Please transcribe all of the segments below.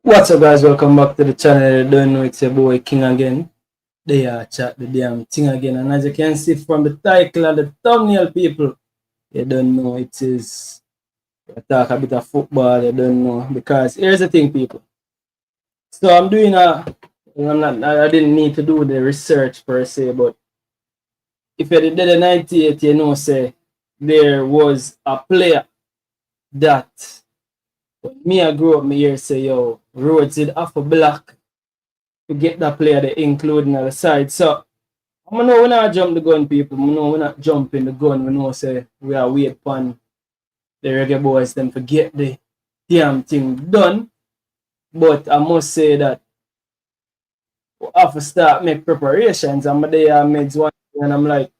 What's up, guys? Welcome back to the channel. You don't know it's your boy King again. They are chat the damn thing again, and as you can see from the title and the thumbnail, people, you don't know it is. We talk a bit of football. You don't know because here's the thing, people. So I'm doing a. I'm not. I didn't need to do the research per se, but if you did the 98, you know, say there was a player that when me I grew up, me here say yo, roads did half a block to get that player they including on the side. So I know we not jump the gun, people. I know we not jumping the gun. We know say we are wait upon the Reggae Boyz them to get the damn thing done. But I must say that we have to start make preparations. I'm there meds one and I'm like,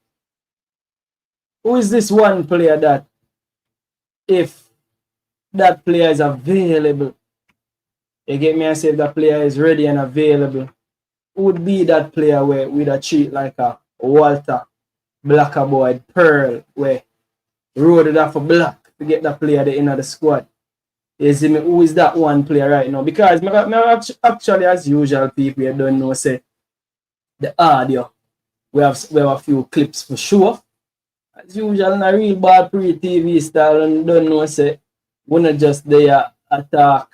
who is this one player that if that player is available, you get me? I say if that player is ready and available, who would be that player where we'd treat like a Walter, Blacker Boy, Pearl, where road it off a block to get that player in the squad. You see me, who is that one player right now? Because actually, as usual, people you don't know, say the audio. We have a few clips for sure. As usual, in a real BallPreetV style, and don't know, say we're not just there attack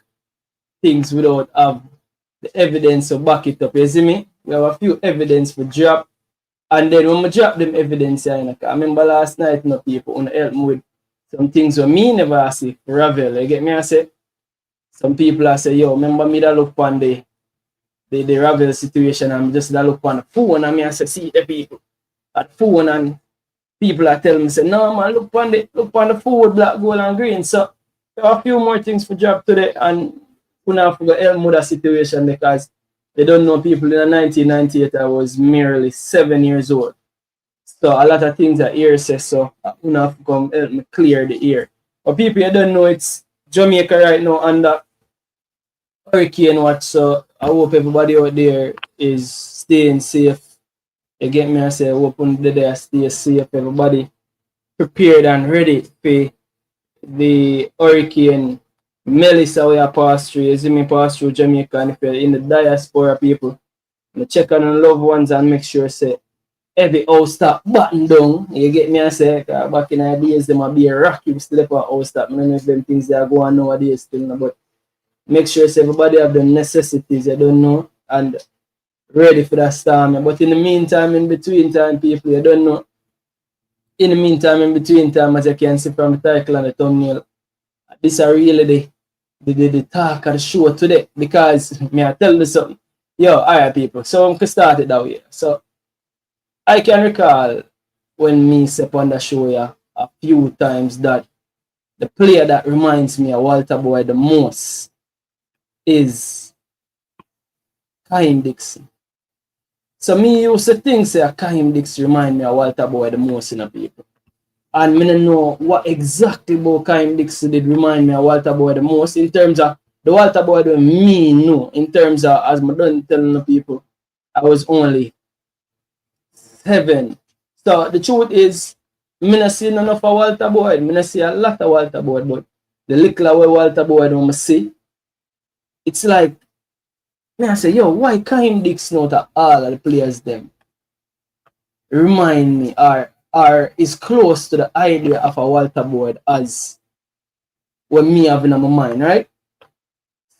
things without have the evidence to back it up. You see me? We have a few evidence for drop. And then when we drop them evidence, I remember last night, people help me with some things that me never see Ravel. You get me? I say, some people I say, yo, remember me that look on the Ravel situation and just that look on the phone and me I say, see the people at phone and people are telling me, say, no man, look on the forward, black, gold and green. So there are a few more things for drop today and we have to help me with that situation because they don't know people in 1998 I was merely 7 years old. So a lot of things that ear says, so you have to come help me clear the ear. But people you don't know it's Jamaica right now under hurricane watch. So I hope everybody out there is staying safe. You get me? I say I hope the day stay safe. Everybody prepared and ready for the hurricane Melissa we are pass through. You see me pass through Jamaica and if you're in the diaspora people, check on the loved ones and make sure say every house stop button down. You get me? I say back in the days them a be a rocky still up a house stop. I don't know if them things they are going nowadays still, but make sure everybody have the necessities you don't know and ready for that storm. But in the meantime, in between time, people you don't know. In the meantime, in between time, as you can see from the title and the thumbnail, this is really the talk of the show today because me I tell you something. Yo, alright people, so I'm gonna start it that way. So I can recall when me step on the show a few times that the player that reminds me of Walter Boy the most is Kaim Dixon. So me used to think say Kaim Dixon remind me of Walter Boy the most in the people. And me don't know what exactly about Kaim Dixon did remind me of Walter Boy the most in terms of the Walter Boy that me know in terms of as I done telling the people I was only 7. So the truth is me not see enough of Walter Boy. Me not see a lot of Walter Boy, but the little way Walter Boy don't see, it's like me I say, yo, why Kaim Dixon out of all of the players them remind me or is close to the idea of a Walter Boyd as what me having in my mind, right?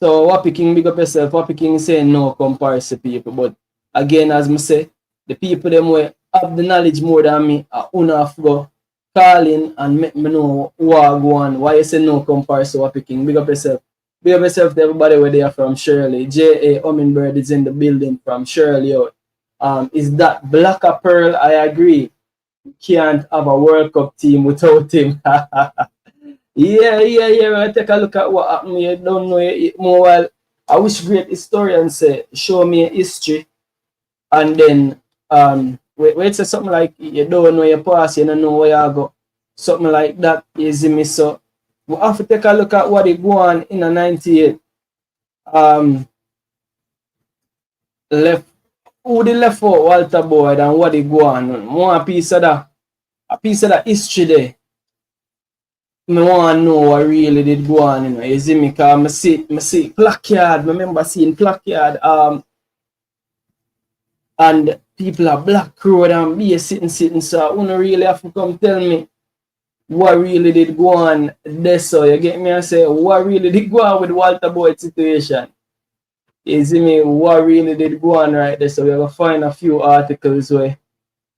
So what picking big up yourself, what picking saying no comparison people. But again, as I say, the people them way have the knowledge more than me are enough go call in and make me know who I go on. Why you say no comparison, what picking big up yourself. Big up yourself to everybody where they are from Shirley. J.A. Hummingbird is in the building from Shirley. Is that Blacker Pearl? I agree. Can't have a World Cup team without him. yeah. When I take a look at what happened, you don't know it more. Well, I wish great historians say, show me history, and then wait say something like you don't know your past, you don't know where you go. Something like that is me. So we have to take a look at what it go on in the 98. Left who they left for Walter Boyd and what they go on. More a piece of that history there. me want to know what really did go on, you know. You see me, cause me see placard. I remember seeing placard. And people are Black Road and be sitting. So I don't really have to come tell me what really did go on there. So you get me? I say what really did go on with Walter Boyd situation. You see me? What really did go on right there. So we're gonna find a few articles where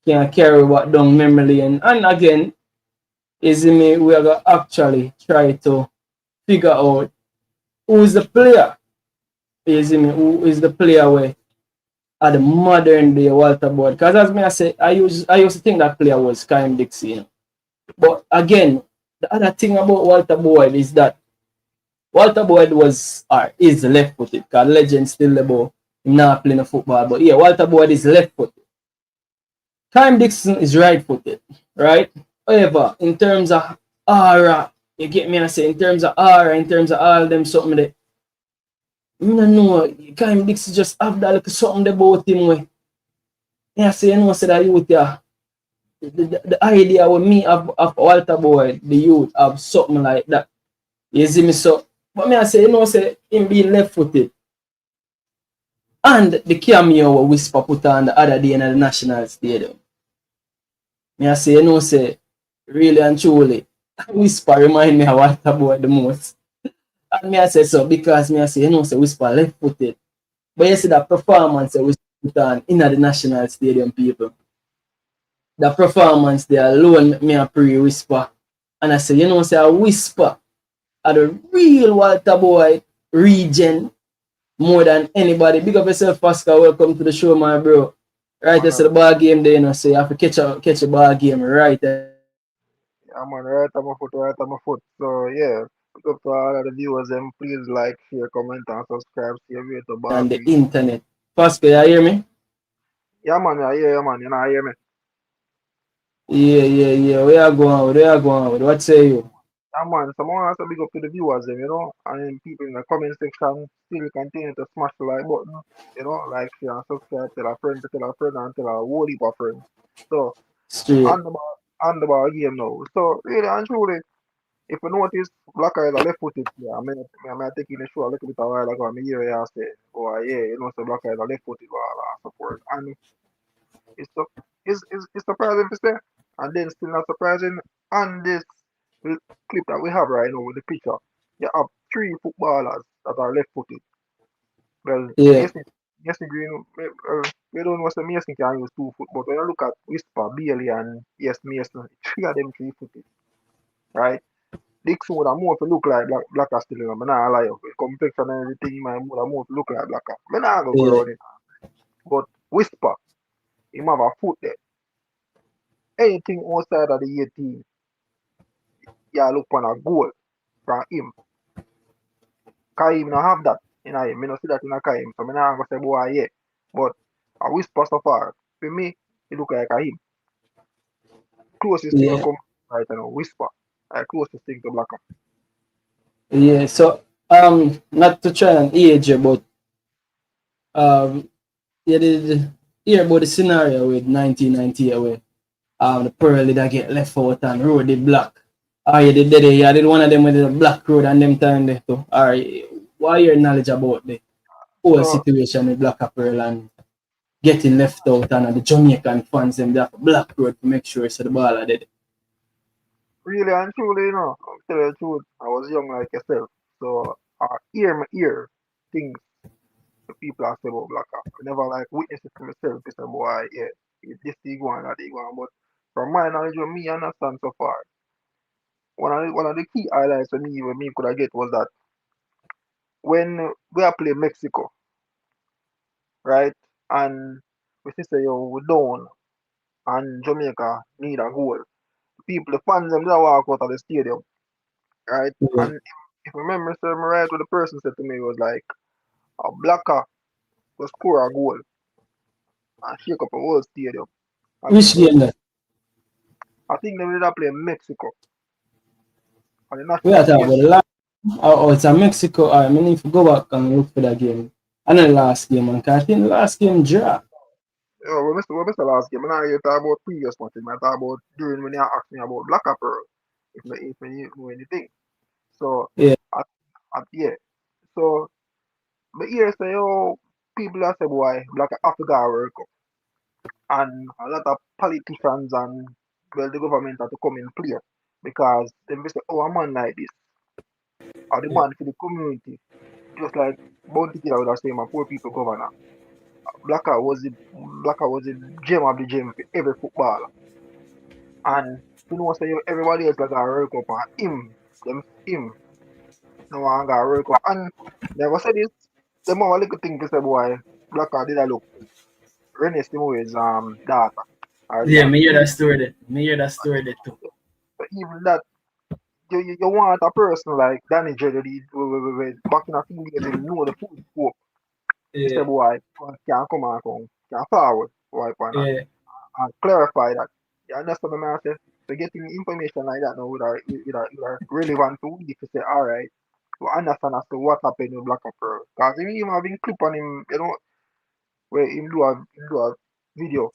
can carry what down memory lane. And again, you see me? We're gonna actually try to figure out who's the player. You see me? Who is the player where at the modern day Walter Boyd? Because as me I say, I used to think that player was Kyle Dixie, you know. But again, the other thing about Walter Boyd is that Walter Boyd was or is left footed. Because legend still about him not playing football. But yeah, Walter Boyd is left footed. Kyle Dixon is right footed, right? However, in terms of aura, you get me I say, in terms of aura, in terms of all them something that I don't know, Kyle Dixon just have that little something about him where I say, you know, say that youth, yeah, the idea with me of Walter Boyd, the youth, have something like that. You see me so? But me I say, you know, say him being left footed. And the cameo what Whisper put on the other day in the National Stadium. Me I say, you know, say, really and truly, Whisper remind me of Walter Boyd the most. And me I say so because me I say, you know, say Whisper left footed. But you see that performance that Whisper put on in the National Stadium, people. The performance there alone me a pre-whisper. And I say, you know, say a whisper are the real Walter Boy regen more than anybody. Big up yourself, Pascal. Welcome to the show, my bro. Right, Man, that's the ball game there, you know, so you have to catch a ball game right there yeah, man, right on my foot, right on my foot. So, yeah, pick up to all of the viewers, and please like, share, comment, and subscribe. See you later, on the BallPreetV. internet. Pascal, you hear me? Yeah, man, yeah, yeah, man, you know, hear me. Yeah. Where you going with? Where you going with? What say you? Yeah, man, someone has to big up to the viewers, and people in the comment section still continue to smash the like button, like, share, and subscribe, tell a friend, and tell a whole heap of friends. So, Straight. on the ball game now. So, really and truly, if you notice, Black Eyes are left footed. Yeah, I mean, taking the show a little bit a while ago. I mean, yeah, I say, oh, yeah, so Black Eyes are left footed or support. And it's, su- it's surprising to say. And then still not surprising. On this clip that we have right now with the picture, you have three footballers that are left footed. Well, Yeah, Mason Green, we don't know if Mason can use 2 foot, but when you look at Whisper, Bailey, and yes, Mason, three of them 3 footed, right? Dixon would have more to look like Blacker still, I'm not lie. With complexion and everything, man, would have more to look like Blacker. I'm not go yeah, around it. But Whisper, him have a foot there. Anything outside of the 18, yeah, look on a goal from him. Kaim no have that in him. Me no see that in a Kaim. So me not go say boy yeah. But a Whisper so far, for me, he look like a him. Closest thing I yeah, come right now, Whisper. Closest thing to Blacker. yeah. So not to try and age you, but um you did hear about the scenario with 1998 where the pearl did I get left out and road did black. Ah, you did there, you did one of them with the black road and them time there too. Alright, what your knowledge about the whole So situation with Black Pearl and getting left out and the Jamaican fans them there black road to make sure so the ball are dead. really and truly, I'll tell you the truth, I was young like yourself. So I hear things the people are saying about Blacker. I never like witness it to myself. It's a boy, yeah, this thing going, that thing going. But from my knowledge, what me understand so far, one of the key highlights for me, when me could have get was that when we are playing Mexico, right, and we say yo we down and Jamaica need a goal. People, the fans, them they walk out of the stadium, right, Yeah. and if I remember, so right, what the person said to me was like, a Blacker will score a goal and shake up a whole stadium. And me Which say, game that? I think they will play Mexico on the We national are talking about stadium. the last it's a Mexico. I mean if you go back and look for that game. And the last game man, 'cause I think the last game draw. We missed the last game. I'm not here talk about previous matches. I talk about during when you asked me about Black Pearl. if me know anything. So Yeah. at, yeah. So but here say yo people are say boy black Africa work up and a lot of politicians and well the government have to come in play because them be say oh a man like this or the Yeah. man for the community just like Bounty Killer would have said my poor people governor. Blacker was the gem of the gem for every footballer. And you know say everybody else like a work up on him no one got work up and never said this them have a little thing to say boy Blacker did I look Renee Simoe's daughter or did Yeah, I me hear that even story there. Me hear that story there too. even that you want a person like Danny Jeddy back in the few years him know the food scope. He Yeah. said boy can come and can forward boy Yeah. and clarify that. You understand what I'm saying? So getting information like that now would are relevant to we to say, alright, to understand as to what happened with Black Pearl. Because him having clip on him, you know, where him do a video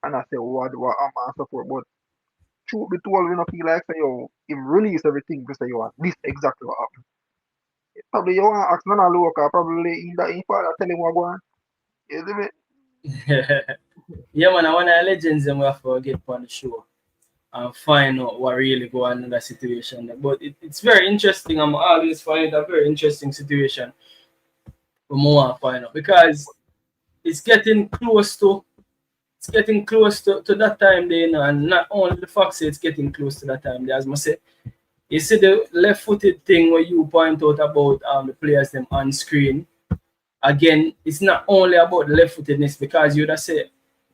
and I say what I'm and so forth. But truth be told, we don't feel like say yo, him release everything to say yo this exactly what happened. Probably you want to ask none of the local, probably in that in father tell him what go on. You see me? Yeah, man, I want our legends them we have to get on the show and find out what really go on in that situation. But it's very interesting. I'm always find it a very interesting situation for more to find out because it's getting close to to that time there, you know, and not only the fact that it's getting close to that time there, as I say, you see the left footed thing where you point out about the players them on screen. Again, it's not only about the left footedness because you'd have said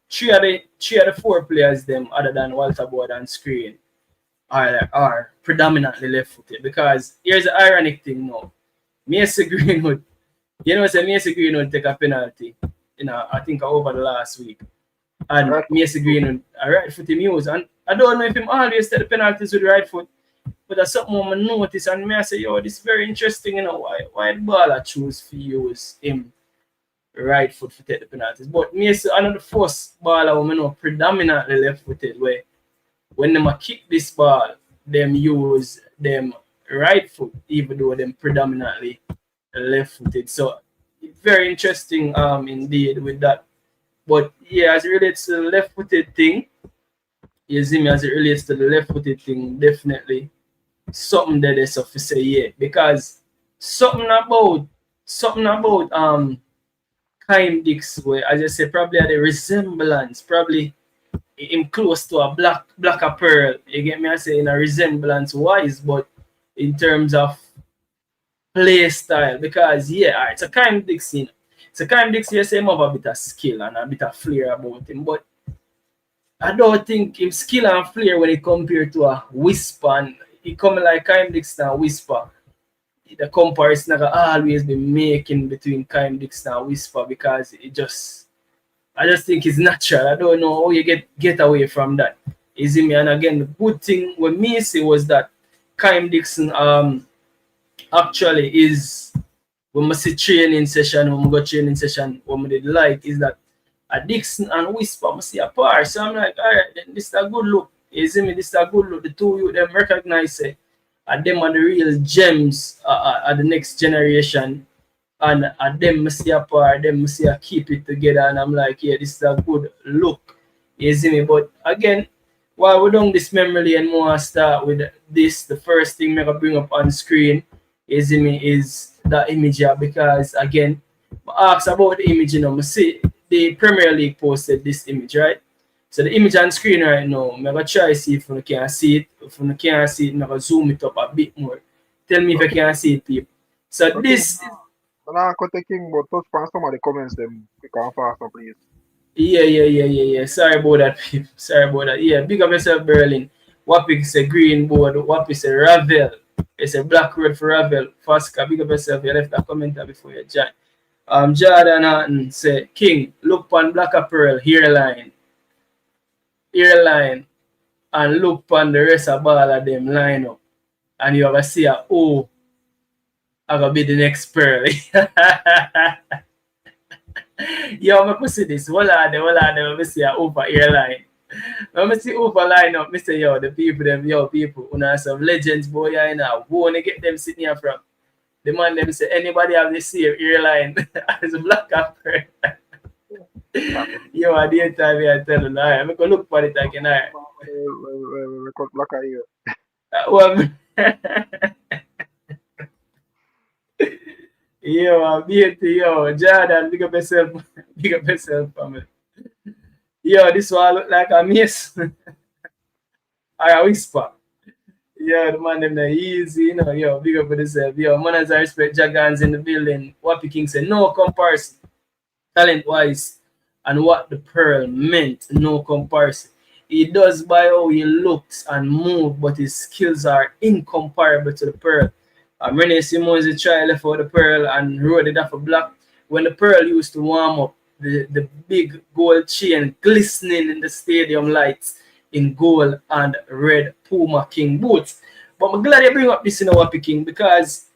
three of the four players them other than Walter Board on screen are predominantly left footed. Because here's the ironic thing now. Mason Greenwood, you know, say Mason Greenwood take a penalty, you know, I think over the last week. And Right? Mason Greenwood a right foot him use. And I don't know if him always take the penalties with the right foot, but that's something I notice and me I say, yo, this is very interesting, you know, why the ball I choose for use him right foot for take the penalties. But me say another first ball I know predominantly left footed where when them a kick this ball, them use them right foot, even though them predominantly left footed. So very interesting indeed with that. But yeah, as it relates to the left footed thing, you see me as it relates to the left footed thing, definitely something that is of to say yeah. Because something about Kyle Dix where as I say probably at the resemblance, probably him close to a blacker pearl. You get me? I say in a resemblance wise, but in terms of play style, because yeah, alright, so Kyle Dixon. So Kyle Dixon, you say him have a bit of skill and a bit of flair about him, but I don't think him skill and flair when he compared to a whisper and he coming like Kyle Dixon and whisper. The comparison I always be making between Kyle Dixon and whisper because I just think it's natural. I don't know how you get away from that. Is it me? And again, the good thing with me say was that Kyle Dixon actually is when we see training session, when we go training session, what we did like is that a Dixon and Whisper I see a pair. So I'm like, all right, then this is a good look. You see me? This is a good look. The two you them recognize it. And them are the real gems of the next generation. And them I see a pair, them I see a keep it together. And I'm like, yeah, this is a good look. You see me? But again, while we're doing this memory and more start with this, the first thing I'm gonna bring up on screen is me is the image here because again, I ask about the image, you know, I see the Premier League posted this image, right? So the image on screen right now, I'm gonna try to see if you can see it. If you can't see it, I'm gonna zoom it up a bit more. Tell me if you Okay. can see it, people. So Okay. this Now, I could king, but touch upon some of the comments them quick and fast, please. yeah. Sorry about that, people. Sorry about that. Yeah, big up yourself, Berlin. Wapik is a green board, Wap is a Ravel. It's a black road for Ravel. Fasca, big up yourself. You left a comment before you join. Jordan Hatton say, King, look on black apparel, hairline, and look on the rest of all of them line up. And you ever see I gonna be the next pearl. Yo, me pussy this. Hold on, let me see a over hairline. When I see over line up, I say, yo, the people, them, yo, people, who are some legends, boy, I know, who wanna get them sitting here from? The man them say, anybody have the same airline as a black actor. Black, Yo, at the time, I tell you, I'm going to look for it again. cut black eye here. Well, yo, I'm here to yo, Jordan, big up yourself, big up yourself, family. Yo, this one look like a miss or a whisper. Yo, the man them easy, you know, yo, big up for yourself. Yo, man, as I respect Jagans in the building. Wappy King said, no comparison, talent wise, and what the pearl meant, no comparison. He does by how he looks and move, but his skills are incomparable to the pearl. Renee Simons is try left for the pearl and rode it off a block. When the pearl used to warm up, the big gold chain glistening in the stadium lights in gold and red Puma King boots. But I'm glad you bring up this in our picking because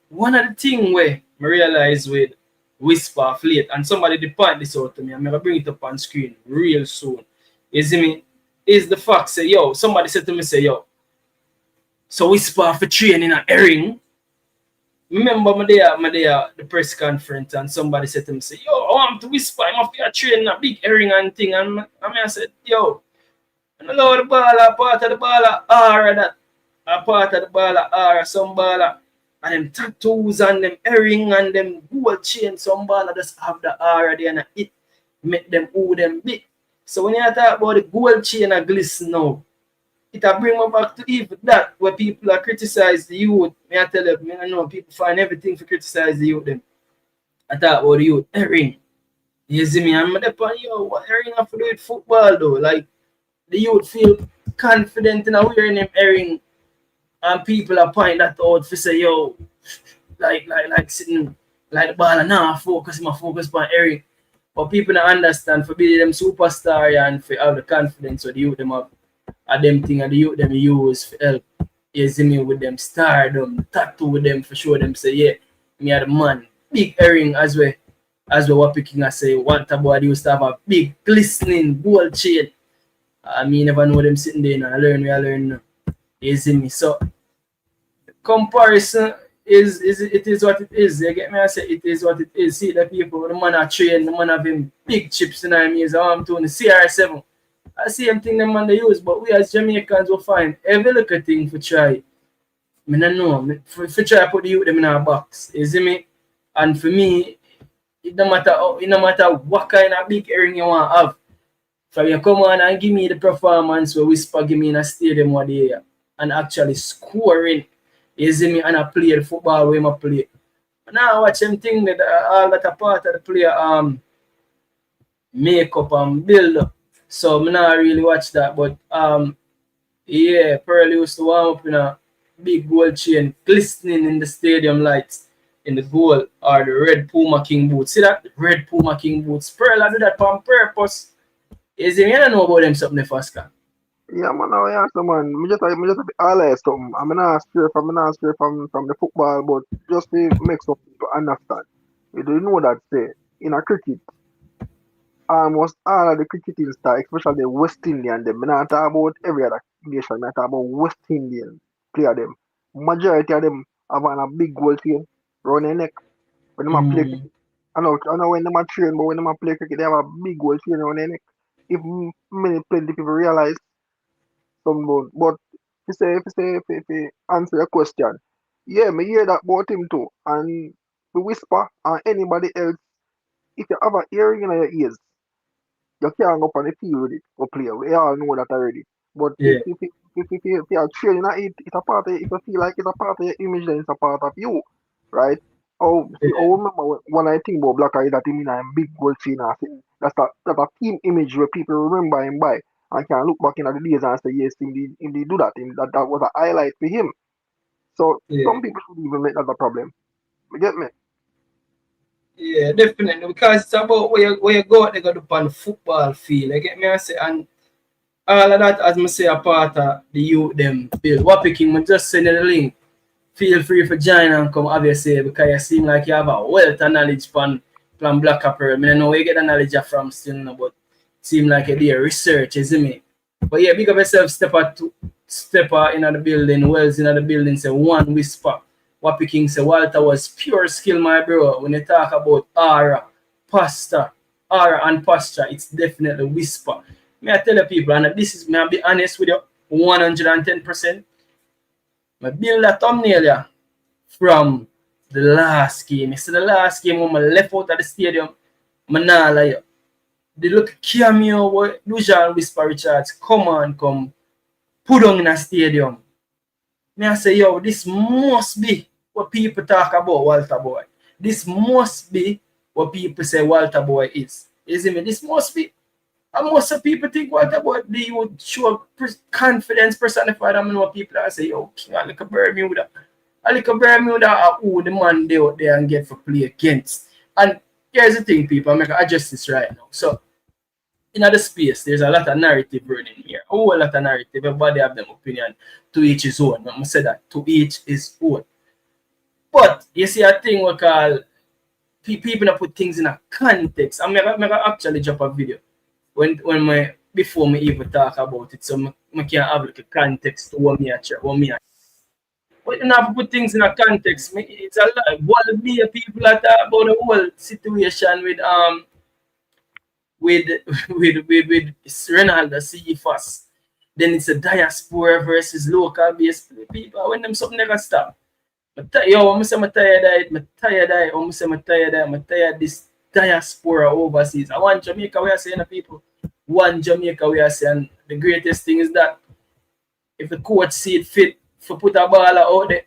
one of the things where I realize with Whisper Fleet and somebody did point this out to me, I'm gonna bring it up on screen real soon. You see me? Is the fact say, yo, somebody said to me, say, yo, so Whisper for training a herring. Remember my day the press conference and somebody said to me, say, yo, I want to Whisper, I'm off here training a big herring and thing. And I said, yo, and I know the ball, a part of the ball, that a part of the ball, some ball, and them tattoos and them earring and them gold chain, some ball just have the R there and it make them all them big. So when you talk about the gold chain and glisten now, it bring me back to even that where people are criticize the youth. Me I tell them, I know people find everything to criticize the youth them. I talk about the youth, earring. You see me, I'm the point, yo, what earring have to do with football though? Like the youth feel confident in wearing them earring and people are point that out for say, yo, like sitting like the ball and now focus on Eric. But people don't understand for being them superstar and for have the confidence with the youth them have them thing and the youth them use for help. You see me with them stardom, tattoo with them for sure them say, yeah, me are the man. Big earring as well what picking I say, what about used to have a big glistening gold chain. I mean never know them sitting there and I learn now. You see me? So comparison is it is what it is. You get me? I say it is what it is. See the people, the man are trained, the man have him big chips in him years. I'm doing the CR7. I see same thing the man they use, but we as Jamaicans will find every little thing for try. I don't know. For try put the youth them in a box. You see me? And for me, it no matter what kind of big earring you want to have. So you come on and give me the performance where Whisper give me in a stadium what day and actually scoring. You see me and I play the football where I play. Now I watch them thing that all that a part of the player makeup and build up. So I not really watch that. But yeah, Pearl used to warm up in a big gold chain glistening in the stadium lights in the gold or the red Puma King boots. See that? Red Puma King boots. Pearl I do that on purpose. You see me, I don't know about them something fast. Yeah, man, now yeah, so man, me just highlight something. I'm not straight from the football, but just to make some people understand. You do know that say in a cricket, almost all of the cricketing style, especially the West Indian, them. Me not talk about every other nation. Me talk about West Indian player them. Majority of them have on a big gold chain round their neck when them a play Mm. cricket. I know when them a train, but when them a play cricket, they have a big gold chain around their neck. If plenty people realize some about, but if you answer your question, yeah, me hear that about him too. And the whisper and anybody else, if you have a earring in your ears, you can't go up on the field with it or play. We all know that already. But Yeah, if you are training at it, it's a part of it. If you feel like it's a part of your image, then it's a part of you, right? Oh, see, yeah, oh, remember when I think about Black Eye that him in a big gold chain and thing. That's a team image where people remember him by and can look back in at the days and say, yes, him did do that. That was a highlight for him. So yeah. some people should even make that a problem. You get me? Yeah, definitely. Because it's about where you go out, they got up on the football field. You get me? I say, and all of that, as I say, a part of the youth them build. What picking, me just send you the link. Feel free for join and come have your say because you seem like you have a wealth of knowledge on Black Apparel. I don't know where you get the knowledge from still, no, but seem like a dear research, isn't it? But yeah, big up yourself, stepper in the building, Wells in the building, say one whisper. Wappy King say Walter was pure skill, my bro. When you talk about aura, aura and posture, it's definitely whisper. May I tell you people, and this is, may I be honest with you, 110%. I build a thumbnail yeah, from the last game. It's the last game when I left out of the stadium, Manala. They look cameo what usual whisper Richards, come on, come put on in a stadium. Me I say, yo, this must be what people talk about Walter Boy. This must be what people say Walter Boy is. Is it me? This must be. And most of people think Walter Boy, they would show confidence personified. I mean, what people are say, yo, King, I like a Bermuda. I like a Bermuda, who the man they out there and get for play against. And here's the thing, people, I'm going to adjust this right now. So, in the space, there's a lot of narrative running here. A whole lot of narrative. Everybody have their opinion. To each his own. I'm going to say that. To each his own. But, you see a thing we call, people put things in a context. I'm going to actually drop a video. Before me even talk about it. So, I can have like a context to what me actually. But you have to put things in a context. It's a lot. What be people that talk about the whole situation with Ronaldo Cephas. Then it's a diaspora versus local based people. When them something never stop. I'm tired this diaspora overseas. I want Jamaica we are saying the people. One Jamaica we are saying the greatest thing is that if the coach see it fit for put a ball out there,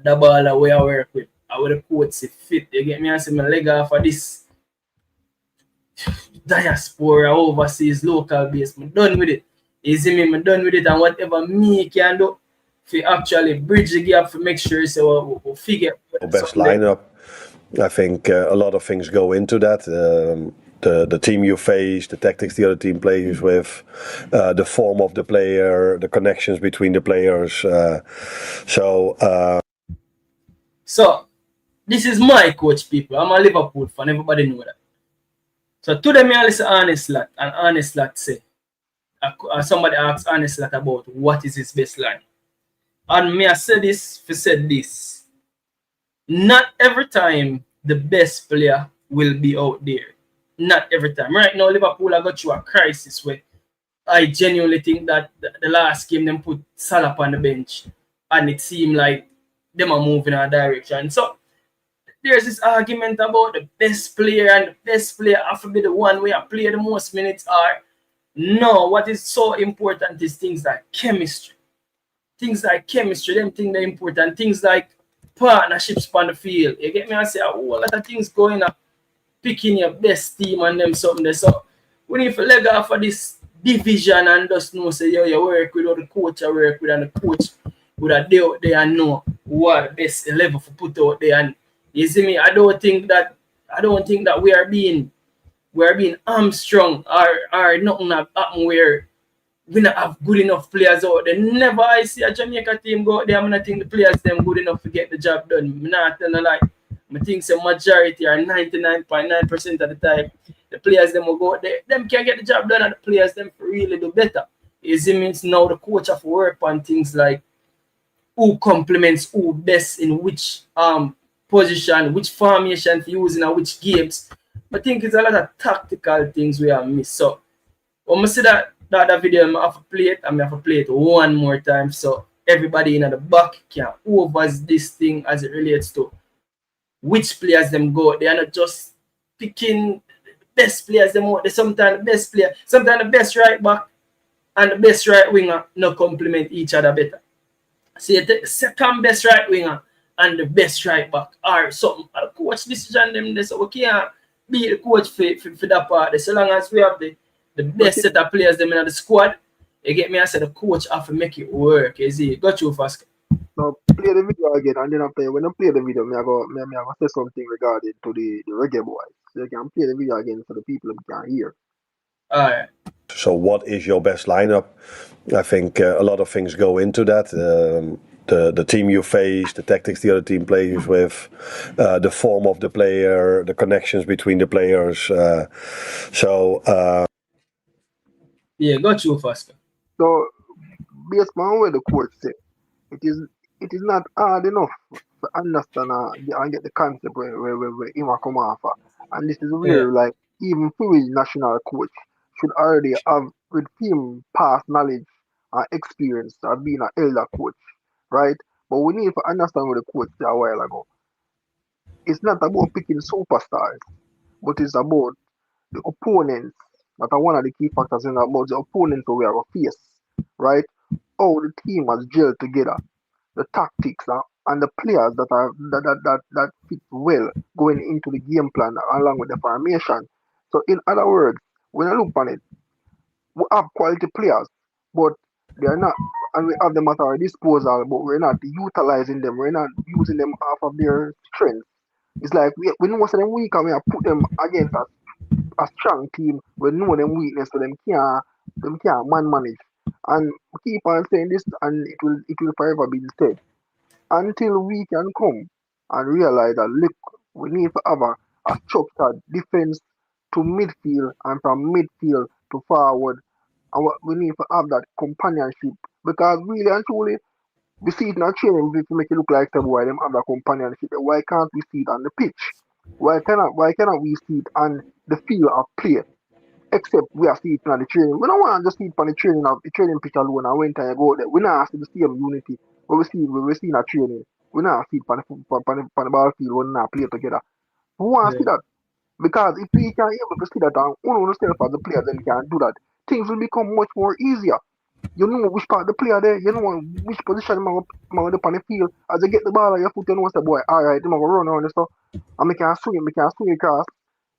the ball where I work with, I would the coach see fit. You get me? I say my leg off of this diaspora overseas local base. I'm done with it. You see me? I'm done with it, and whatever me can do to actually bridge the gap to make sure so we'll figure best lineup. I think a lot of things go into that. The team you face, the tactics the other team plays with, the form of the player, the connections between the players. So this is my coach, people. I'm a Liverpool fan. Everybody know that. So today me I listen Honest Lot, and Honest Lot say, somebody asked Honest Lot about what is his best line. And me I said this, said this. Not every time the best player will be out there. Not every time. Right now, Liverpool have got through a crisis where I genuinely think that the last game them put Salah on the bench and it seemed like them are moving in a direction. So there's this argument about the best player, and the best player have to be the one where play the most minutes are. No, what is so important is things like chemistry. Things like chemistry, them things are important. Things like partnerships on the field. You get me? I say a whole lot of things going up, picking your best team and them something there. So we need to leg off of this division and just know say yo, you work with the coach I work with, and the coach would have day out there and know what the best level for put out there. And you see me, I don't think that we are being hamstrung or nothing have happened where we not have good enough players out there. Never I see a Jamaica team go out there. I'm not think the players them good enough to get the job done. I'm not telling a lie. I think the majority or 99.9% of the time the players them will go out there. Them can get the job done and the players them really do better. It means now the coach have to work on things like who complements who best in which position, which formation to use in which games. I think it's a lot of tactical things we have missed. So when I see that video, I have to play it, and I have to play it one more time so everybody in the back can over this thing as it relates to which players them go. They are not just picking the best players them out. They sometimes the best player, sometimes the best right back and the best right winger no complement each other better. So you take the second best right winger and the best right back or something. The coach decision them there, so we can't be the coach for that part. So long as we have the best set of players them in the squad, you get me? I said the coach have to make it work. You see, got you fast. So play the video again, and then when I play the video, I go say something regarding to the Reggae Boyz. So you can play the video again so the people can hear. Alright. So what is your best lineup? I think a lot of things go into that. The team you face, the tactics the other team plays with, the form of the player, the connections between the players. Yeah, got you, Fasca. So based on where the coach say, it is it is not hard enough to understand and get the concept where him a come offer. And this is Yeah, where like even Fury national coach should already have with him past knowledge and experience of being an elder coach, right? But we need to understand what the coach said a while ago. It's not about picking superstars, but it's about the opponents that are one of the key factors in about the opponents that we are face, right? How the team has gelled together, the tactics and the players that fit well going into the game plan along with the formation. So in other words, when I look on it, we have quality players, but they are not, and we have them at our disposal, but we're not utilizing them. We're not using them off of their strengths. It's like we know some of them weak and we have put them against a strong team. We know them weakness, so them can't manage. And we keep on saying this, and it will forever be said until we can come and realize that look, we need to have a structured defense to midfield and from midfield to forward. And we need to have that companionship because really and truly we see it in our training to make it look like the boy them have that companionship. Why can't we see it on the pitch? Why cannot we see it on the field of play? Except we are seeing it on the training. We don't want to just see it on the training of the training pitch alone and when time you go there. We not see the same unity we see in our training. We not see it on the ball field when we not play together. We want to yeah, see that. Because if we can able to see that and one of ourselves as the players then can do that, things will become much more easier. You know which part of the player there, you know which position man up on the field. As you get the ball on your foot, you know say boy, alright, I'm gonna run around and stuff. And we can swing across,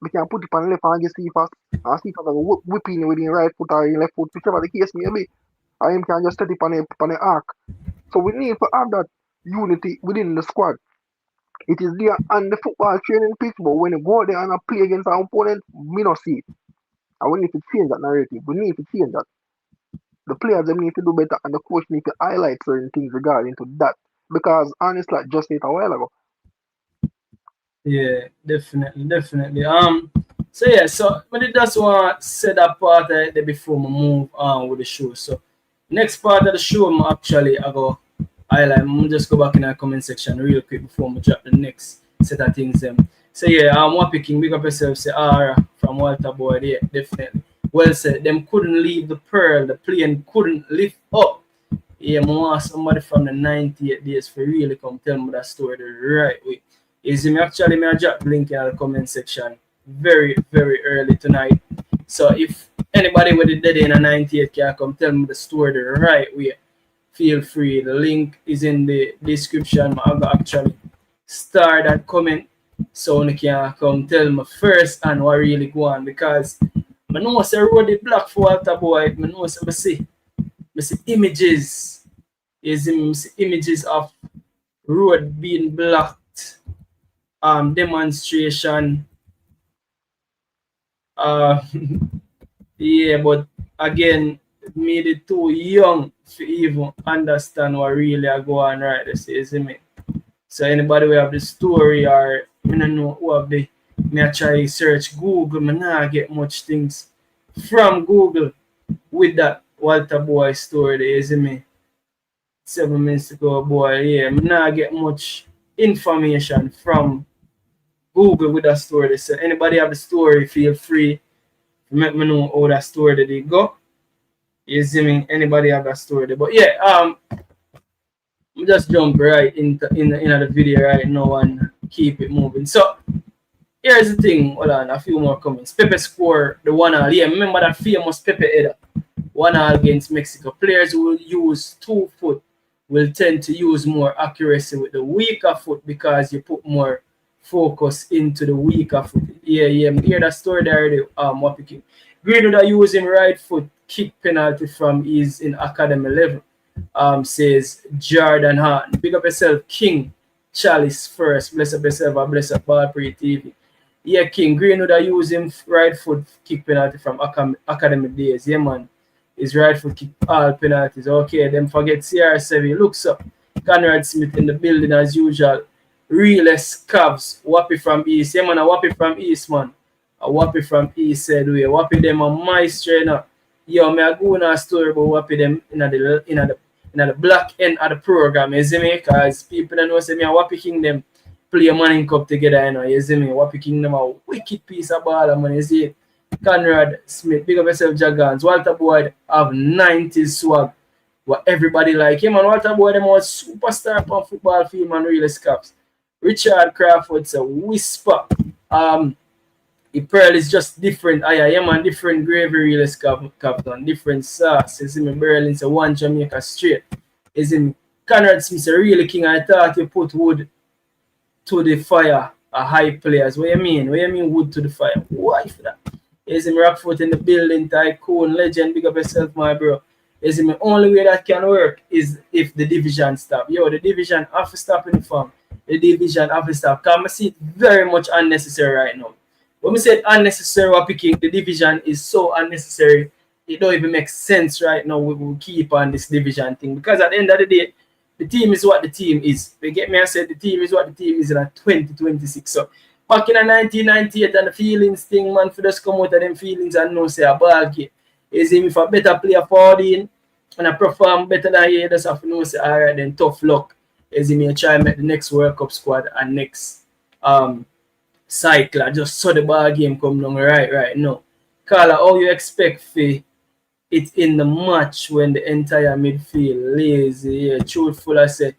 we can put it on the left and get Cephas. And Cephas can whipping with the right foot or the left foot, whichever the case may be. And him can just set it on the arc. So we need to have that unity within the squad. It is there on the football training pitch, but when you go there and play against our opponent, we not see it. And we need to change that narrative. We need to change that. The players them need to do better and the coach need to highlight certain things regarding to that. Because honestly, like just a while ago. yeah, definitely, definitely. So yeah, so but it just want to say that part right there before we move on with the show. So next part of the show, I go highlight. I'm just go back in the comment section real quick before we drop the next set of things. So yeah, what picking big up yourself. Say from Walter Boyd. Yeah, definitely. Well said. Them couldn't leave the pearl. The plane couldn't lift up. Yeah, I want somebody from the 98 days for really come tell me that story the right way. Is me actually me I drop the link in the comment section very, very early tonight. So if anybody with the dead in a 98 can come tell me the story the right way, feel free. The link is in the description. I go actually start that comment so you can come tell me first and what really go on because I know say road the black for Walter Boyd. I know say I see images. Images of road being blocked, demonstration. Uh, yeah, but again, made it too young to even understand what really are going on right this is me. So anybody who have the story or I don't know who have the me I try search Google, me not get much things from Google with that Walter Boy story there, is me. 7 minutes ago, boy, yeah, me not get much information from Google with that story. So anybody have the story, feel free to let me know how that story did it go. You see me? Anybody have that story there. But yeah, just jump right in the video right now and keep it moving. So here's the thing. Hold on, a few more comments. Pepe score the 1-0. Yeah, remember that famous Pepe header. 1-0 against Mexico. Players who will use 2 foot will tend to use more accuracy with the weaker foot because you put more focus into the weaker foot. Yeah, hear that story there already. What picking? Greenwood are using right foot kick penalty from his in academy level. Says Jordan Hart. Big up yourself, King Chalice first. Bless up yourself and bless up BallPreetV. Yeah, King Greenwood are using right foot kick penalty from academy days. Yeah, man. His right foot kick all penalties. Okay, then forget CR7. Looks up. Conrad Smith in the building as usual. Realest Cavs. Wappy from East. Yeah, man, a Wappy from East, man. A Wappy from East said we. Wappy them a maestro, you know. yo, me I go on a story about what them in the black end of the program, you see me? Because people don't know say me and Wappy Kingdom play a Manning Cup together, you know, you see me? Wappy Kingdom a wicked piece of ball, man, you see it. Conrad Smith, big up yourself, Jagans. Walter Boyd have 90s swag. What everybody like him, and Walter Boyd them was superstar on football field, man, really scaps. Richard Crawford's a whisper. The pearl is just different. I am on different gravy reels captain, different sauce. Is in Berlin's a one Jamaica straight. Is in Conrad Smith a really king. I thought you put wood to the fire. A high players. What you mean? What you mean wood to the fire? Why for that? Is in Rockfoot in the building, tycoon, legend, big up yourself, my bro. Is in the only way that can work is if the division stop. Yo, the division have to stop in the farm. The division have to stop. Because I see it very much unnecessary right now. When we say unnecessary what picking, the division is so unnecessary. It don't even make sense right now. We will keep on this division thing because at the end of the day, the team is what the team is. You get me? I said the team is what the team is in 2026. So back in 1998 and the feelings thing, man, for just come out of them feelings and know say a ball game. Is him if a better player forward in and I perform better than you, just have to know say alright then tough luck. Is him try and make the next World Cup squad and next cycle. I just saw the ball game come down right now. Carla, how you expect for it in the match when the entire midfield lazy? Yeah, truthful I say.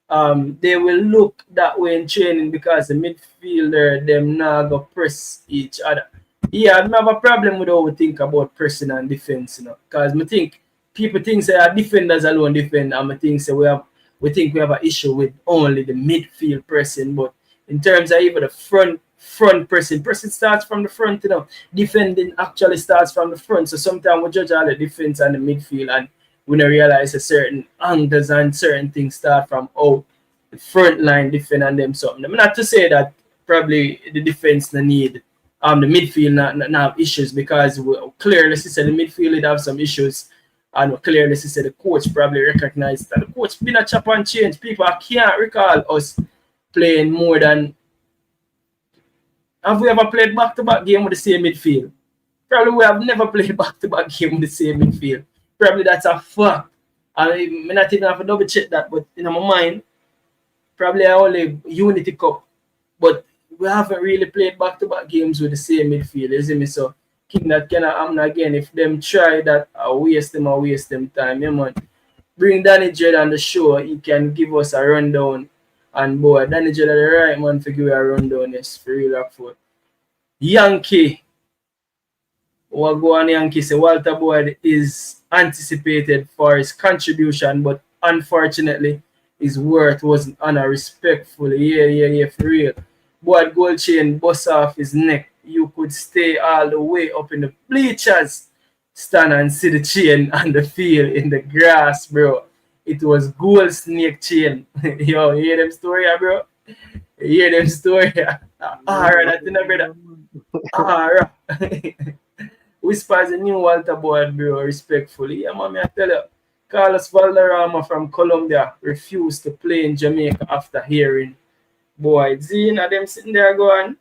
They will look that way in training because the midfielder them now go press each other. Yeah, I don't have a problem with how we think about pressing and defense, you know. Because I think people think say our defenders alone defend, and I think say we think we have an issue with only the midfield pressing, but in terms of even the front pressing starts from the front, you know. Defending actually starts from the front. So sometimes we judge all the defense and the midfield and we don't realize a certain angles and certain things start from the front line defend and them something. I'm not to say that probably the defense no need the midfield not have issues because we clearly see the midfield have some issues and clearly see the coach probably recognized that the coach been a chop and change. People can't recall us playing more than. Have we ever played back-to-back game with the same midfield? Probably we have never played back-to-back game with the same midfield. Probably that's a fact. I not even have to double check that, but in my mind, probably only Unity Cup. But we haven't really played back-to-back games with the same midfield, you see me? So King that cannot happen again. If them try that, I'll waste them time. Yeah, man. Bring Danny Jed on the show, he can give us a rundown. And boy, Danny Jed are the right man to give you a rundown, yes, for real Rockford. Yankee. What go on Yankee say Walter Boyd is anticipated for his contribution, but unfortunately his worth wasn't honored respectfully. Yeah, for real. Boyd gold chain bust off his neck. You could stay all the way up in the bleachers, stand and see the chain on the field in the grass, bro. It was gold snake chain. Yo, you hear them story, bro? You hear them story? Alright, that's in brother. Alright. Whispers a new Walter Boyd, bro, respectfully. Yeah, man, I tell you. Carlos Valderrama from Colombia refused to play in Jamaica after hearing Boyd. Zina, them sitting there going,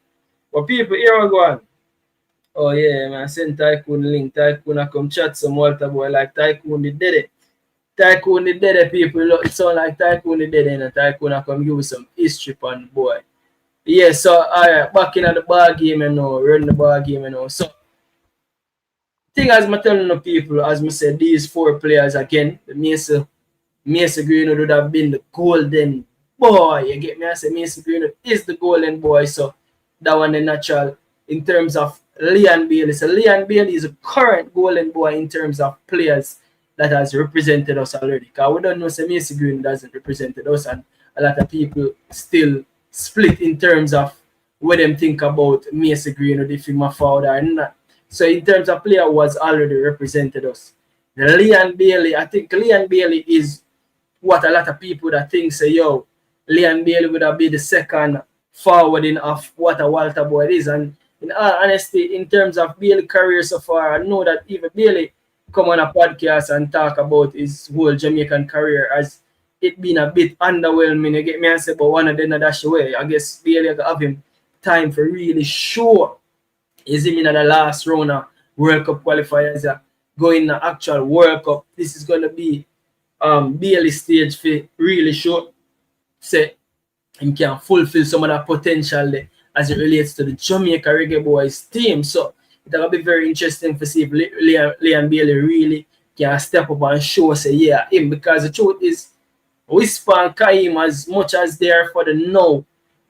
what people here are going? Oh, yeah, man, send Tycoon link. Tycoon, I come chat some Walter Boyd like Tycoon did it. Tycoon the dead people, look, it sound like Tycoon the dead and Tycoon I come give you some history on boy. Yeah, so alright, back in the ball game and now, run the ball game and now. So thing as I telling the people, as I said, these four players again, the Mason Greenwood would have been the golden boy. You get me? I say Mason Greenwood is the golden boy, so that one the natural in terms of Leon Bailey. So Leon Bailey is a current golden boy in terms of players that has represented us already. Because we don't know say Mason Green doesn't represent us, and a lot of people still split in terms of what them think about Mason Green or if he's my father or not. So in terms of player who has already represented us. Leon Bailey, I think Leon Bailey is what a lot of people that think say, yo, Leon Bailey would have been the second forwarding of what a Walter Boyd is. And in all honesty, in terms of Bailey's career so far, I know that even Bailey come on a podcast and talk about his whole Jamaican career as it been a bit underwhelming. You get me? I say, but one of them dash away. I guess Bailey have him time for really sure. Is him in the last round of World Cup qualifiers going the actual World Cup. This is gonna be Bailey stage for really show say him can fulfill some of that potential there as it relates to the Jamaica Reggae Boyz team. So it'll be very interesting to see if Leon Bailey really can step up and show say yeah him, because the truth is Whisper and Kaim, as much as they are for the now,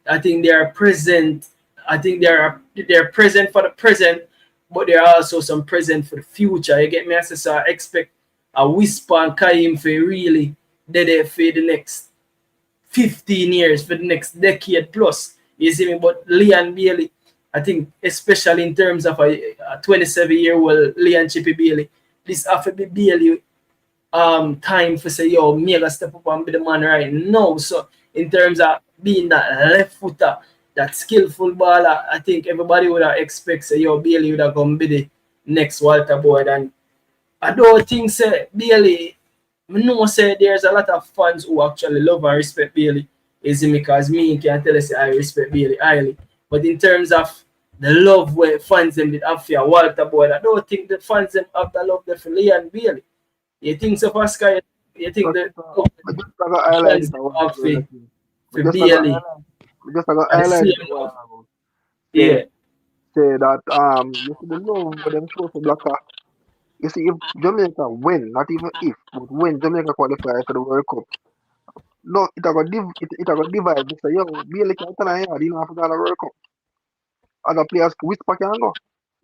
I think they are present. I think they're present for the present, but there are also some present for the future. You get me? So I expect a Whisper and Kaim for really there for the next 15 years, for the next decade plus. You see me? But Leon Bailey, I think, especially in terms of a 27-year-old Leon Chippy Bailey, this have to be Bailey time for say yo me gotta step up and be the man right now. So in terms of being that left footer, that skillful baller, I think everybody would have expect say yo Bailey would have come be the next Walter Boyd. And I don't think say Bailey, I know say there's a lot of fans who actually love and respect Bailey, is it because me can tell you say I respect Bailey highly. But in terms of the love where fans them did have for Walter Boyd, I don't think the fans them have the love there for Leon Bailey. You think so, Pascal? You think But that I just got highlight fans it them a while have ago. for Just got Bailey and the highlight same it a while love? ago. Say Yeah. say that you see the love for them show for Blacker. You see if Jamaica win, not even if, but when Jamaica qualify for the World Cup, no, it a go divide. They say yo, Bailey can't tell you, you know, after the World Cup. Other players, Whisper can go,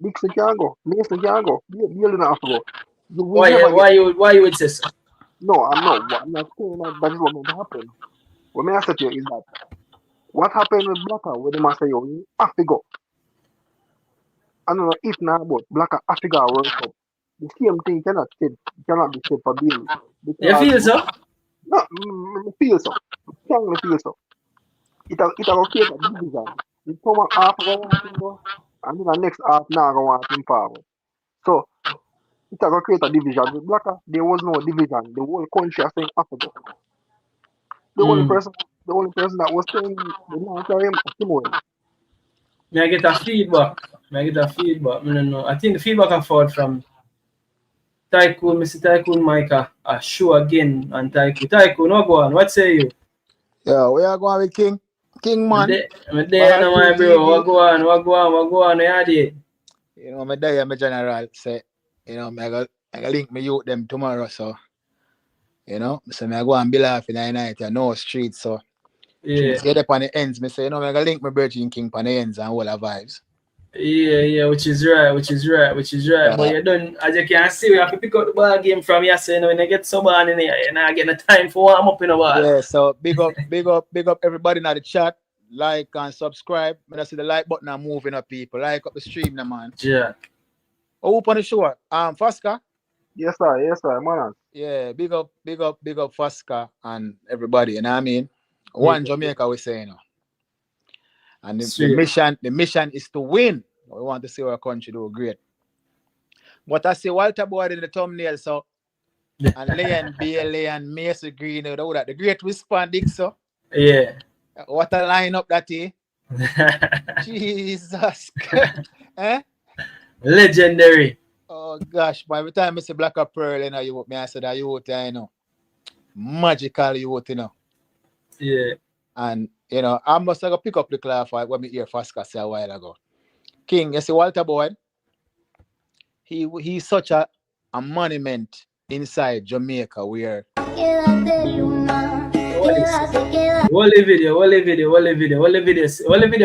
Dixon can go, Mason can go, Bailey not have to go. You will Why never get. why you would say so? No, I'm not saying that that is what going to happen. What may I say to you is that what happened with Blacker when they must say, yo, you have to go. I don't know if now, but Blacker have to go World Cup. The same thing cannot be said for Bailey. You Because, feel so? no, me feel so. Strongly feel so. It will create a division. The former half go want him go, and then the next half now go want him forward. So, it will create a division. With Blacker, there was no division. The whole country is saying have to go. The only Mm. person, the only person that was saying the man for him was Timoel. May I get a feedback? May I get a feedback? I don't know. I think the feedback I forward from Tycoon, Mr. Tycoon Micah, a show again on Tycoon. Tycoon, what go on? What say you? Yeah, we are going with King. King man. I'm there Ball now, Pre my bro. What TV. go on? What go on? What go on? Yeah, did. You know, my day my general say, you know, I got link me youth them tomorrow, so you know, so I go and be laughing in the night, I know street, so Yeah. things get up on the ends. Me say, you know, I got link my Virgin King on the ends and all the vibes. Yeah, which is right, which is right, which is right. But Yeah. you don't, as you can see, we have to pick up the ball game from yesterday. You know, when you get so bad in here, you're not getting the time for warm up in the ball. Yeah, so big up everybody in the chat. Like and subscribe. When I see the like button and moving up people. Like up the stream now, man. Yeah. Oh, up on the show. Fasca. Yes, sir, man. Yeah, big up Fasca and everybody, you know what I mean? Yeah. One Jamaica we say, you know. And the Sweet. mission is to win. We want to see our country do great. But I see Walter Boyd in the thumbnail, so and Leon Bailey and Mason Green, you know that the great whisper Dick, so Yeah. what a lineup that is. Jesus. Eh? Legendary. Oh gosh, by the time I see Black up Pearl, you know, you me I said that you know. Magical you know. Yeah. And you know, I must have pick up the class when me hear Fasca say a while ago. King, you see Walter Boyd, he's such a monument inside Jamaica where Wale video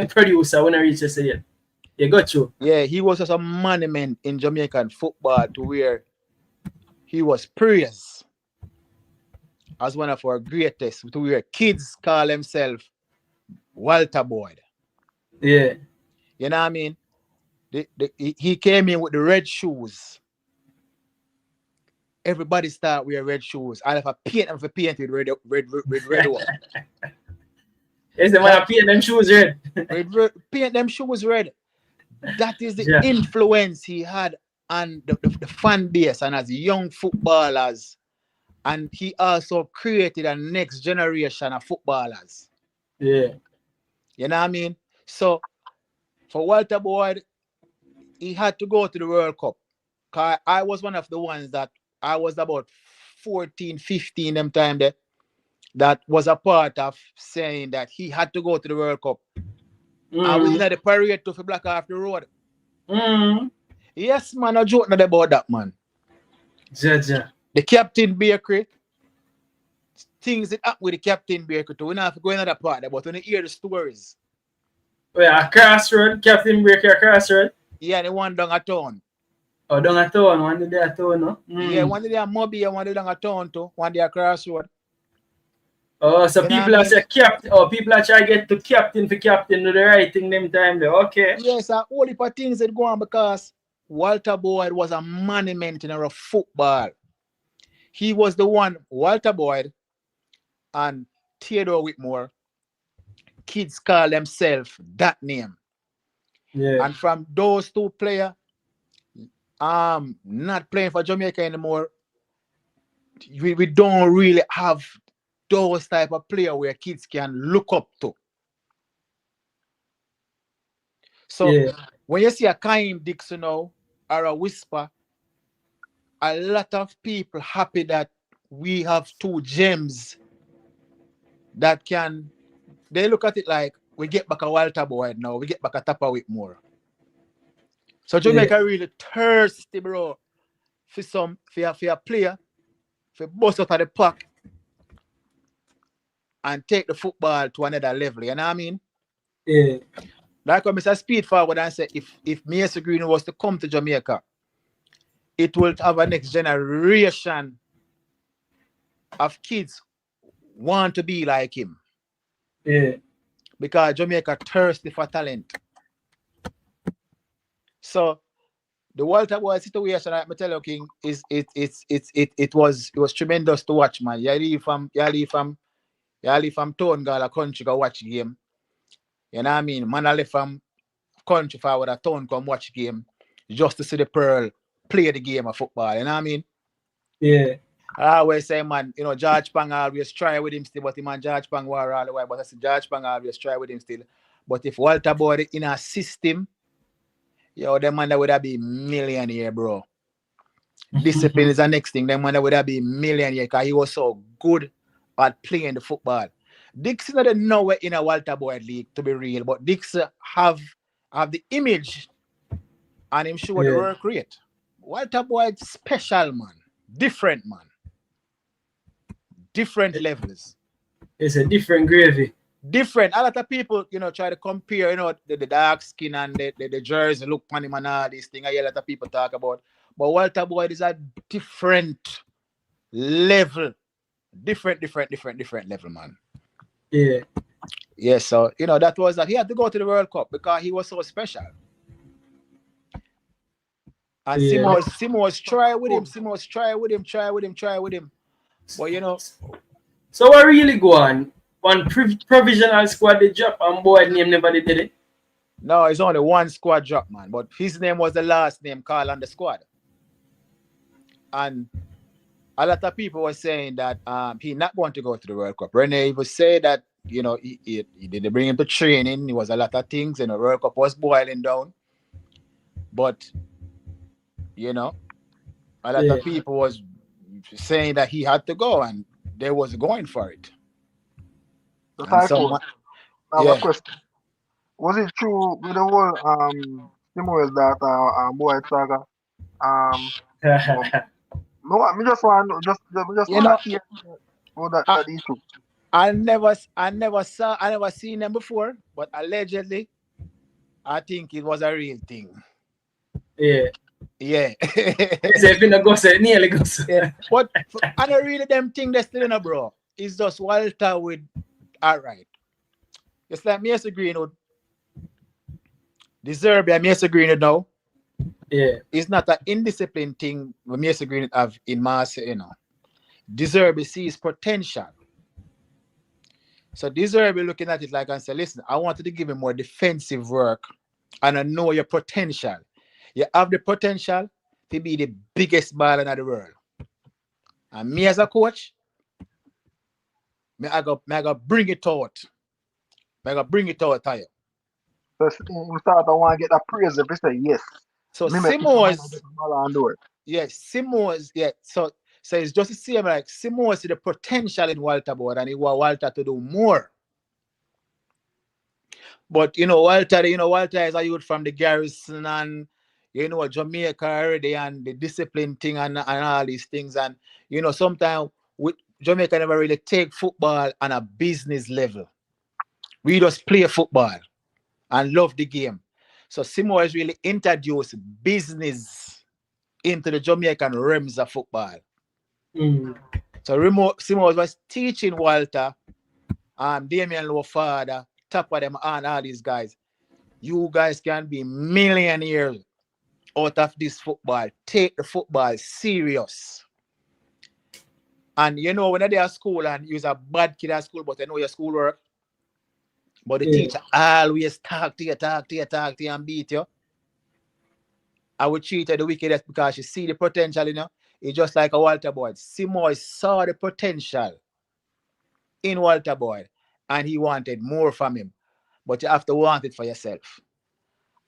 producer when I reach us here. You got you. yeah, he was just a monument in Jamaican football to where he was praised as one of our greatest, to where kids call themselves Walter Boyd. Yeah. You know what I mean? He came in with the red shoes. Everybody start wear red shoes. And if I paint them for painted red one. Yes, the man paint them shoes red. Paint them shoes red. That is the Yeah. influence he had on the fan base and as young footballers. And he also created a next generation of footballers. Yeah. You know what I mean? So for Walter Boyd, he had to go to the World Cup 'Cause I was one of the ones that I was about 14, 15 them time that was a part of saying that he had to go to the World Cup. I was in the parade to block off the road. Yes, man, I joke not about that, man. Jaja. The Captain Bakery, things that happen with the Captain Bakery too. We don't have to go into that part there, but when you hear the stories. Wait, a crossroad, Captain Breaker crossroad? Yeah, the one down a town. Oh, down a town, one day a town, no? Yeah, one day a Moby and one day down a town too. One day a crossroad. Oh, so You know people what I are say captain. Oh, people are trying to get to captain for captain do the right thing them time there. Okay. Yes, a whole heap of things that go on because Walter Boyd was a monument in our football. He was the one, Walter Boyd and Theodore Whitmore, kids call themselves that name. Yeah. And from those two players, not playing for Jamaica anymore, we don't really have those type of player where kids can look up to. So Yeah. when you see a Kaim Dixon now or a Whisper, a lot of people happy that we have two gems that can, they look at it like we get back a Walter Boyd now, we get back a Tapa Whitmore. So Jamaica really thirsty, bro, for a player, for bust out of the pack and take the football to another level. You know what I mean? Yeah. Like when Mr. Speed forward and say, if Mason Green was to come to Jamaica, it will have a next generation of kids want to be like him. Yeah. Because Jamaica thirsty for talent. So the Walter Boyd situation, I tell you, King, it was tremendous to watch, man. You leave from town, girl, a country go watch game. You know what I mean? Man, I left from country forward a town come watch game just to see the Pearl play the game of football. You know what I mean? Yeah. I always say, man, you know, George Pang always try with him still, but him and George Pang were all the way. But I say George Pang always try with him still. But if Walter Boyd in a system, yo, them man that would have been millionaire, bro. Discipline is the next thing. Them man that would have been millionaire because he was so good at playing the football. Dixon didn't know where in a Walter Boyd league, to be real, but Dixon have the image and him sure the work rate. Walter Boyd special, man. Different, man. Different levels. It's a different gravy. Different. A lot of people, you know, try to compare, you know, the dark skin and the jersey look on him and all these things. I hear a lot of people talk about. But Walter Boyd is a different level. Different level, man. Yeah. Yeah, so, you know, that was that. He had to go to the World Cup because he was so special. And Simo was try with him. But, you know. So what really go on? One provisional squad they drop and Boyd name never did it? No, it's only one squad drop, man. But his name was the last name called on the squad. And a lot of people were saying that he's not going to go to the World Cup. Rene even said that, you know, he didn't bring him to training. It was a lot of things, and the World Cup was boiling down. But, you know, a lot of people was saying that he had to go, and they was going for it. I have a question. Was it true with the whole Timo's that Boyd saga? No, I just want to hear about that issue. I never seen them before, but allegedly, I think it was a real thing. Yeah. Yeah. If you go say nearly go say. Yeah. But I don't really them thing that's still in a bro. It's just Walter with alright. It's like Mason Greenwood. Deserve Mason Greenwood now. Yeah. It's not an indisciplined thing when Mason Greenwood have in Marseille, you know. Deserve sees potential. So Deserve looking at it like and say, listen, I wanted to give him more defensive work and I know your potential. You have the potential to be the biggest baller in the world. And me as a coach, I got bring it out. I got bring it out to you. So you start to want to get that praise if you say yes. So Me make Issa man get Simoes, the ball and do it. yes, Simoes, yeah. So it's just the same like Simoes see the potential in Walter Boyd and he want Walter to do more. But Walter is a youth from the garrison and Jamaica already and the discipline thing and all these things. And sometimes with Jamaica never really take football on a business level. We just play football and love the game. So Simo has really introduced business into the Jamaican realms of football. So Simo was teaching Walter, Damian Lowfather, top of them and all these guys. You guys can be millionaires out of this football. Take the football serious. And when they're at school and you're a bad kid at school, but you know your schoolwork, but the teacher always talk to you and beat you. I would treat her the wickedest because she see the potential, It's just like a Walter Boyd. Simoy saw the potential in Walter Boyd and he wanted more from him. But you have to want it for yourself.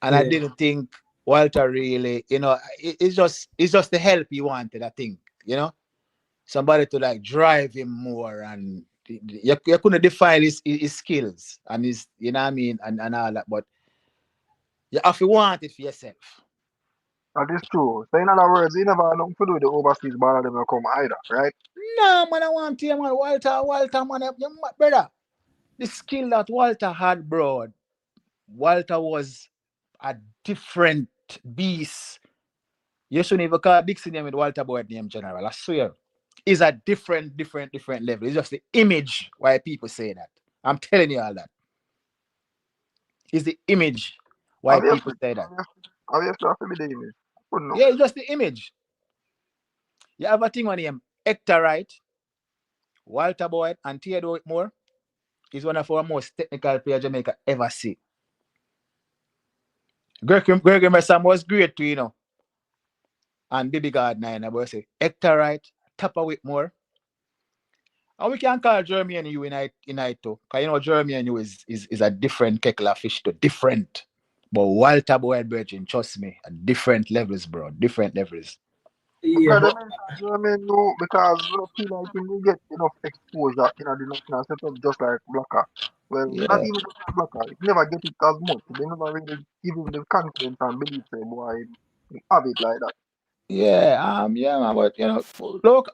And I didn't think Walter really, it's just the help he wanted, I think, somebody to like drive him more and you couldn't define his skills and his, you know what I mean, and all that, but you have to want it for yourself. That is true. So in other words, you never know to do with the overseas ball them will come either, right? No, man, I want to, man. Walter, man, brother. The skill that Walter had, bro. Walter was a different beast. You shouldn't even call Dixie name with Walter Boyd name general. I swear. It's a different level. It's just the image why people say that. I'm telling you all that. It's the image why people say that. Obviously, have to be the image. I couldn't know. Yeah, it's just the image. You have a thing on him. Hector Wright, Walter Boyd, and Theodore Whitmore is one of our most technical players Jamaica ever see. Gregory Mercer was great too, And Baby Gardner, I would say Hector Wright, Tapa Whitmore. And we can call Jeremy and you in too. Because Jeremy and you is a different kettle of fish to different. But Walter Boyd Virgin, trust me, at different levels, bro. Different levels. Yeah, but No, because we don't feel like him will get enough exposure in the national setup just like Blacker. Well, not Yeah. even just like Blacker. He never get it as much. They never really give him the confidence and belief say, boy, he have it like that. Yeah, man, but look,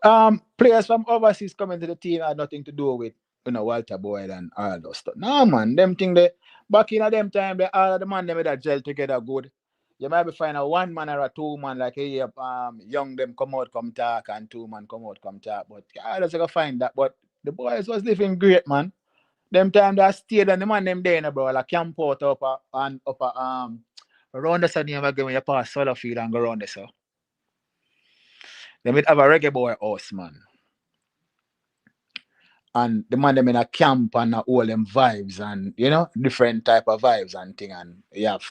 players from overseas coming to the team had nothing to do with Walter Boyd and all those stuff. No, man, them thing they back in them time, they all the man them with that gel together good. You might be find a one man or a two man like young them come out come talk and two man come out come talk. But I just gotta find that. But the boys was living great, man. Them time they stayed and the man them there, bro, like camp out around the sun when you pass solar field and go around the so. They would have a reggae boy house, man. And the man them in a camp and all them vibes and different type of vibes and thing and you have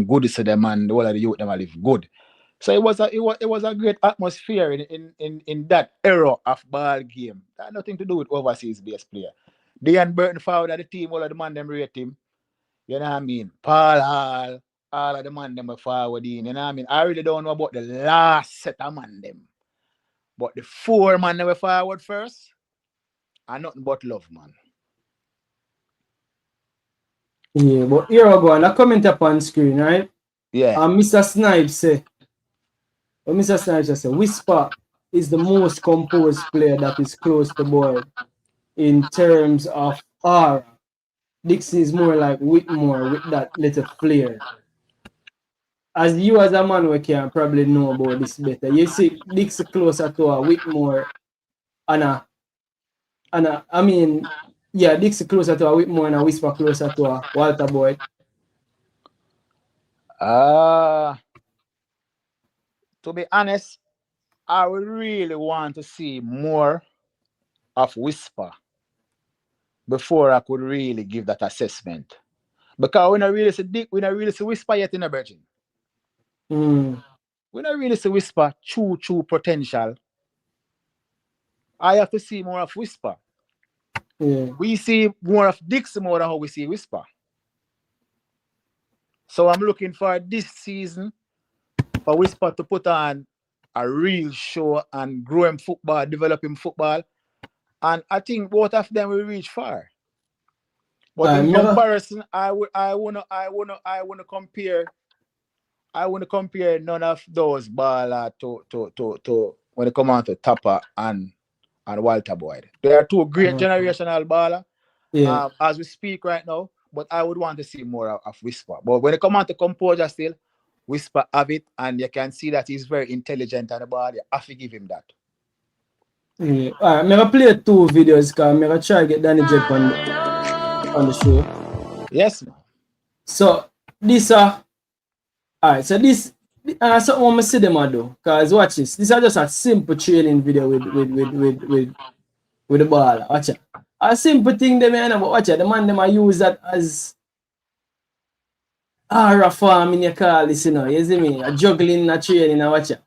goodies to them and all of the youth them live good. So it was a great atmosphere in that era of ball game. That had nothing to do with overseas based player. Dean Burton forward of the team, all of the man them rate him. You know what I mean? Paul Hall, all of the man them were forward in. You know what I mean? I really don't know about the last set of man them. But the four man never forward first are nothing but love, man. yeah, but here I go, and I comment up on screen, right? Yeah. And Mr. Snipes say, Whisper is the most composed player that is close to Boyd in terms of aura. Dixie is more like Whitmore with that little flair. As you as a man we can probably know about this better. You see Dixie closer to a Whitmore and Dixie closer to a Whitmore and a Whisper closer to a Walter Boyd. To be honest, I would really want to see more of Whisper before I could really give that assessment. Because we don't really see Whisper yet in a virgin. We don't really see Whisper true potential. I have to see more of Whisper. Yeah. We see more of Dixie more than how we see Whisper. So I'm looking for this season for Whisper to put on a real show and grow him football, develop him football. And I think both of them will reach far. But in comparison, I wanna compare none of those baller to when it come on to Tapper and Walter Boyd. They are two great generational baller. As we speak right now, but I would want to see more of Whisper. But when it come on to composure still, Whisper have it, and you can see that he's very intelligent on the ball. You have to give him that. Yeah. Alright, I'm gonna play 2 videos because I'm gonna try to get Danny Jack on the show. Yes, man. So this alright, so this something I see them do. Cause watch this. This is just a simple training video with the ball. Watch it. A simple thing them but watch it. The man them I use that as farm in your call this, you know. You see me? A juggling, a training, watch it.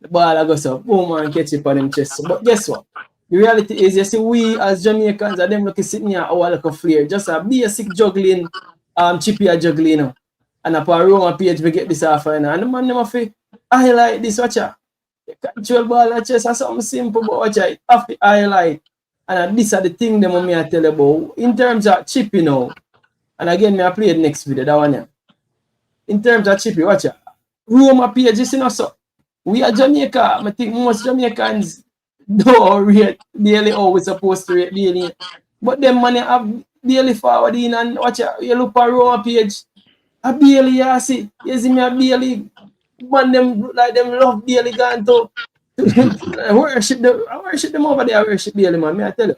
The ball I go so boom and catch it on them chest. But guess what? The reality is, you see, we as Jamaicans are them looking sitting here our like a flair. Just a basic juggling, chippy juggling, you know. And upon Roma page we get this off, you know. And the man them have to highlight this, watch it. The control ball at chest is something simple, but watch it. Have to highlight. And this are the thing them me I tell you about. In terms of chippy, you know. And again, me I play the next video, that one, yeah. In terms of chippy, watch it. Roma page, you know, so. We are Jamaica. I think most Jamaicans don't rate daily how we're supposed to rate daily. But them money have daily forward in and watch it. You look at Roma page. A daily, you see. You see me a daily. Man, them like them love daily gone to worship them over there, worship daily, man. Me I tell you.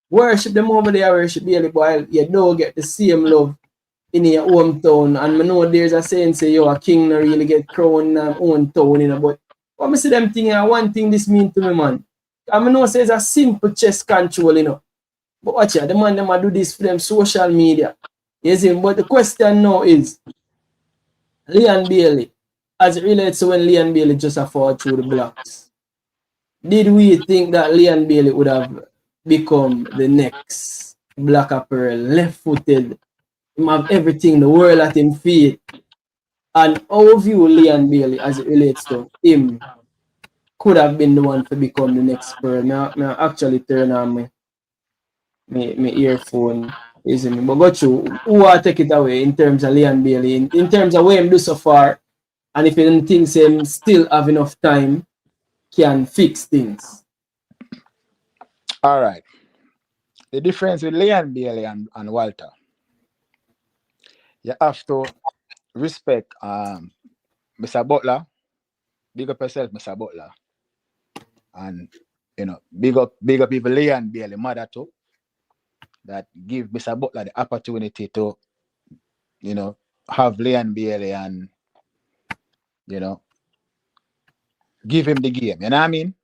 Worship them over there, worship daily, boy. You don't get the same love in your hometown. And I know there's a saying say yo a king no really get crowned in our own town, you know, but what I see them thing and one thing this mean to me, man. I know say it's a simple chest control, you know. But watch ya, the man them do this for them social media. You see, but the question now is Leon Bailey, as it relates to when Leon Bailey just fall through the blocks. Did we think that Leon Bailey would have become the next Black Apparel, left-footed? Him have everything the world at him feet. And how view Leon Bailey as it relates to him could have been the one to become the next Pearl. I actually turn on my earphone. Isn't me? But go through, who will take it away in terms of Leon Bailey, in terms of what him do so far, and if you think him still have enough time, can fix things. All right. The difference with Leon Bailey and Walter, you have to respect Mr. Butler. Big up yourself, Mr. Butler. And you know, big up people Leon Bailey, mother too, that give Mr. Butler the opportunity to, you know, have Leon Bailey and, you know, give him the game. You know what I mean?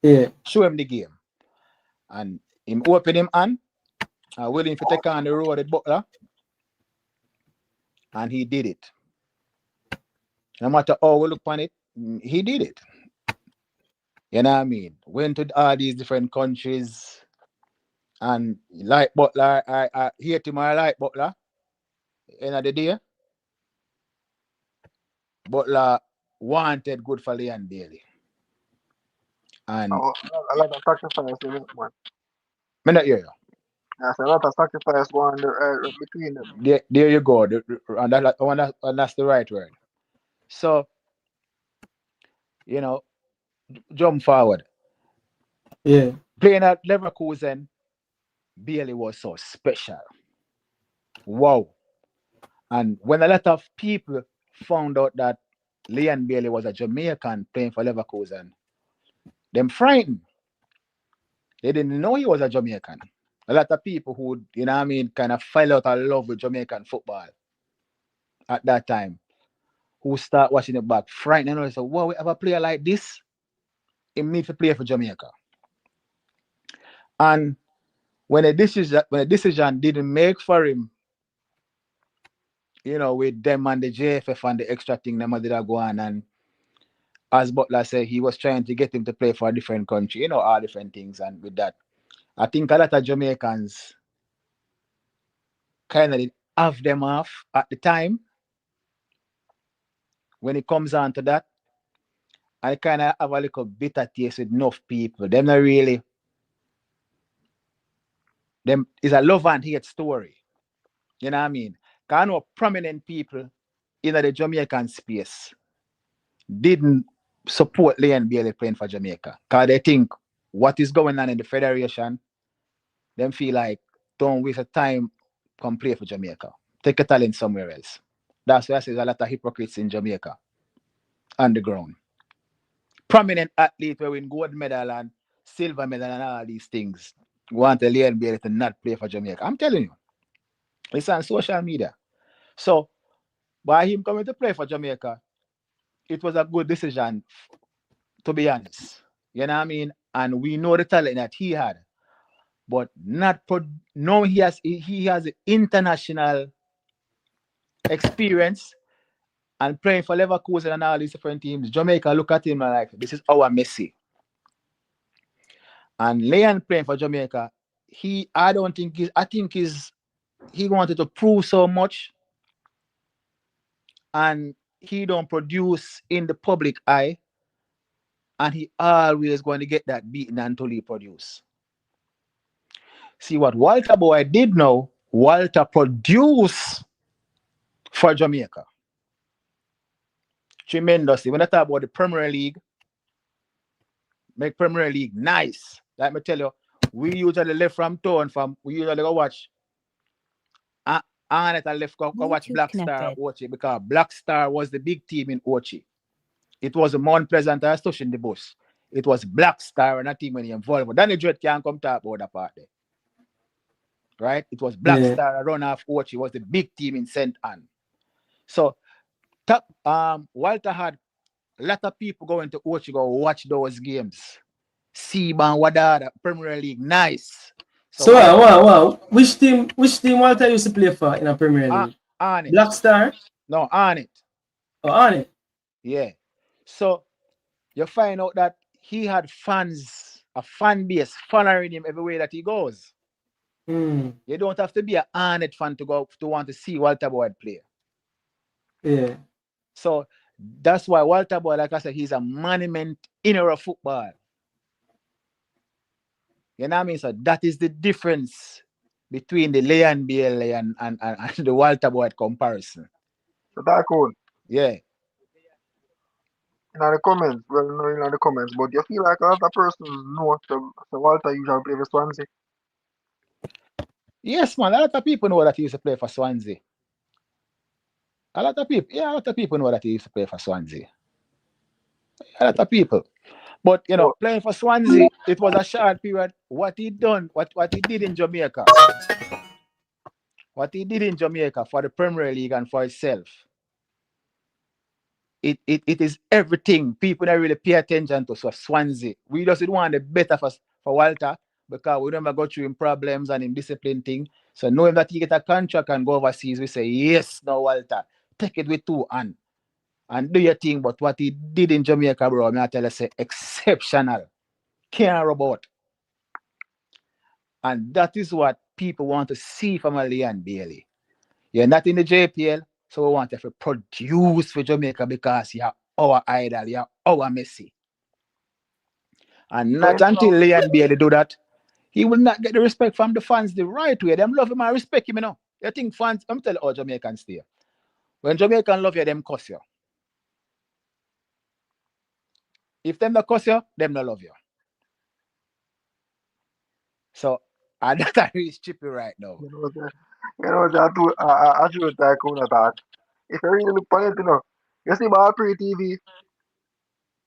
Yeah. Show him the game. And him open him hand, willing to take on the road with Butler. And he did it. No matter how we look on it, he did it. You know what I mean? Went to all these different countries and like Butler, I hate him, I like Butler. End of the day, Butler wanted good for Leon Bailey. And a lot of sacrifice in it, man. I not hear you. There's a lot of sacrifice going between them. There you go. And that's the right word. So, you know, jump forward. Yeah. Playing at Leverkusen, Bailey was so special. Wow. And when a lot of people found out that Leon Bailey was a Jamaican playing for Leverkusen, them frightened. They didn't know he was a Jamaican. A lot of people who, you know what I mean, kind of fell out of love with Jamaican football at that time, who start watching it back, frightened, and say, wow, we have a player like this? He need to play for Jamaica. And when a decision didn't make for him, you know, with them and the JFF and the extra thing them did go on, and as Butler said, he was trying to get him to play for a different country, you know, all different things. And with that, I think a lot of Jamaicans kind of did have them off at the time. when it comes on to that, I kind of have a little bitter taste with enough people. Them not really. Them is a love and hate story. You know what I mean? Cause I know prominent people in the Jamaican space didn't support Leon Bailey playing for Jamaica. Cause they think what is going on in the federation, them feel like don't waste your time, come play for Jamaica. Take your talent somewhere else. That's why I say there's a lot of hypocrites in Jamaica underground. Prominent athlete who win gold medal and silver medal and all these things want to Leon Bailey to not play for Jamaica. I'm telling you, it's on social media. So by him coming to play for Jamaica, it was a good decision, to be honest. You know what I mean? And we know the talent that he had, but not no, he has international experience and playing for Leverkusen and all these different teams. Jamaica look at him like this is our Messi. And Leon playing for Jamaica, he wanted to prove so much, and he don't produce in the public eye, and he always going to get that beaten until he produce. See what Walter Boy did now, Walter produced for Jamaica. Tremendously. When I talk about the Premier League, make Premier League nice. Let me tell you, we usually left from town, we usually go watch. And I left go watch Black Star Ochi, because Black Star was the big team in Ochi. It was a Mount Pleasant or Stush in the bus. It was Black Star and a team when he involved. Danny Dread can't come talk about that part there. Right? It was Black Star, a run off Ochi, was the big team in St. Anne. So Walter had a lot of people going to Ochi go watch those games. Seaban, Wadada, Premier League, nice. So wow. Which team Walter used to play for in a Premier League? On it. Black Star? No, on it. Oh, on it. Yeah. So you find out that he had fans, a fan base following him everywhere that he goes. You don't have to be an Arnett fan to want to see Walter Boyd play. Yeah. So that's why Walter Boyd, like I said, he's a monument in our football. You know what I mean? So that is the difference between the Leon Bailey and the Walter Boyd comparison. So that cool. Yeah. In the comments, but you feel like a lot of persons know so Walter usually play for Swansea. Yes, man. A lot of people know that he used to play for Swansea. A lot of people know that he used to play for Swansea. A lot of people. But, you know, playing for Swansea, it was a short period. What he did in Jamaica. What he did in Jamaica for the Premier League and for himself. It is everything. People don't really pay attention to. So Swansea. We just want the better for Walter, because we never go through him problems and him discipline thing. So knowing that he get a contract and go overseas, we say, yes, no, Walter, take it with 2 hands. And do your thing, but what he did in Jamaica, bro, I tell you, say exceptional. Can't robot. And that is what people want to see from a Leon Bailey. You're not in the JPL, so we want to produce for Jamaica because you're our idol, you're our Messi. And not until Leon Bailey do that, he will not get the respect from the fans the right way. Them love him and respect him, you know. You think fans, I'm telling you how Jamaicans stay. When Jamaican love you, them cuss you. If them not cuss you, them not love you. So, and that is chippy right now. I should tycoon attack. If you really look at it, you know, you see BallPreetV,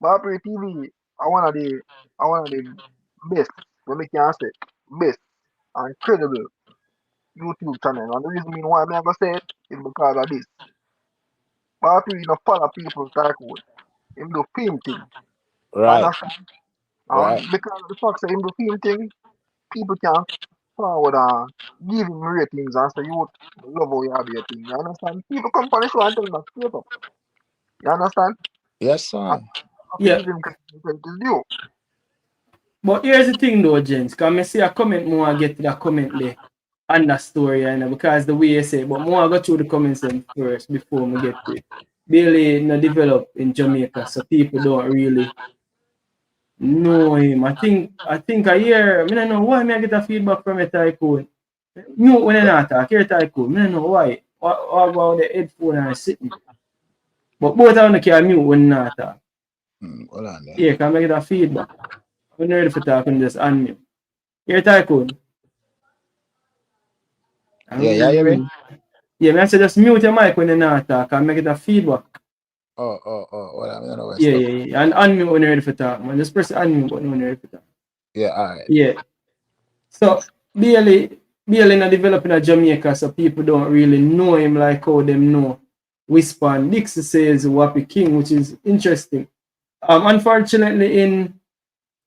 I one of the best, when we can say, best and credible YouTube channel. And the reason why I'm going to say it is because of this. BallPreetV, you know, follow people tycoon. Him do film thing. Right. Understand? Right. Because of the fact that him do film thing, people can forward and give him ratings and say, you love how you have your thing. You understand? People come on the show and tell him that straight up. You understand? Yes, sir. Yeah. Give him credit is due. But here's the thing though, gents, because I see a comment more get to that comment there on that story, you know, because the way you say, but more I go through the comments then first before we get to it. Bailey no develop in Jamaica, so people don't really know him. I think a year, I don't know why I get a feedback from a tycoon. Mute when I not talk, hear tycoon. I don't know why. What about the headphone and sitting. But both of them can mute when not talk. Hold on there. Yeah, can I get a feedback? When you're ready for talking, just unmute. Hear tycoon. Yeah, hear me? Yeah, I say just mute your mic when you not talk and make it a feedback. Oh, hold on, I don't know where Yeah. And unmute when you're ready for talk, man. Just press the unmute button when you're ready for talk. Yeah, alright. Yeah. So Bailey not developing in Jamaica, so people don't really know him like how them know Whisper and Dixie says Wappy King, which is interesting. Unfortunately, in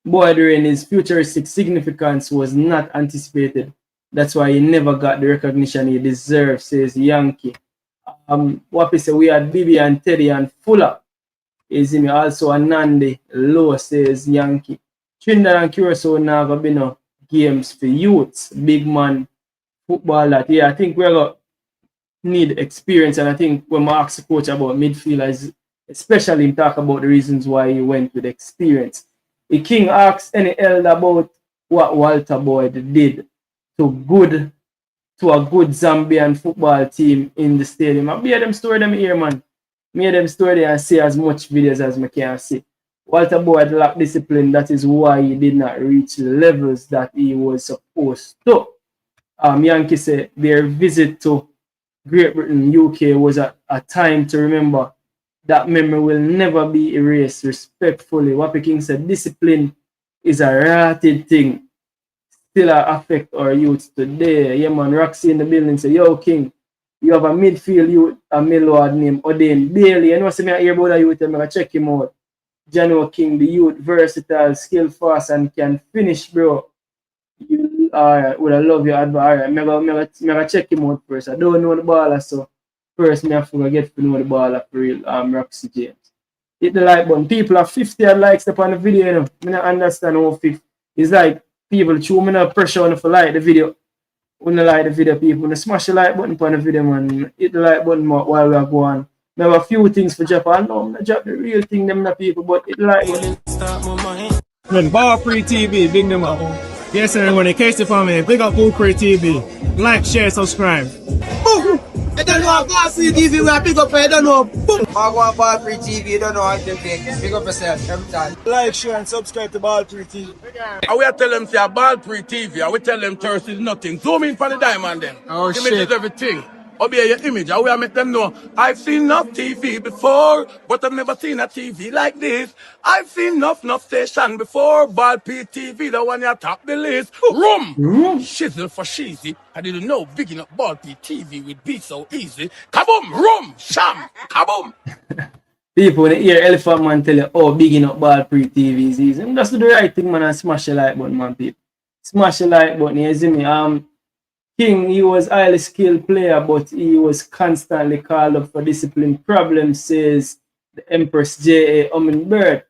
Boyd Rain, his futuristic significance was not anticipated. That's why he never got the recognition he deserves, says Yankee. Wappy said we had Bibi and Teddy and Fuller. Is him also Anandi Low, says Yankee. Trinidad and Curacao now have been no games for youths, big man football that. Yeah, I think we're going to need experience, and I think when I ask the coach about midfielders, especially him talk about the reasons why he went with experience. The King asked any elder about what Walter Boyd did to a good Zambian football team in the stadium. I made them story them here, man. Made them story there and see as much videos as I can see. Walter Boyd lacked discipline. That is why he did not reach the levels that he was supposed to. Yankee said their visit to Great Britain, UK was a time to remember. That memory will never be erased. Respectfully, Wappy King said discipline is a rotted thing. Still affect our youth today. Yeah, man. Roxy in the building say, yo, King, you have a midfield youth, a Millward named Odain Bailey. You know, see me hear about that youth, I'm going to check him out. Jano King, the youth, versatile, skill fast, and can finish, bro. Alright, would I love your advice. Alright, I'm going to check him out first. I don't know the baller, so first, I have to get to know the baller for real, Roxy James. Hit the like button. People have 50 likes upon the video, you know. I don't understand how 50. It's like people chew me no pressure on if you like the video. When you like the video, people, when you smash the like button upon the video, man. Hit the like button while we are going. I have a few things for drop. I know I'm not drop the real thing, them the people, but hit the like button. When BallPreetV, big them up. Yes, everyone, in case you for me, big up BallPreetV. Like, share, subscribe. Boom! I don't know about BallPreetV, we are big up, I don't know. Boom! I want BallPreetV, you don't know how to make. Big up yourself every time. Like, share, and subscribe to BallPreetV. I will tell them, say, BallPreetV, I will tell them thirst is nothing. Zoom in for the diamond then. Oh, Image shit. is everything. Obey your image. I will make them know. I've seen enough TV before, but I've never seen a TV like this. I've seen enough station before. BallPreetV, the one you top the list. Room! Shizzle for cheesy. I didn't know big enough BallPreetV would be so easy. Kaboom! Room! Sham! Kaboom! People, when you hear Elephant Man tell you, oh, big enough BallPreetV is easy. Just do the right thing, man, and smash the like button, man, people. Smash the like button, you see me? King, he was a highly skilled player, but he was constantly called up for discipline problems, says the Empress J.A. Hummingbird.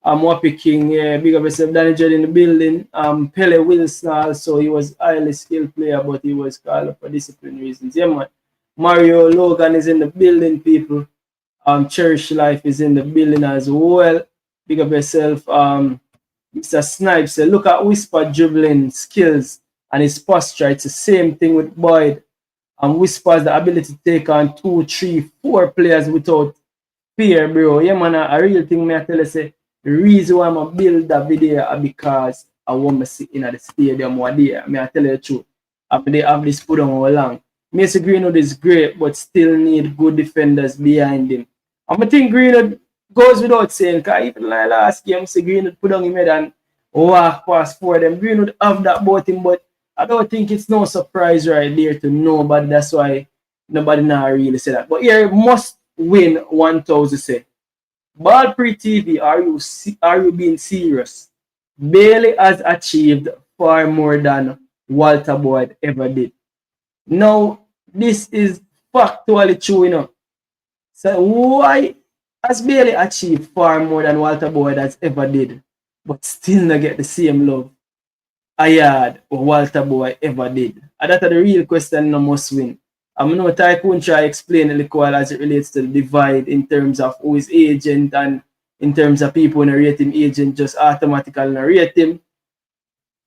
Wappy King, yeah, big up yourself, Danny Judd in the building. Pele Wilson also, he was a highly skilled player, but he was called up for discipline reasons. Yeah, man. Mario Logan is in the building, people. Cherish Life is in the building as well. Big up yourself. Mr. Snipes said, look at Whisper dribbling skills and his posture. It's the same thing with Boyd. Whisper's the ability to take on 2, 3, 4 players without fear, bro. Yeah, man, a real thing, I tell you, say, the reason why I build that video is because I want to sit in the stadium one day. I tell you the truth. After they have this put on all along. Mason Greenwood is great, but still need good defenders behind him. I think Greenwood goes without saying, because even like last game, say Greenwood put on him head and walk past for them. Greenwood have that about him, but I don't think it's no surprise right there to nobody. That's why nobody now really say that. But here, must win 1,000 say. BallPreetV, are you being serious? Bailey has achieved far more than Walter Boyd ever did. Now, this is factually true, you know. So why has Bailey achieved far more than Walter Boyd has ever did, but still not get the same love I had or Walter Boyd ever did? And that's the real question, no must win. I know Tycoon try explain a little while as it relates to the divide in terms of who is agent and in terms of people who rate him agent just automatically rate him.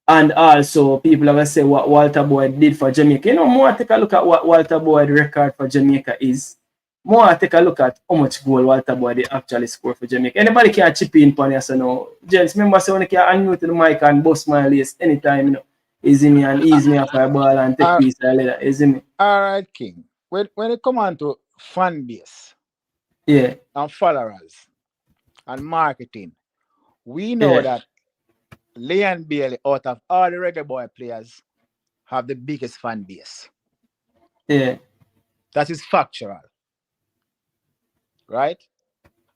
And also people are gonna say what Walter Boyd did for Jamaica. You know, more take a look at what Walter Boyd record for Jamaica is. More take a look at how much goal Walter Boyd actually score for Jamaica. Anybody can chip in on this, you know. Gents, remember say when you can unmute the mic and bust my lace anytime, you know. Easy me and ease me off my ball and take piece of leather. Easy me. Alright, King. When it come on to fan base, yeah, and followers and marketing, we know that Leon Bailey, out of all the Reggae Boy players, have the biggest fan base. Yeah. That is factual. Right?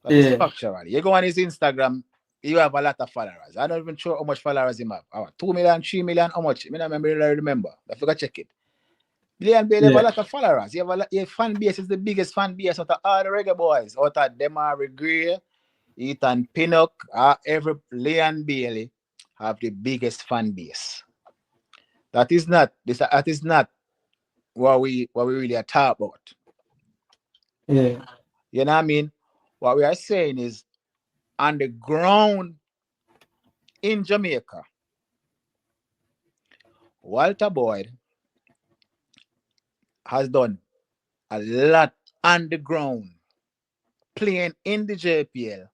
That is factual. You go on his Instagram, you have a lot of followers. I don't even sure how much followers he have. 2 million, 3 million, how much? I don't remember. I forgot to check it. Leon Bailey have a lot of followers. Your fan base is the biggest fan base out of all the Reggae Boys. Out of Demari Gray, Ethan Pinnock, every Leon Bailey have the biggest fan base. That is not what we really are talking about. Yeah. You know what I mean? What we are saying is on the ground in Jamaica, Walter Boyd has done a lot on the ground, playing in the JPL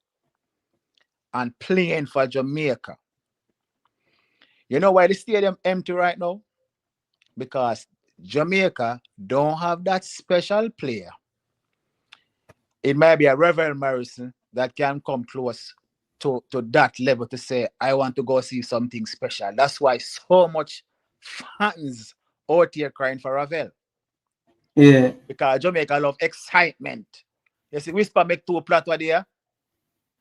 and playing for Jamaica. You know why the stadium empty right now? Because Jamaica don't have that special player. It might be a Reverend Morrison that can come close to that level to say, I want to go see something special. That's why so much fans out here crying for Ravel. Yeah. Because Jamaica love excitement. You see, Whisper make 2 plateau there.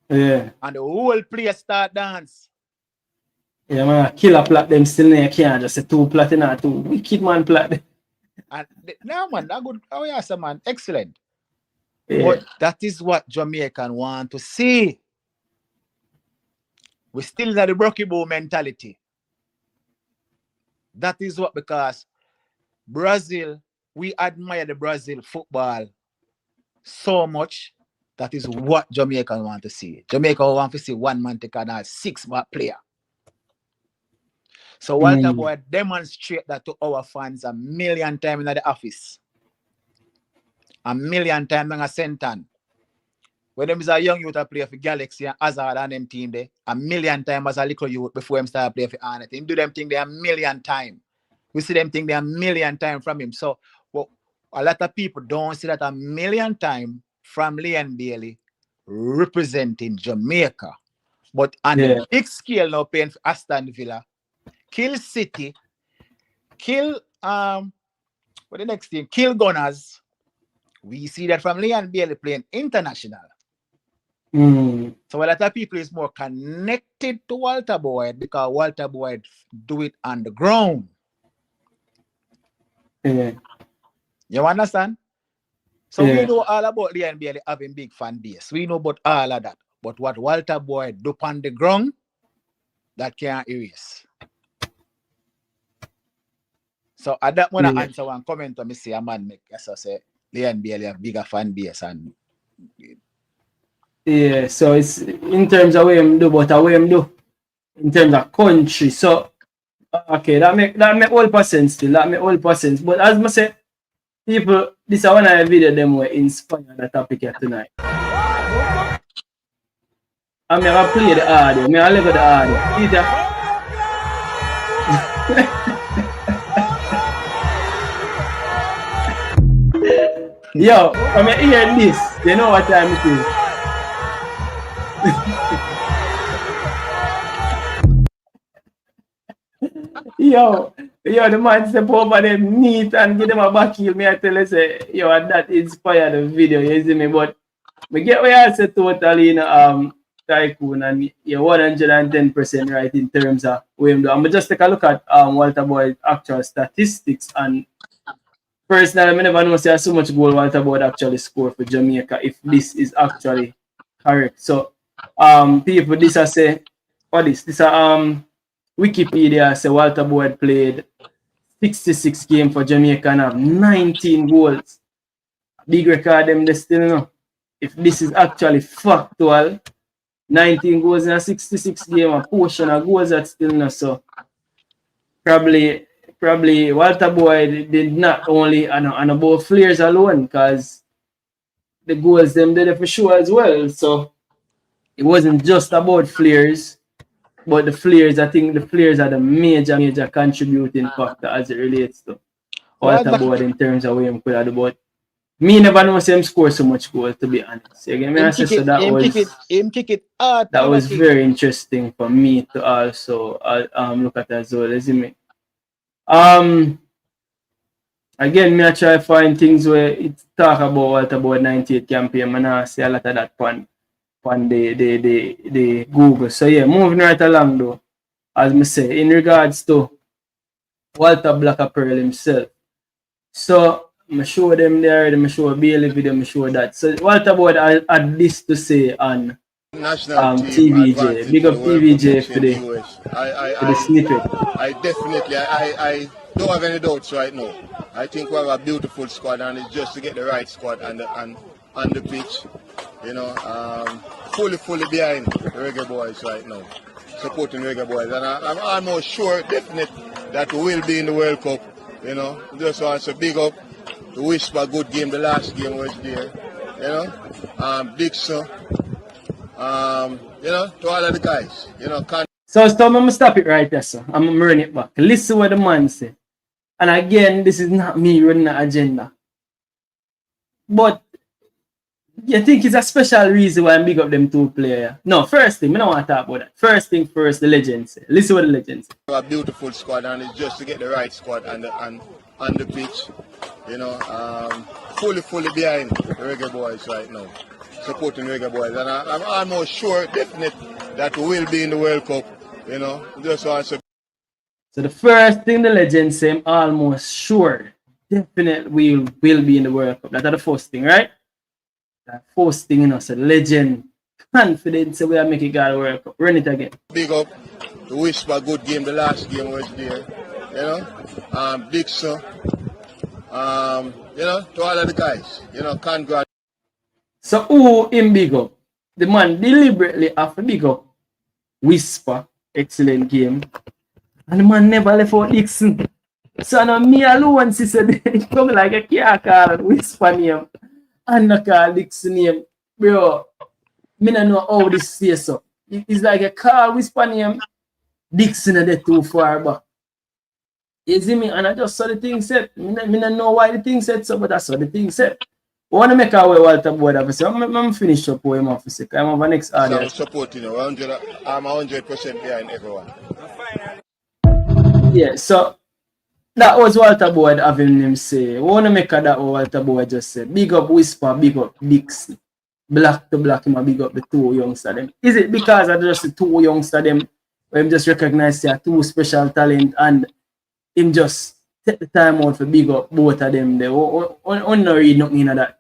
Yeah. And the whole place start dance. Yeah, man, killer plat them still there. Can't just say 2 platinum, 2 wicked man plat. And now, man, that good. Oh, yes, man, excellent. Yeah. But that is what Jamaican want to see. We still have the Rocky Bowl mentality. That is what, because Brazil, we admire the Brazil football so much. That is what Jamaica want to see. Jamaica want to see one man take on a 6-back player. So Walter Boyd demonstrate that to our fans 1,000,000 times in the office. 1,000,000 times in a Senton. When them is a young youth play for Galaxy and Hazard and them team there, 1,000,000 times as a little youth before him start play for Arnett. Him do them thing there 1,000,000 times. We see them thing there 1,000,000 times from him. So well, a lot of people don't see that 1,000,000 times from Leon Bailey representing Jamaica. But on the big scale now playing for Aston Villa, Kill City, Kill what the next thing? Kill Gunners. We see that from Leon Bailey playing international. So a lot of people is more connected to Walter Boyd because Walter Boyd do it on the ground. Yeah. You understand? So we know all about Leon Bailey having big fan base. We know about all of that. But what Walter Boyd do on the ground, that can't erase. So at that one, I answer one comment to me say a man make as I say Leon Bailey have bigger fan base and yeah, so it's in terms of what him do, but what him do in terms of country. So okay, that make all percent still. That make all percent. But as I say, people, this is one of the video them were inspired the topic here tonight. I'm gonna play the audio. I'm gonna leave the audio. See that? Yo, I'm hearing this. You know what time it is. Yo, the man step over them neat and give them a back heel. Me I tell you say, yo, that inspired the video, you see me? But we get what I say totally in Tycoon and you're 110% right in terms of what I'm doing. I'm just take a look at Walter Boyd's actual statistics, and personally I never know say so much goal Walter Boyd actually scored for Jamaica if this is actually correct. So people this I say this Wikipedia say Walter Boyd played 66 games for Jamaica and have 19 goals. Big record them they still know. If this is actually factual, 19 goals in a 66 game, a portion of goals that still know. So probably Walter Boy did not only on about flares alone, because the goals them did it for sure as well. So it wasn't just about flares, but the flares, I think the flares are the major contributing factor as it relates to Walter Boy in terms of what him could have do. But me never know him score so much goals, to be honest. You get me? So that was very interesting for me to also look at as well, isn't it? Again, me I try to find things where it talk about Walter Boy 98 campaign, and I see a lot of that on the Google. So yeah, moving right along though, as me say, in regards to Walter Black Pearl himself. So I show them there, I show Bailey video, I show that. So Walter Boy had this to say on national TVJ. Big up TVJ for the snippet. I definitely I don't have any doubts right now. I think we have a beautiful squad, and it's just to get the right squad on the pitch. You know, fully behind Reggae Boyz right now, supporting Reggae Boyz, and I'm almost sure, definite, that we will be in the World Cup. You know, just want to big up the Whisper, good game. The last game was there. You know, Dixon. You know, to all of the guys. You know, so I'm gonna stop it right there, sir. I'm gonna run it back. Listen what the man say. And again, this is not me running an agenda. But you think it's a special reason why I'm big up them two players? No, first thing, I don't want to talk about that. First thing first, the legends say. Listen what the legends say. A beautiful squad, and it's just to get the right squad on the pitch. You know, fully behind Reggae Boyz right now, supporting Reggae Boyz, and I'm almost sure, definite, that we will be in the World Cup. You know, just want to. So the first thing the legends say, I'm almost sure, definitely we will be in the World Cup. That's the first thing, right? That first thing, you know, so legend, confident, so we are making God World Cup. Run it again. Big up the Whisper, good game. The last game was there. You know, Dixon. You know, to all of the guys. You know, congrats. So who him big up? The man deliberately have to big up Whisper, excellent game. And the man never left out Dixon. So now me alone, sister, it come like a car call Whisper name and not call Dixon name. Bro, me don't know how this stays up. It's like a call Whisper name, Dixon are too far back. You see me? And I just saw the thing said. Me don't know why the thing said so, but that's what the thing said. I want to make our way Walter Boy that say, I'm finish up with him off. I'm on the next audience. So I'm supporting you. I'm 100% behind everyone. Yeah, so that was Walter Boy having him say. I want to make that Walter Boy just said. Big up Whisper, big up Dixon. Black to black, him big up the two youngsters them. Is it because of just the two youngsters them where him just recognize they are two special talent and him just take the time out for big up both of them there? I not read nothing in that.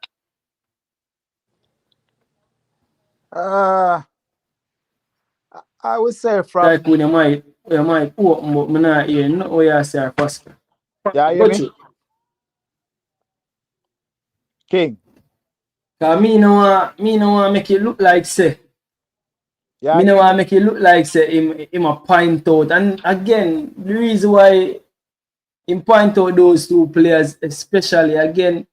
I would say from like when you might open, but me not hear nothing what you say first. Yeah, you hear me? King. Cause me no want make it look like say. Yeah, Me no want make it look like say him a point out. And again, the reason why him point out those two players, especially again,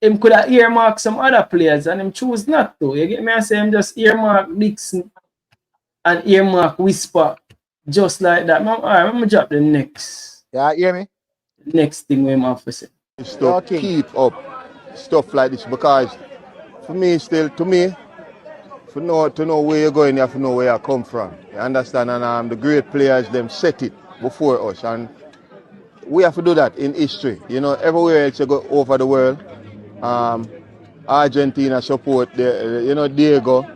him could have earmarked some other players and him choose not to. You get me? I say him just earmark Dixon and earmark Whisper just like that. Alright, I'm gonna drop the next. Yeah, hear me? Next thing we have to say. To keep up stuff like this, because for me still, to me, to know where you're going, you have to know where you come from. You understand? And the great players them set it before us, and we have to do that in history. You know, everywhere else you go over the world, Argentina support Diego.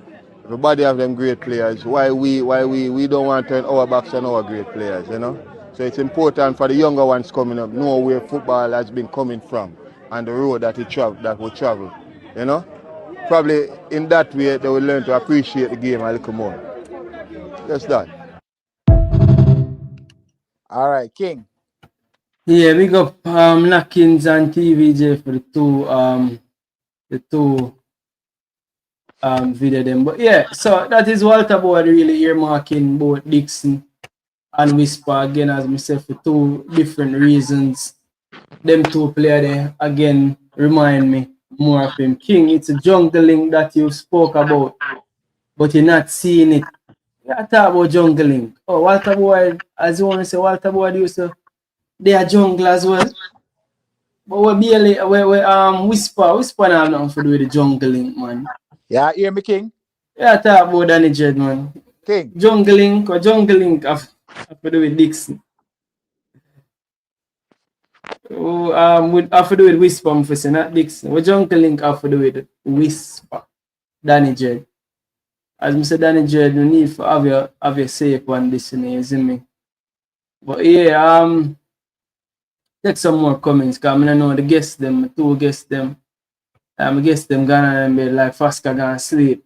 Everybody have them great players. Why we don't want to turn our backs on our great players, you know? So it's important for the younger ones coming up, know where football has been coming from and the road that we travel, you know? Probably in that way they will learn to appreciate the game a little more. Just that. All right, King. Yeah, big up Nakins and TVJ for the two video them. But yeah, so that is Walter Boyd really earmarking both Dixon and Whisper again as myself for two different reasons. Them two player there again remind me more of him. King, it's a jungling that you spoke about, but you're not seeing it. You talk about jungling. Oh, Walter Boyd, as you want to say, Walter Boyd used to they are jungle as well. But we barely Whisper now have nothing to do with the jungling, man. Yeah, hear me, King? Yeah, talk about Danny Jed, man. King. Jungling have to do with Dixon. Have to do with Whisper, I'm for saying, not Dixon. What jungling have to do with Whisper, Danny Jed. As Mr. Danny Jed, you need to have your say upon this, you see me. But yeah, take some more comments, because I know the guests them, two guests them. I guess them gonna be like Fasca gonna sleep.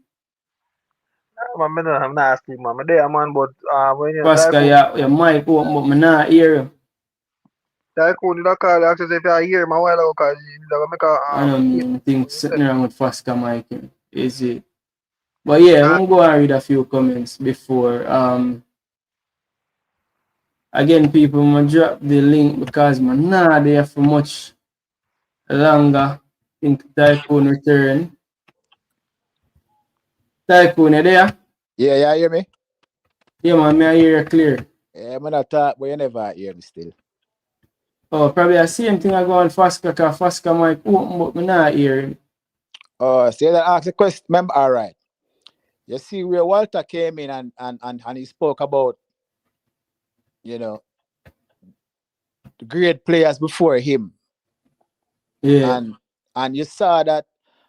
Man, I'm not asleep, man. I'm there, man, but when you Fasca, your mic open, but me not hear you. Tycoon did a call you access if you hear him a while ago, because he's going to make I don't think something wrong with Fasca mic. Is it? But yeah, I'm gonna go and read a few comments before. Again, people, I'm gonna drop the link because man, nah, they have for much longer. I think Tycoon return. Tycoon, you there? Yeah, hear me? Yeah, man, I hear you clear. Yeah, man, I talk, but you never hear me still. Oh, probably the same thing I go on Fasca, because Fasca mic open, but me not hear him. Oh, so that ask a question. Remember, all right. You see where Walter came in and he spoke about, you know, the great players before him. Yeah. And you saw that,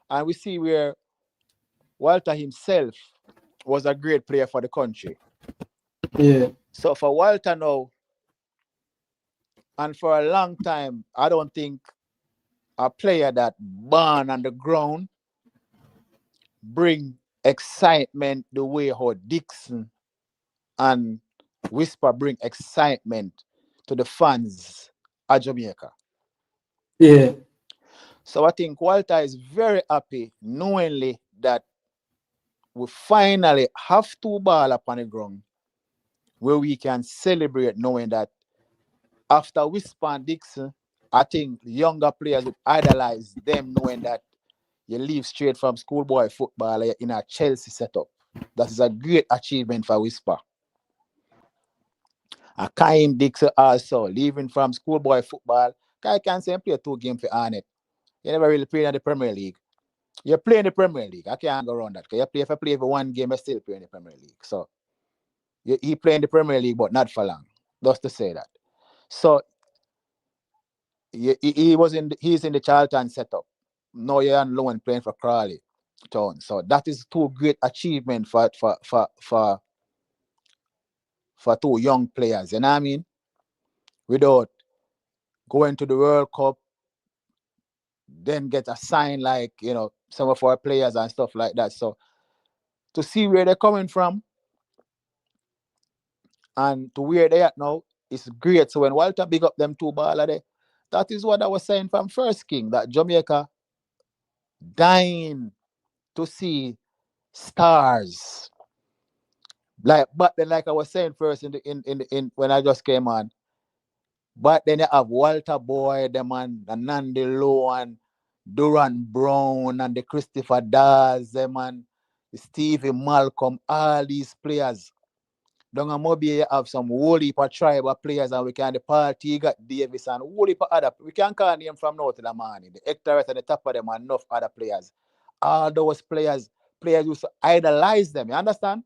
and we see where Walter himself was a great player for the country. Yeah. So for Walter now, and for a long time, I don't think a player that born on the ground bring excitement the way how Dixon and Whisper bring excitement to the fans of Jamaica. Yeah. So I think Walter is very happy knowingly that we finally have two ball up on the ground where we can celebrate knowing that after Whisper and Dixon, I think younger players would idolize them knowing that you leave straight from schoolboy football in a Chelsea setup. That is a great achievement for Whisper. And Kaim Dixon also leaving from schoolboy football. I can say play 2 games for Arnett. You never really play in the Premier League. You play in the Premier League. I can't go around that. You play if I play for 1 game, I still play in the Premier League. So he play in the Premier League, but not for long. Just to say that. So he's in the Charlton setup. Now you're on loan playing for Crawley Town. So that is 2 great achievements for 2 young players. You know what I mean? Without going to the World Cup, then get a sign like, some of our players and stuff like that. So to see where they're coming from and to where they are now is great. So when Walter big up them 2 baller there, that is what I was saying from First King, that Jamaica dying to see stars. But then, like I was saying first in when I just came on, but then you have Walter Boyd, the man, the Nandi Lowe and Duran Brown and the Christopher Dawes, the man, Stevie Malcolm, all these players. Down in Mobile, you have some whole heap of tribal players, and we can the party, you got Davis and whole heap of other. We can call them from now to the morning. The Hector at the top of them and enough other players. All those players used to idolize them. You understand?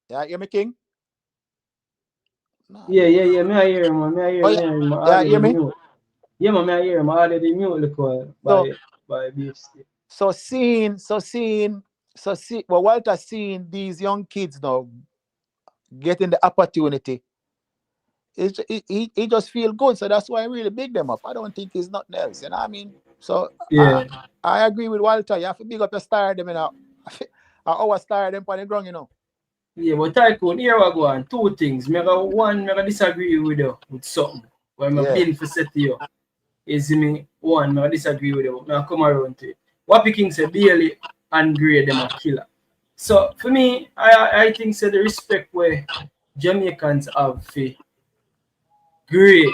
Yeah, hear me, King? Me I hear him, man. Me I hear him. Yeah, hear me? Yeah, man, me I hear him. I already mute the call by BST. So well, Walter seeing these young kids now getting the opportunity. He just feel good. So that's why I really big them up. I don't think it's nothing else. You know what I mean? So yeah. I agree with Walter. You have to big up your star them, I always star them on the ground, Yeah, but Tycoon, here we go on. Two things. One, I disagree with you with something. When I've been for set to you. Is me one, I disagree with you, but I come around to it. What King said, Bailey and Gray, them a killer. So for me, I think so the respect where Jamaicans have for Gray.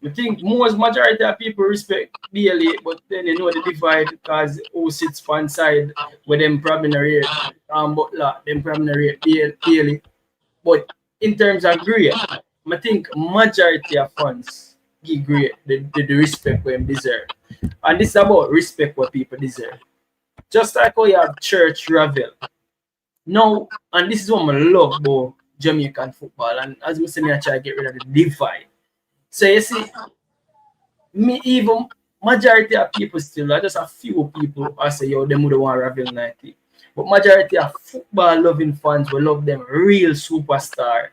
I think most majority of people respect Bailey, but then you know the divide because who sits one side where them probably not rate Butler, them probably not rate Bailey. But in terms of Gray, I think majority of fans give Gray the respect where him deserve. And this is about respect what people deserve. Just like how you have Church Ravel. Now, and this is what I love about Jamaican football. And as we say, I try to get rid of the divide. So you see, me even majority of people still, like just a few people I say, yo, them would want Ravel 90. But majority of football loving fans will love them real superstar.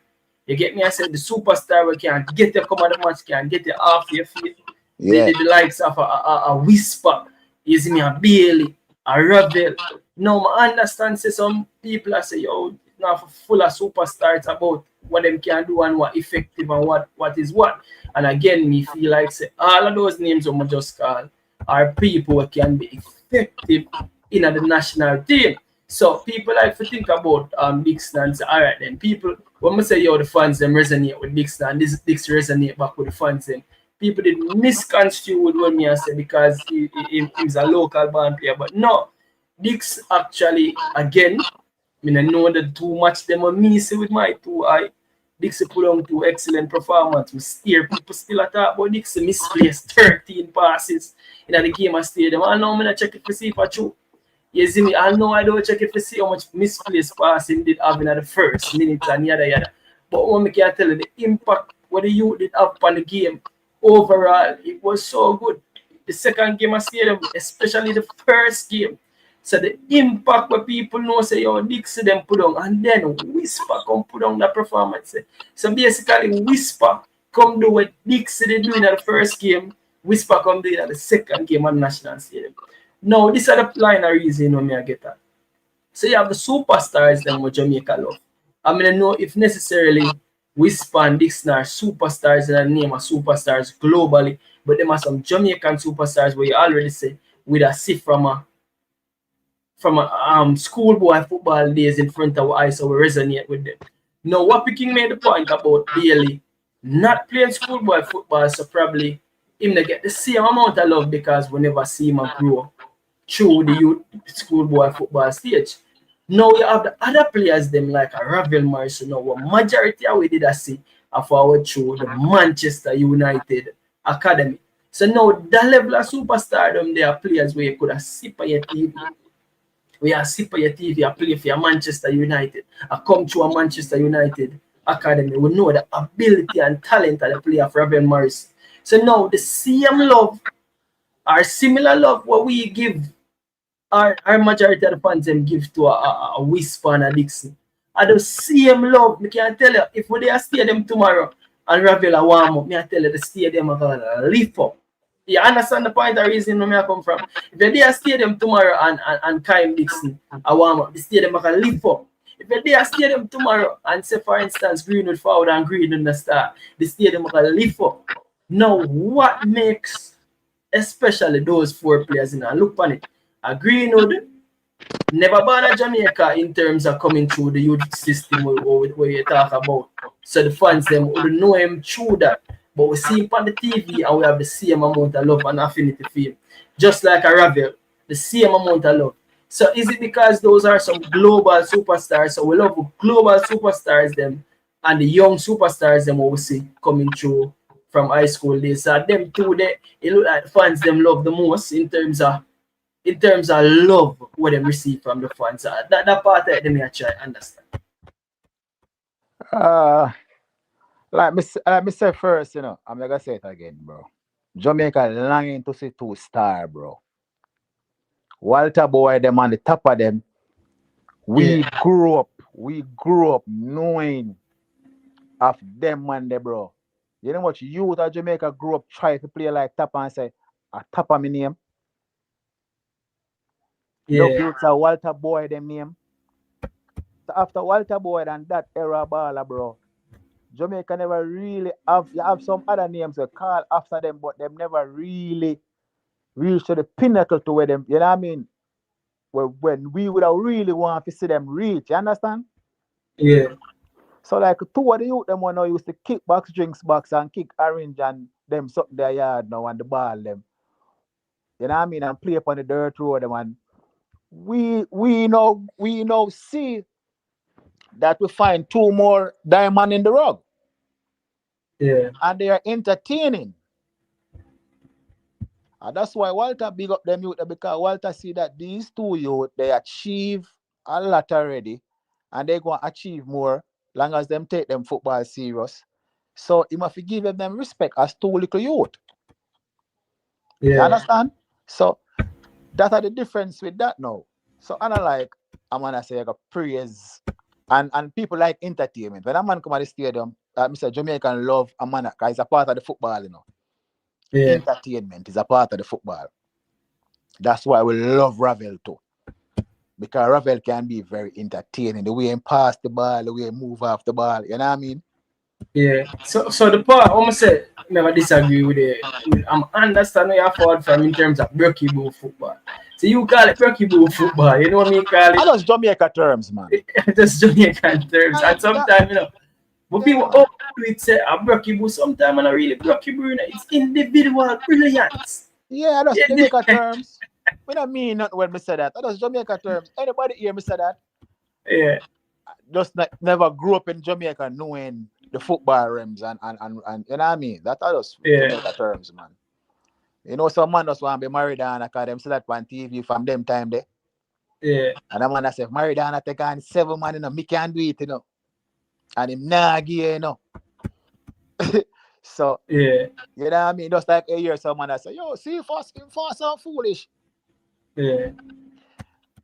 You get me? I said the superstar we can get you come on the match, can get you off your feet. The likes of a Whisper, is me a Bailey, a Ravel. Now I understand say some people I say, yo, not full of superstars, it's about what them can do and what effective and what is what. And again, me feel like say all of those names I'm just call are people who can be effective in the national team. So people like to think about Dixon and say, all right then people when I say yo the fans them resonate with Dixon and this Dixon resonate back with the fans then people did misconstrue with what me I say because he's a local band player. But no, Dix actually again I know that too much them on me see with my two eye. Dixie put on two excellent performance. We steer people still at that, but Dixie misplaced 13 passes in the game of stadium. I know I'm gonna check it to see if I true. You see me, I know I don't check it to see how much misplaced passing did have in the first minute and yada yada. But what I can tell you, the impact what the youth did have on the game overall, it was so good. The second game of stadium, especially the first game. So the impact where people know say yo Dixie them put on and then Whisper come put on that performance. So basically Whisper come do what Dixie they do in the first game, Whisper come do in the second game on National Stadium. Now this is the line of reason me I get that. So you have the superstars them with Jamaica love. I mean I know if necessarily Whisper and Dixon are superstars and the name of superstars globally, but them are some Jamaican superstars where you already say with a see from a schoolboy football days in front of our eyes, so we resonate with them. Now, what King made the point about Bailey not playing schoolboy football, so probably him to get the same amount of love because we never see him grow through the youth schoolboy football stage. Now you have the other players them like a Ravel Morrison. Now, what majority of we did I see of our through the Manchester United Academy. So now that level of superstardom, there are players where you could have sip on your TV. We are sit for your TV, I play for your Manchester United. I come to a Manchester United academy. We know the ability and talent of the player of Raven Morris. So now the same love or similar love what we give our majority of the fans them give to a Whisper and a Dixon. And the same love, I can tell you, if we are stadium tomorrow and Ravel a warm up, I tell you the stadium are gonna lift up. You understand the point of reason where I come from? If you're there stadium tomorrow and Kyle Dixon a warm up, the stadium are gonna lift up. If you're there stadium tomorrow and say for instance Greenwood forward and Green in the start, the stadium are gonna lift up. Now what makes especially those four players in look on it? A Greenwood never born at Jamaica in terms of coming through the youth system where you talk about. So the fans them would know him through that. But we see him on the TV and we have the same amount of love and affinity for him. Just like a Ravel, the same amount of love. So is it because those are some global superstars? So we love global superstars them and the young superstars them we see coming through from high school days. So them two it look like fans them love the most in terms of love what they receive from the fans. That part of them I try to understand. Like me say first, you know, I'm not gonna say it again, bro. Jamaica longing to see two star, bro. Walter Boy, them on the top of them. We grew up knowing of them man there, bro. You know what youth of Jamaica grew up try to play like Tapa and say, a Tapa me name. Yeah. No youths are Walter Boy them name. after Walter Boyd and that era baller, bro, Jamaica never really have some other names they call after them, but them never really reached to the pinnacle to where them, you know what I mean? When we would have really want to see them reach, you understand? Yeah. So like two of the youth them one now used to kick box, drinks box and kick orange and them suck their yard now and the ball them. You know what I mean? And play upon the dirt road them and we now see that we find two more diamond in the rug. Yeah. And they are entertaining. And that's why Walter big up them youth because Walter see that these two youth they achieve a lot already and they're going to achieve more long as them take them football serious. So he must give them respect as two little youth. Yeah. You understand? So that are the difference with that now. So I'm gonna say I got praise and people like entertainment. When a man come to the stadium, Mr. Jamaican love a man because it's a part of the football, you know. Yeah. Entertainment is a part of the football. That's why we love Ravel too. Because Ravel can be very entertaining. The way he pass the ball, the way he move off the ball, you know what I mean? Yeah. So the part I almost say never disagree with it. I'm understand where you're forward from in terms of Breaky Ball football. So you call it Breaky Ball football, you know what I mean? Call it I just Jamaica terms, man. just Jamaican terms. And sometimes, you know, but people do it say a Breaky Ball, sometimes and I really Breaky Ball, you know, it's individual brilliance. Yeah, that's Jamaica terms. We don't mean nothing when we say that. That's Jamaica terms. Anybody hear me say that? Yeah. Just never grew up in Jamaica knowing the football rims and you know what I mean? That are just Jamaica terms, man. You know, some man just want to be married and because them see that on TV from them time there. Yeah. And the man that say married and I take on 7 man, you know, me can do it, you know. And him nah give, you know. So yeah, you know what I mean? Just like a year someone that say, yo, see fast and foolish. Yeah.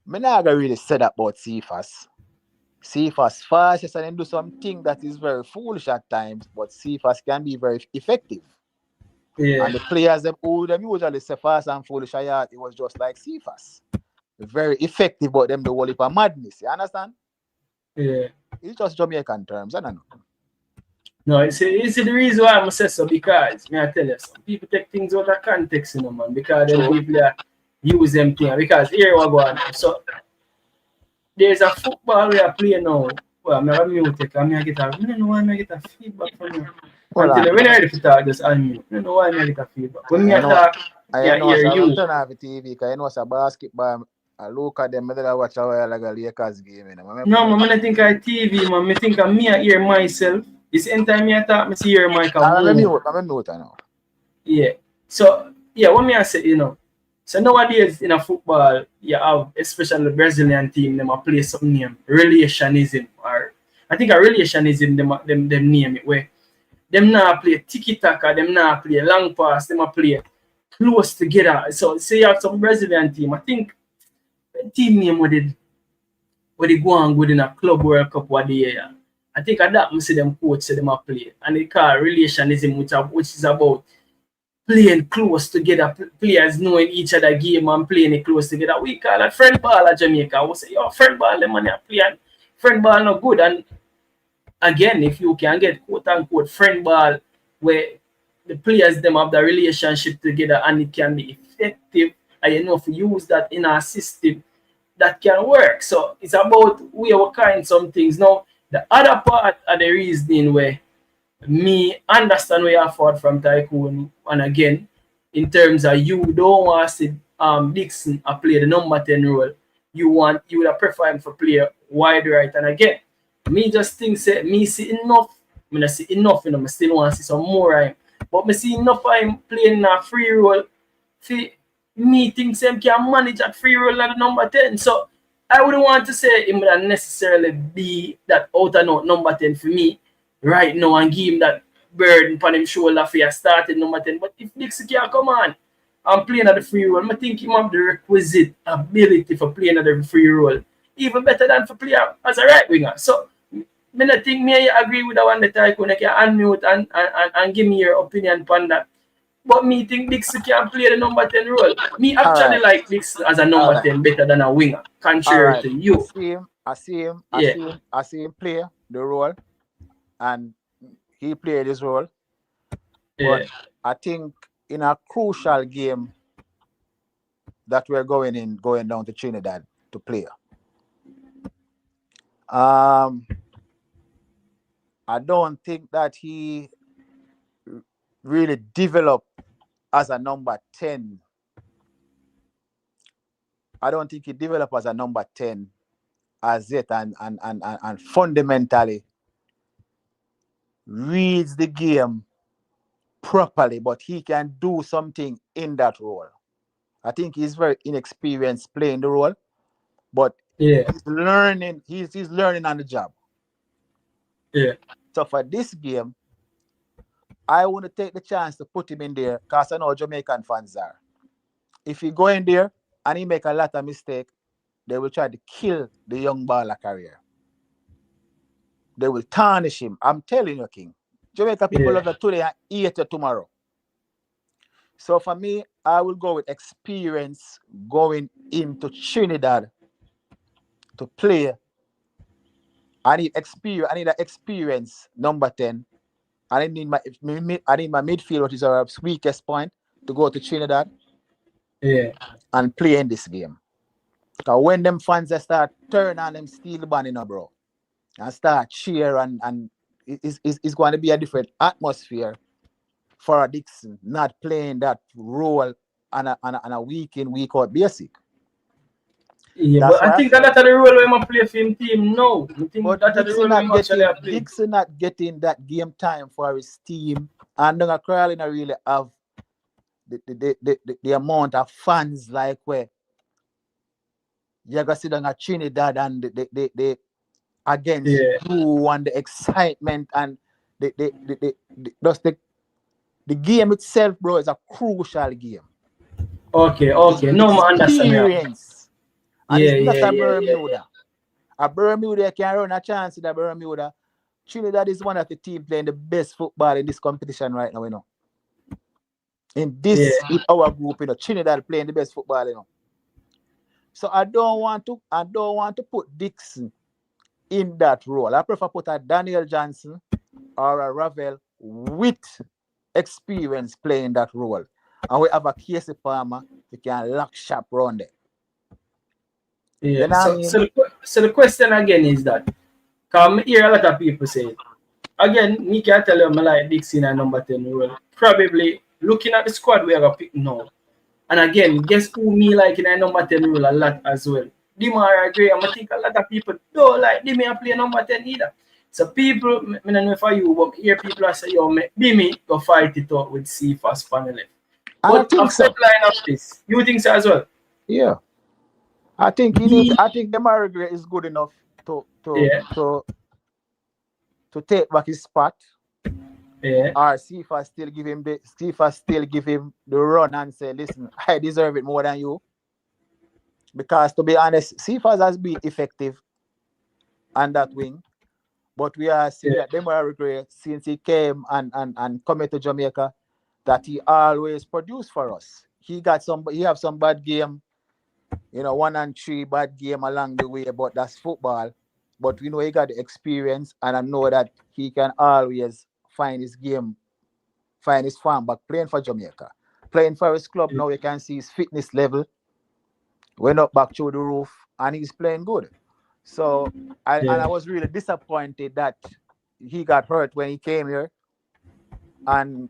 Me not gonna really say that about CFAS. CFAS fast, yes, and then do something that is very foolish at times, but CFAS can be very effective. Yeah. And the players who them usually say fast and foolish, it was just like CFAS. Very effective, but them the whole heap of madness. You understand? Yeah. It's just Jamaican terms, I don't know. No, you see the reason why I'm saying so because may I tell you, some people take things out of context, you know, man, because them people use them things. Because here we go on. So there's a football we are playing now. Well, I'm not mute it. I don't know why I get a feedback from you. Until when I ready to talk, just unmute. I don't know why I get a feedback. When I talk, I hear you. I turn off the TV because you know it's a basketball. I look at them, I watch a while like a Lakers game. You know? No, man, I think I TV, man. I think I hear myself. This anytime I talk, I see hear Michael. I'm a mute now. Yeah. So, yeah, what I say, you know. So nowadays in a football, you have, especially the Brazilian team, them play some name, relationism, or I think a relationism, them name it, where them not play tiki-taka, them not play long pass, them play close together. So say you have some Brazilian team, I think the team name where they go on good in a Club World Cup what the year. I think at that I see them coach say them play. And they call relationism, which is about playing close together, players knowing each other game and playing it close together. We call it friend ball at Jamaica. We say, yo, friend ball, the money playing. Friend ball not good. And again, if you can get quote unquote friend ball where the players them have the relationship together and it can be effective, and you know if you use that in our system, that can work. So it's about we are kind some things. Now the other part of the reasoning where me understand where you're forward from Tycoon, and again, in terms of you don't want to see Dixon play the number 10 role. You would have prefer him for play wide right. And again, me just think say me see enough. I not see enough, you know, I still want to see some more of him. But me see enough of him playing a free role. See, me think him can manage a free role at the number 10. So I wouldn't want to say him would necessarily be that out and out number 10 for me right now and give him that burden on him shoulder for a starting number 10. But if Dixie can come on and playing at the free role, I think he have the requisite ability for playing at the free role. Even better than for playing as a right winger. So I think me agree with the one that I can unmute and give me your opinion on that. But me think Dixie can play the number 10 role. Me actually like Dixie as a number 10 better than a winger, contrary to you. I see him. Yeah. I see him play the role, and he played his role. But Yeah. I think in a crucial game that we're going down to Trinidad to play. I don't think that he really developed as a number 10. I don't think he developed as a number 10 as yet, and fundamentally reads the game properly, but he can do something in that role. I think he's very inexperienced playing the role, but Yeah. he's learning. He's learning on the job. Yeah. So for this game, I want to take the chance to put him in there because I know Jamaican fans are. If he go in there and he make a lot of mistake, they will try to kill the young baller career. They will tarnish him. I'm telling you, King. Jamaica people love it today and hate it tomorrow. So for me, I will go with experience going into Trinidad to play. I need experience. I need an experience number 10. I need my midfield, which is our weakest point, to go to Trinidad. Yeah. And play in this game. Because when them fans start turn on them steel band, bro, and start cheer and it's going to be a different atmosphere for a Dixon not playing that role on a week in, week out basic. Yeah, That's but I think that's the role when I play for him team now. I think but that's the role when actually play. Dixon not getting that game time for his team, and then Crowley not really have the amount of fans like where you're gonna sit down at Trinidad and the against you and the excitement and the game itself, bro, is a crucial game. Okay. No, I understand. Experience. And it's not a Bermuda. A Bermuda can run a chance in a Bermuda. Trinidad is one of the teams playing the best football in this competition right now, In our group, Trinidad playing the best football, So I don't want to put Dixon in that role. I prefer put a Daniel Johnson or a Ravel with experience playing that role. And we have a Casey Palmer, we can lock shop around there. Yeah. You know So the question again is that, because I hear a lot of people say, again, me can tell you I like Dixon and number 10 role. Probably looking at the squad we are going to pick now. And again, guess who me like in a number 10 role a lot as well? Dimar agree. I think a lot of people don't like Dimmy play number 10 either. So people, I don't know for you, but here people are saying, yo, Dimmy go fight it out with CFAS panel. But I've said line of this. You think so as well? Yeah. I think Dimar agree is good enough to take back his spot. Yeah. Or CFAS still give him the run and say, listen, I deserve it more than you. Because to be honest, CFAS has been effective on that wing. But we are seeing that Demar regret since he came and come to Jamaica that he always produced for us. He have some bad game, 1 and 3 bad game along the way, but that's football. But we know he got the experience, and I know that he can always find his game, find his form back playing for Jamaica. Playing for his club now, you can see his fitness level went up back through the roof, and he's playing good. So, and I was really disappointed that he got hurt when he came here, and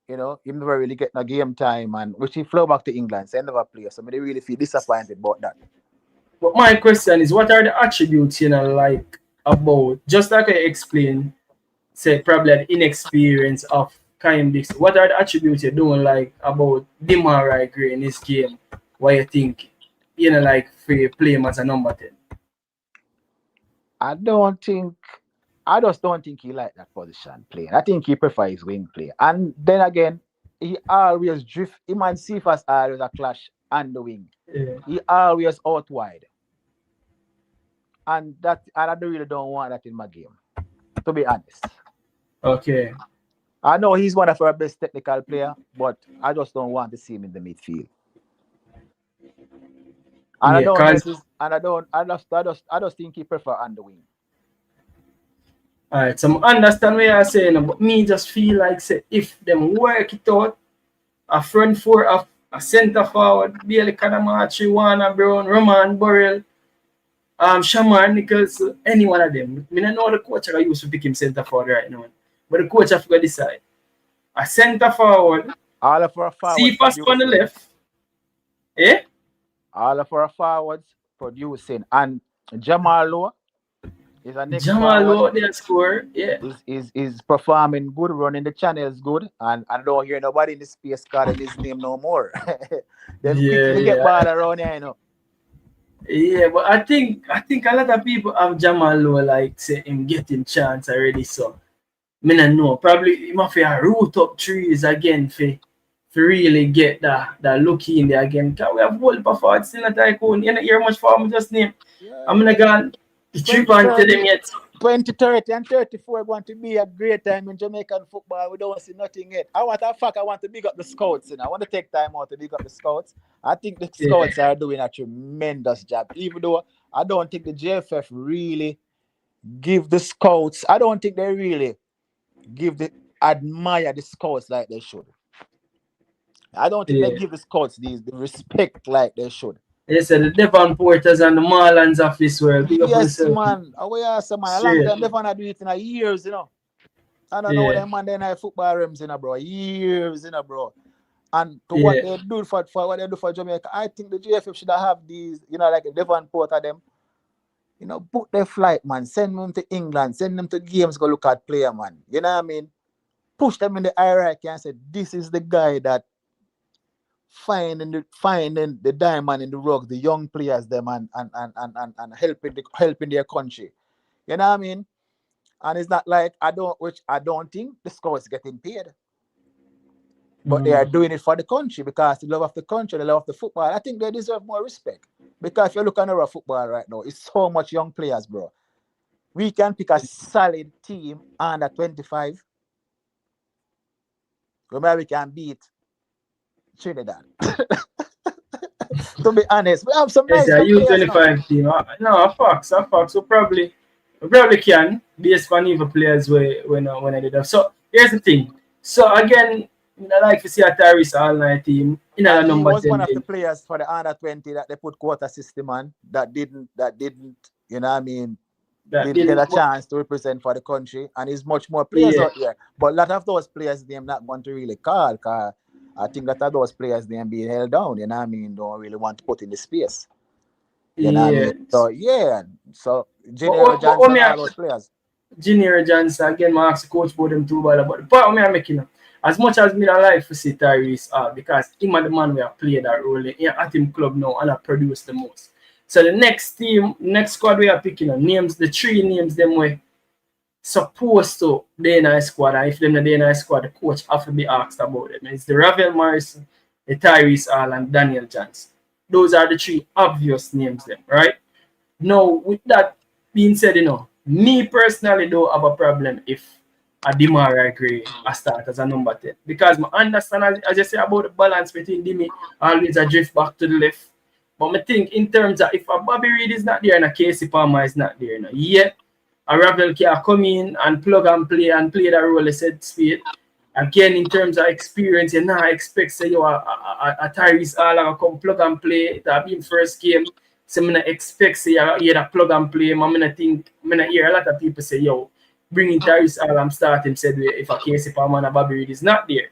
he never really get a game time, and which he flew back to England, so he never played. So, I really feel disappointed about that. But my question is, what are the attributes like about, just like I explained, say probably the inexperience of Kaim Dixon? What are the attributes you don't like about Dimar Gray in this game? Why you think like for play him as a number 10? I just don't think he like that position playing. I think he prefers wing play. And then again, he always drift. Him and Cephas always a clash on the wing. Yeah. He always out wide. And I really don't want that in my game, to be honest. Okay. I know he's one of our best technical player, but I just don't want to see him in the midfield. And I just think he prefer on the wing. Alright, so I understand what you're saying, but me just feel like say if them work it out, a front four, a centre forward, Bailey Kadamachi, Warner Brown, Roman Burrell, Shamar Nichols, any one of them. I don't know the coach I used to pick him centre forward right now. But the coach have to decide. A centre forward, All of our forwards Cephas on the left. Eh? All of our forwards producing. And Jamal Lowe is a next Jamal forward. Lowe there score. Yeah. Is performing good, running the channels good, and I don't hear nobody in the space calling his name no more. Then quickly get ball around here, you know. Yeah, but I think a lot of people have Jamal Lowe like say him getting chance already. So I don't know. Probably he must have root up trees again for really get that look in there again. Because we have whole forward still not tycoon. You don't hear much for him just name. Yeah. I'm gonna go trip on to them yet. 2030 and 34 going to be a great time in Jamaican football. We don't see nothing yet. I want to big up the scouts. You know? I want to take time out to big up the scouts. I think the scouts are doing a tremendous job. Even though I don't think the JFF really give the scouts, I don't think they really admire the scouts like they should. I don't think they give the scouts the respect like they should. Yes, the Devon Porters and the Marlins office were big up. Yes, man. We are some man. A long time Devon had do it in years, you know. I don't know them Monday night football rims, you know, bro. Years, you know, bro. And to what they do for what they do for Jamaica, I think the JFF should have these, you know, like Devon Porter them. You know, book their flight, man. Send them to England. Send them to games. Go look at player, man. You know what I mean? Push them in the hierarchy and say, this is the guy that finding the diamond in the rock, the young players them and helping their country. You know what I mean? And it's not like I don't think the scouts getting paid. But they are doing it for the country because the love of the country, the love of the football. I think they deserve more respect. Because if you look at our football right now, it's so much young players, bro. We can pick a solid team under 25. Where we can beat Trinidad. To be honest, we have some nice U25 team. No, facts. So probably can based on even players when I did that. So here's the thing. So again, I like to see a Tyrese all-night team in a number 10. He was one of the players for the under 20 that they put quota system on that didn't, you know what I mean, didn't get a chance to represent for the country, and there's much more players out there. But a lot of those players they're not going to really call, because I think that those players they're being held down, you know what I mean, don't really want to put in the space. You know what I mean? So Junior Johnson, all those players. Junior Johnson, again, I ask the coach about them too, but the point I'm making, as much as me I like to see Tyrese because him and the man we have played that role at him club now and have produced the most. So the next squad we are picking up names, the three names them we supposed to be in our squad, and if them not in our squad, the coach have to be asked about them. It's the Ravel Morrison, the Tyrese Hall, and Daniel Johnson. Those are the three obvious names them, right? Now, with that being said, me personally don't have a problem if a Demar Gray a start as a number 10. Because I understand, as you say, about the balance between Demi always a drift back to the left. But I think in terms of if a Bobby Reid is not there and a Casey Palmer is not there, yet a Ravel can come in and plug and play that role as said speed. Again, in terms of experience, you not expect say you a Tyrese Hall come plug and play. That been first game. So I expect say you a plug and play. I hear a lot of people say, bringing Tyrese Hall and start him said if a Casey Palmer and a Bobby Reid is not there.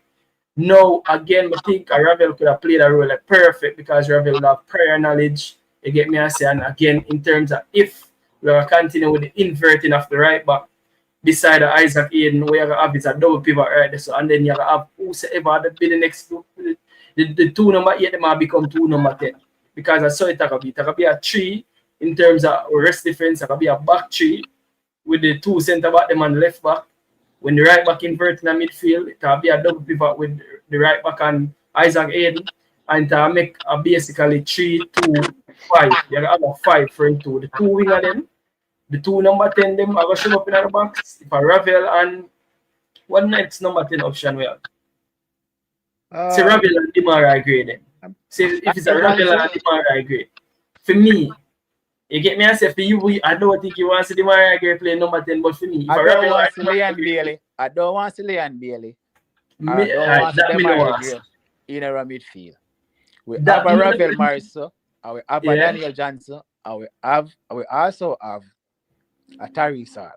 No, again, I think Ravel could have played a role like perfect because Ravel would have prior knowledge. You get me I say, and again, in terms of if we are continue with the inverting of the right back beside Isaac Aiden, we are have is a double pivot right there. So and then you have whosoever be the next two, the 2 number 8 them have become 2 number 10. Because I saw it could be a 3 in terms of rest defense, it could be a back 3 with the 2 centre back them and left back. When the right back invert in the midfield, it will be a double pivot with the right back and Isaac Aiden, and to make a basically 3-2-5. You have a 5 for 2. The 2 winger them, the 2 number 10 them are going to show up in the box. If a Ravel and what next number 10 option we have? Say Ravel and Demar Gray then. Say if it's a Ravel and Demar Gray. For me, You get me? I say for you, I don't think you want to see the Mariah Gray play number 10, but for me, if I I don't Ravel or want to see Mariah Leon Gray play, Bailey. I don't want to see Leon Bailey. me, I don't want to that me no Demarai want. Gray in our midfield. We have That a me Ravel no, Morrison, and we have a yeah. Daniel Johnson, and we also have a Tariq,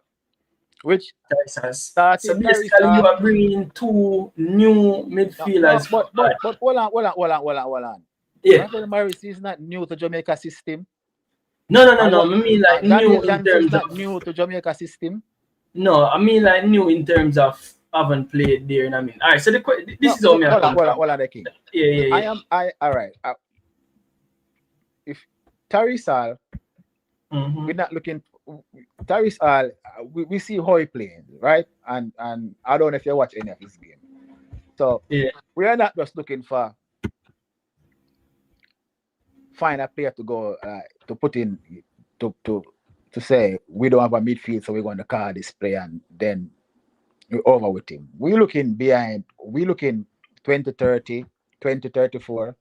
which So starting basically, you Tariq. are bringing two new No, midfielders for but hold on. yeah. Ravel Morrison is not new to Jamaica system. No. And I mean like Daniel new in Johnson is terms not of new to Jamaica system. no. I mean like new in terms of haven't played there. And I mean, all right. So this No, is how me I come from. hold on, the king. Yeah. All right. If Tariq, Mm-hmm. we're not looking. Tariq, we see how he playing, right? And I don't know if you watch any of his game. So Yeah. we are not just looking for find a player to go to put in to say we don't have a midfield, so we're going to call this player and then we're over with him. We're looking behind. We're looking 2030, 2034.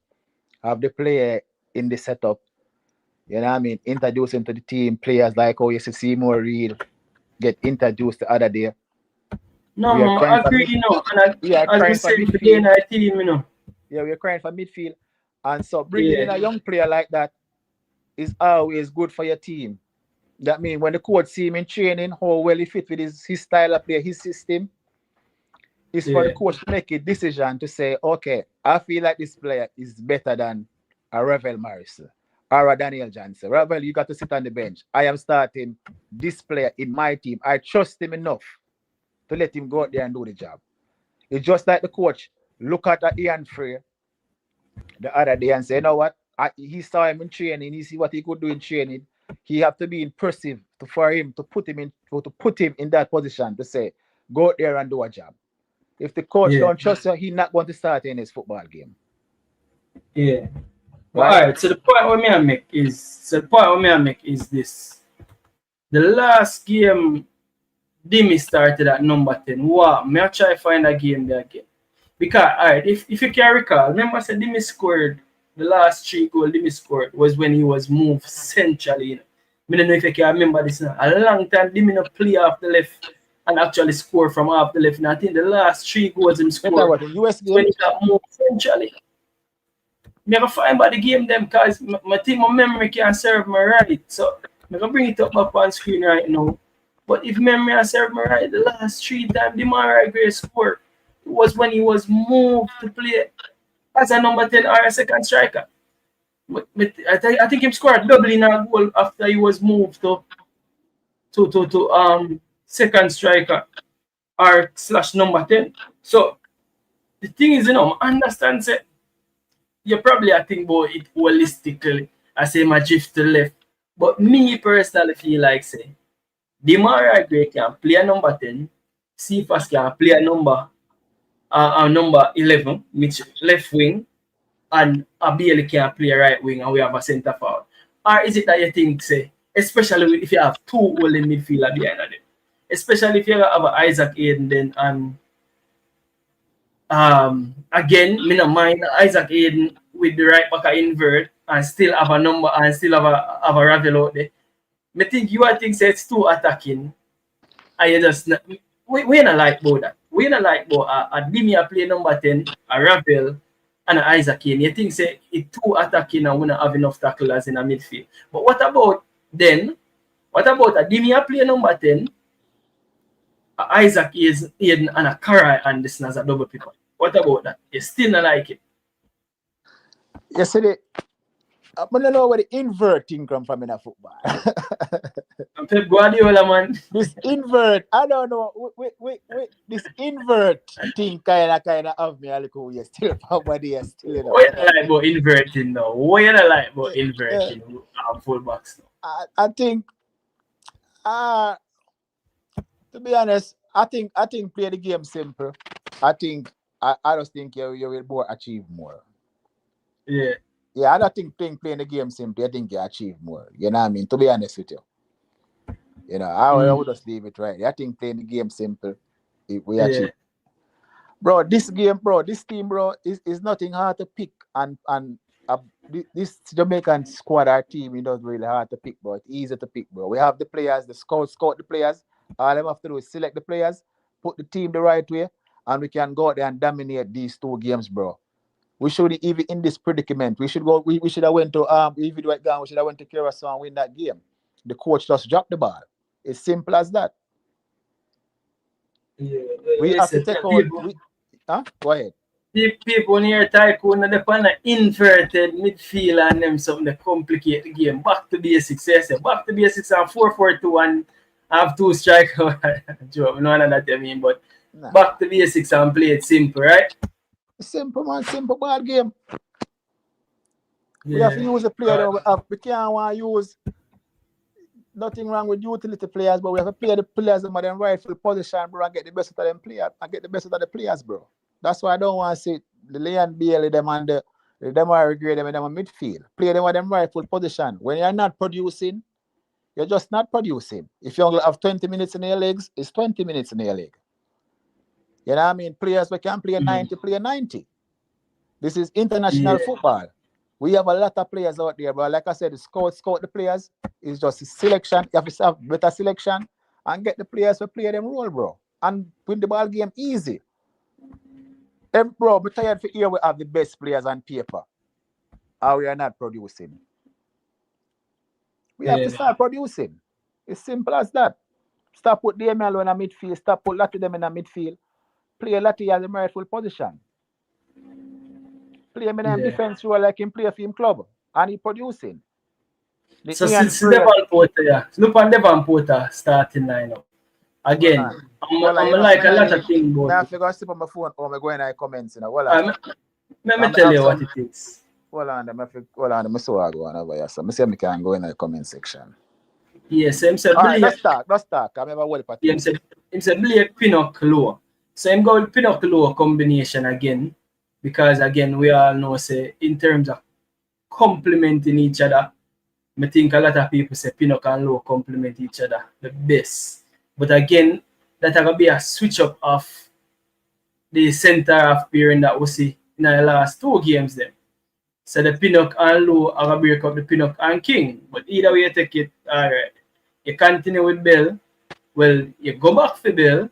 Have the player in the setup. You know what I mean? Introduce him to the team. Players like how you see Seymour Reed get introduced the other day. No, We are man, crying I for agree, mid. you know, and We are as we crying for said in the day midfield. night team, you know. Yeah, we're crying for midfield. And so bringing Yeah. in a young player like that is always good for your team. That means when the coach see him in training, how well he fit with his style of play, his system, is for the Yeah. coach to make a decision to say, okay, I feel like this player is better than a Ravel Morrison or a Daniel Johnson. Ravel, you got to sit on the bench. I am starting this player in my team. I trust him enough to let him go out there and do the job. It's just like the coach look at Ian Frey the other day and say, you know what? He saw him in training. He see what he could do in training. He have to be impressive for him to put him in that position to say, go out there and do a job. If the coach Yeah. don't trust you, he's not going to start in his football game. Yeah. But Right? all right, so the point what me I make is this. The last game Dimi started at number 10. Wow, me I try find a game there again. Because alright, if you can recall, remember I said Dimi scored the last 3 goals Dimi scored was when he was moved centrally. You know. I don't know if you can remember this now. A long time Dimi no play off the left and actually score from off the left. And I think the last 3 goals him scored What, the US game? when he got moved centrally. Me have to find about the game them because my team my memory can't serve me right. So I'm gonna bring it up on screen right now. But if memory can serve me right, the last 3 times the Mariah Gray scored was when he was moved to play as a number 10 or a second striker. I think him scored double in a goal after he was moved to second striker or slash number 10. So the thing is, you know, I understand say you probably I think about it holistically. I say my drift to the left. But me personally feel like say the Mariah Gray can play a number 10, Cephas can play a number 11, which left wing, and Abiel can play right wing, and we have a centre forward. Or is it that you think say, especially if you have two holding midfielder behind them, especially if you have Isaac Aiden then and again, me not mind Isaac Aiden with the right back invert and still have a number and still have a Ravel out there. Me think you are think say it's too attacking. And you just we not like about that. We not like about a Dimia play number 10, a Ravel, and a Isaac Aiden. You think say it too attacking and we not have enough tacklers in a midfield. But what about then? What about a Dimia play number 10? Isaac is Aiden and a Karai and this as a double picker. What about that? You still not like it? Yesterday, I don't know where the invert thing come from in a football. Pep Guardiola, man. This invert, I don't know. Wait, this invert thing kind of have me a little you still somebody is still you know. What you like about inverting now? What you like about inverting fullbacks now? I think to be honest, I think play the game simple. I just think you will more achieve more. Yeah. Yeah, I don't think playing the game simple, I think you achieve more. You know what I mean? To be honest with you. You know, I would just leave it right. I think playing the game simple, we achieve. Bro, this team, bro, is nothing hard to pick and this Jamaican squad, our team, it does really hard to pick, bro. It's easy to pick, bro. We have the players, the scout the players. All they have to do is select the players, put the team the right way, and we can go out there and dominate these 2 games, bro. We should even in this predicament. We should go. We should have went to if it went down, we should have went to Curacao and win that game. The coach just dropped the ball. It's simple as that. Yeah. We have to take out. Go ahead. People near Tycoon and they on an inverted midfield and them something that complicate the game. Back to basics, yes. Back to basics and 4-4-2 and have 2 strikers. Joe, no one that I mean, but back to basics and play it simple, right? Simple, man. Simple ball game. Yeah. We have to use the player that we can't want to use. Nothing wrong with utility players, but we have to play the players in their rightful position, bro, and get the best out of them players and get the best out of the players, bro. That's why I don't want to see the Leon Bailey them and them are regret them in them midfield. Play them in them rightful position. When you're not producing, you're just not producing. If you only have 20 minutes in your legs, it's 20 minutes in your leg. You know what I mean? Players we can play 90, play 90. This is international football. We have a lot of players out there, but like I said, the scout the players. It's just a selection. You have to have better selection and get the players to play them role, bro. And win the ball game easy. Bro, I'm tired for here we have the best players on paper. Or we are not producing. We have to start producing. It's simple as that. Stop put DML in a midfield. Stop put Lati them in a midfield. Play Lati as a rightful position. Play him in a defense role like him play for him club. And he producing. So since Devon Porter, yeah. Look on Devon Porter starting lineup. Again, I'm like a lot of things about it. I figure I sleep on my phone or I go in the comments. You know, let me tell you what it is. Hold on, I saw I go on over here. So I say I can go in the comment section. Yes, him said let's talk. I remember what him said Blake Pinnock low. So him go with Pinnock low combination again. Because again, we all know say in terms of complementing each other, I think a lot of people say Pinnock and Low complement each other the best. But again, that will be a switch up of the center of pairing that we see in the last 2 games then. So the Pinnock and Low are going to break up the Pinnock and King. But either way you take it, alright. You continue with Bell. Well, you go back for Bell.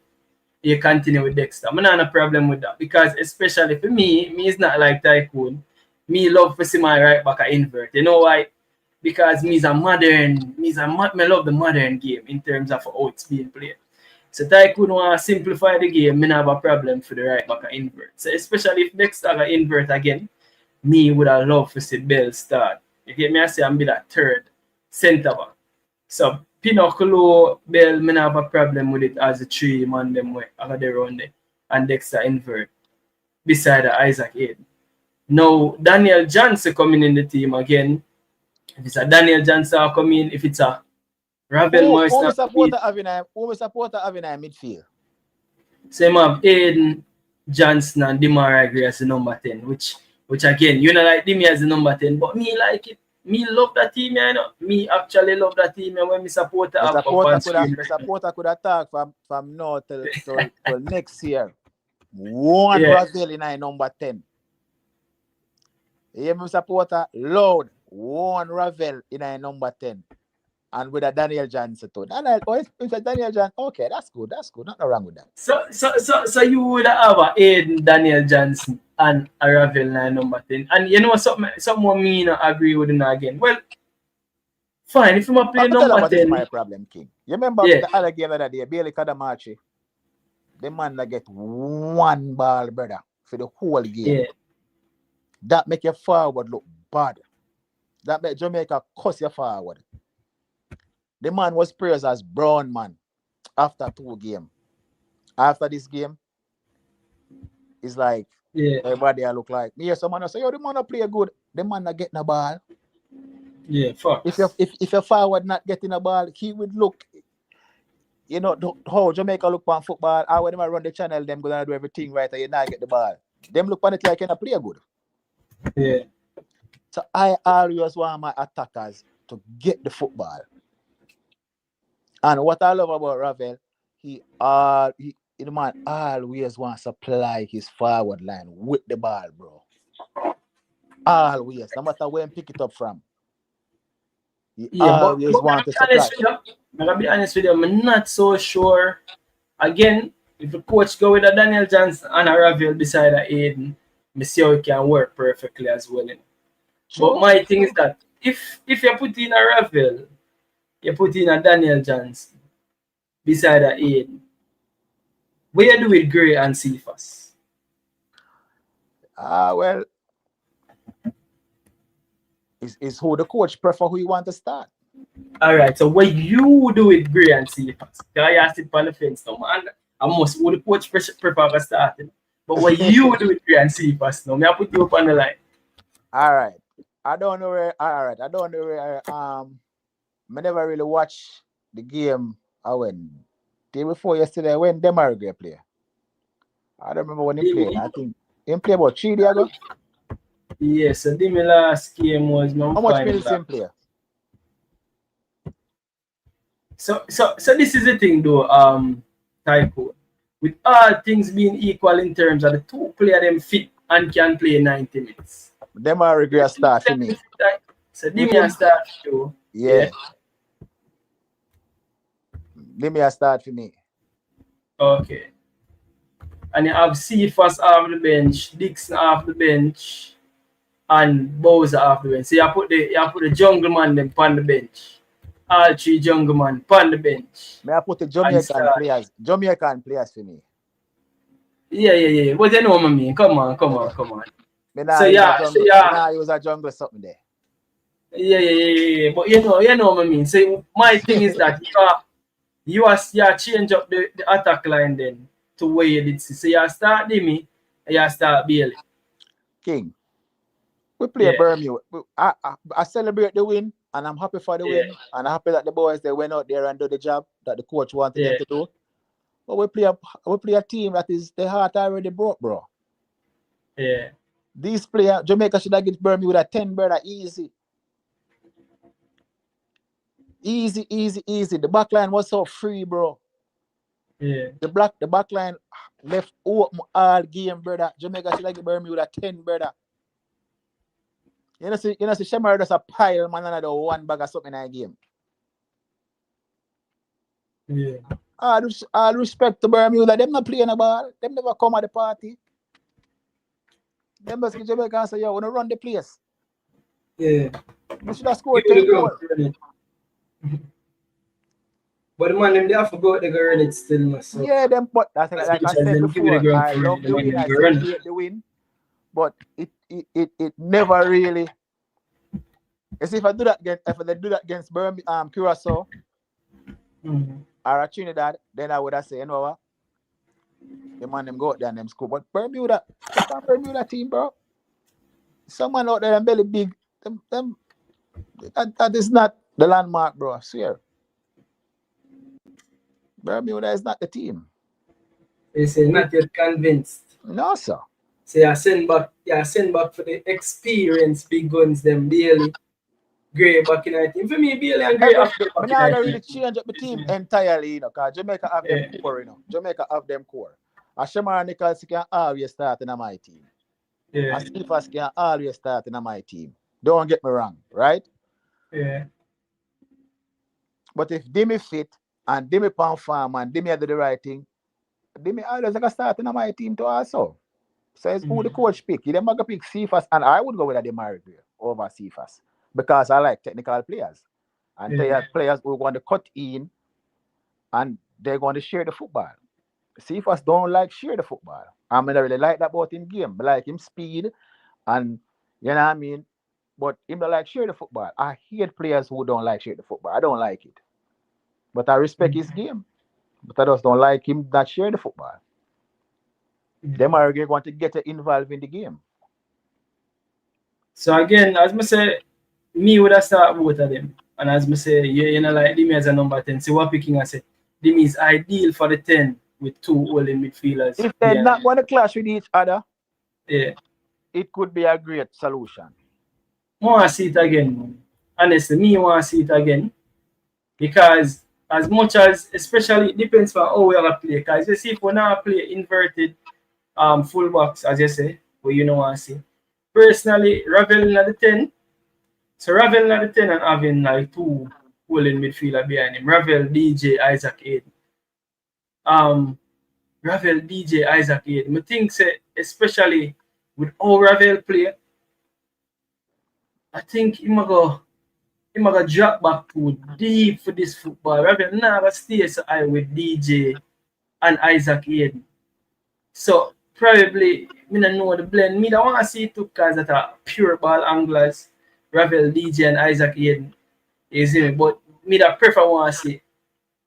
You continue with Dexter. I don't have a problem with that. Because especially for me is not like Tycoon. Me love to see my right back a invert. You know why? Because I love the modern game in terms of how it's being played. So Tycoon want to simplify the game, I have a problem for the right back a invert. So especially if Dexter got invert again, me would have loved to see Bell start. You get me? I say I'm be that 3rd centre back. So Pinnock, Low, Bell, I have a problem with it as a 3-man them way I got around there. And Dexter invert. Beside Isaac Aiden. Now Daniel Johnson coming in the team again. If it's a Daniel Johnson coming, if it's a Ravel Morris. Who supporter having a midfield? Same have Aiden Johnson and Demar Gray as the number 10, which again, you know like Demi as the number 10, but me like it. Me love that team, you know. Me actually love that team, and when me supporter have the supporter could attack from now till next year. One Ravel in a number 10. You hear me, supporter? Loud. One Ravel in a number 10. And with a Daniel Johnson too. If a Daniel Johnson, okay, that's good. Nothing wrong with that. So you would have a Aiden, Daniel Johnson and a Ravel in a number 10. And you know something me not agree with him again. Well, fine, if you play number 10. This is my problem, King. You remember the other game that day, Bailey Kadamachi? The man that get 1 ball, brother, for the whole game. Yeah. That make your forward look bad. That make Jamaica cuss you forward. The man was praised as brown man after 2 games. After this game, it's like everybody look like me. Someone say, "Yo, the man play good. The man not getting a ball." Yeah, fuck. If your forward not getting a ball, he would look. You know how Jamaica look on football. I when them run the channel, them gonna do everything right, and you not get the ball. Them look on it like you not play good. Yeah. So I always want my attackers to get the football. And what I love about Ravel, the man always wants to supply his forward line with the ball, bro. Always, no matter where him pick it up from. He Yeah, but always want to be honest supply. with you, I'm gonna be honest with you, I'm not so sure. Again, if the coach go with a Daniel Johnson and a Ravel beside a Aiden, I see how it can work perfectly as well. But True. my thing is that if you put in a Ravel, you put in a Daniel Johnson beside a Aiden, what you do with Gray and Cephas? Well, it's who the coach prefer who you want to start. Alright, so what you do with Gray and Cephas? Because I sit on the fence now, man. I must who the coach prefer to start. But what you do with Gray and Cephas now, I put you up on the line. All right. I don't know where. All right. I don't know where. I never really watch the game. I went day before yesterday when Demargue play. I don't remember when he played. I think he played about 3 days ago. Yes, so the last game was How much minutes he play? So this is the thing though, Typo. With all things being equal in terms of the two players them fit and can play 90 minutes. Demargue start for me. So Dimian start too. Yeah. Dimian start for me. Okay. And you have Cephas off the bench, Dixon off the bench, and Bowser off the bench. So you put the jungle man them on the bench. All 3 jungle man on the bench. May I put the Jamaican players for me? Yeah. But you know what I mean? Come on. So he was a jungle something there. Yeah. But you know what I mean. So my thing is that you change up the attack line then to where you did see. So you start Dimi and you start Bailey. King. We play Bermuda. I celebrate the win and I'm happy for the win. And I'm happy that the boys they went out there and do the job that the coach wanted them to do. But we play a team that is the heart already broke, bro. Yeah. These players, Jamaica should have get Bermuda 10 brother easy. Easy. The back line was so free, bro. Yeah. The back line left open all game, brother. Jamaica should have get Bermuda 10 brother. You know, Shemar does a pile, man, another one bag of something in that game. Yeah. All respect to Bermuda. Them not playing a ball. Them never come at the party. Them just get Jamaica and say, yo, we want to run the place. Yeah. We should have scored 10 goals. But man, them they have to go out the run it still. So. Yeah, them, but I think like I said before, I love the win. I celebrate the win. But it never really. As if I do that against Curacao or Trinidad, then I would have said, you know what? The man them go out there and them score. But Bermuda team, bro. Someone out there and belly big. That is not the landmark, bro. I swear. Bermuda is not the team. They say not yet convinced. No, sir. So you send back for the experienced big guns them Bailey, Gray back in the team. For me, Bailey and Gray have to back in the really change up the team entirely, you know, because Jamaica have them core, you know. Jamaica have them core. Shemar Nichols can always start in my team. Yeah. Cephas can always start in my team. Don't get me wrong, right? Yeah. But if Dimi fit and Dimi pan farm and Dimi do the right thing, Dimi always like a start in my team too also. So it's who the coach pick. He them gonna pick Cephas, and I would go with a Demargue over Cephas because I like technical players and players who want to cut in and they're going to share the football. Cephas don't like share the football. I mean, I really like that about him game. I like him speed and you know what I mean. But him don't like share the football. I hate players who don't like share the football. I don't like it. But I respect his game. But I just don't like him not share the football. Them are going to get involved in the game. So again, as I say, me would have started both of them. And as I say, you know, like Dimi as a number 10. So what picking I say, Dimi is ideal for the 10 with 2 holding midfielders. If they're not going to clash with each other, it could be a great solution. I want to see it again, man. Honestly, me want to see it again. Because as much as, especially, it depends on how we are play. Because you see, if we now play inverted fullbacks, as you say, where you know what I see. personally, Ravel at the 10. So Ravel at the 10 and having like two holding midfielder behind him. Ravel, DJ, Isaac Aiden. Ravel, DJ, Isaac Aiden. I think say, especially with how Ravel play, I think he might go drop back too deep for this football. Ravel never stay so high with DJ and Isaac Aiden. So probably me don't know the blend. Me don't want to see two guys that are pure ball anglers, Ravel, DJ, and Isaac Aiden. You see me? But me that prefer want to see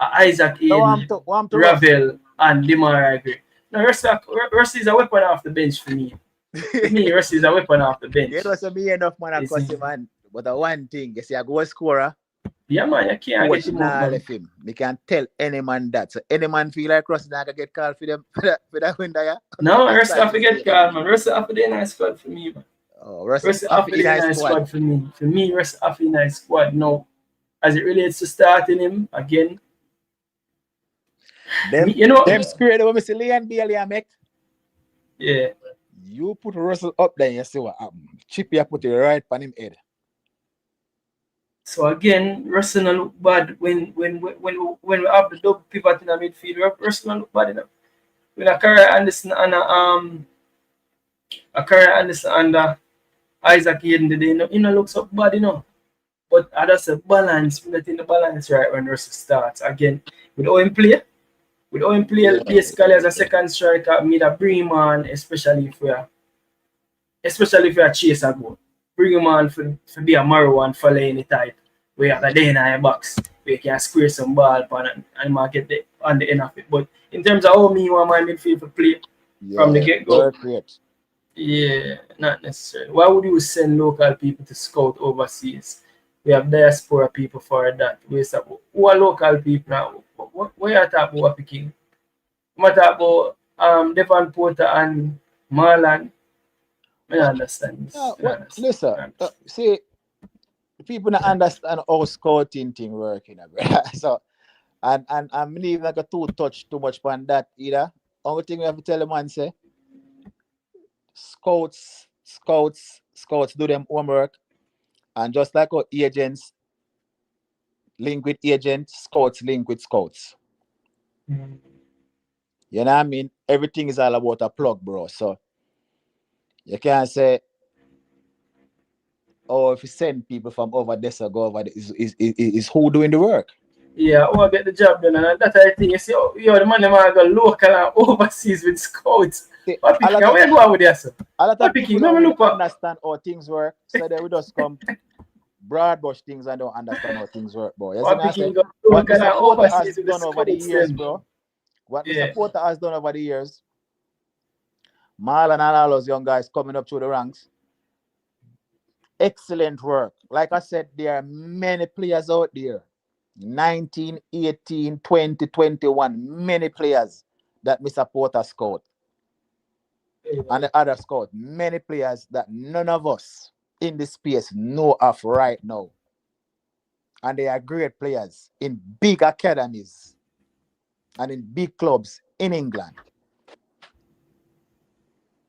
Isaac Aiden, Ravel, and Demar Gray. Now Rusty is a weapon off the bench for me. For me, Rusty is a weapon off the bench. It was me enough man I cost him, man. But the one thing, you see, a goal scorer. Yeah, man, you can't get him out, man. Him. Me can tell any man that. So any man feel like Rusty not gonna get called for them for that window, yeah? No, Rusty have to get called, man. Rusty have to be in a squad for me, man. Oh, Rusty have to be in a squad for me. For me, Rusty have to be in a squad. No, as it relates to starting him again. Them, you know, them squared when we see Leon Bailey make. Yeah. You put Russell up there, you see what happened. Chippy, you put it right on him head. So again, Russell not look bad when we have the double pivot in the midfield. Russell not look bad enough. When a Carrie Anderson and Isaac Hayden today, you know, looks up bad, you know. But that's a balance. We think the balance right when Russell starts. Again, with how him play, basically as a second striker, me that bring him on, especially if we are chase a goal. Bring him on for be a marrow and follow any type. We have a day in our box. We can square some ball and might get on the end of it. But in terms of how me want my midfield to play from the get-go, yeah, not necessarily. Why would you send local people to scout overseas? We have diaspora people for that. Who are local people now? What are you talking about picking? What about Devon Porter and Marlon? I understand. Listen, see, people don't understand how scouting thing working, so and I'm not even like to touch too much on that either. Only thing we have to tell them and say, scouts do them homework, and just like our agents link with agents, scouts link with scouts. Mm-hmm. You know what I mean? Everything is all about a plug, bro. So you can't say, oh, if you send people from over there, so go over there, is who doing the work? Yeah, I get the job done, and that's the thing. You see, you're the man that go local and overseas with scouts. What picking? Where you go with this? A lot of people don't really understand how things work, so they will just come broad brush things and don't understand how things work, bro. What the supporter has done over the years, bro. What the supporter has done over the years, Marlon and all those young guys coming up through the ranks, excellent work. Like I said, there are many players out there. 19, 18, 20, 21, many players that me support a scout. And the other scout, many players that none of us in this space know of right now. And they are great players in big academies and in big clubs in England.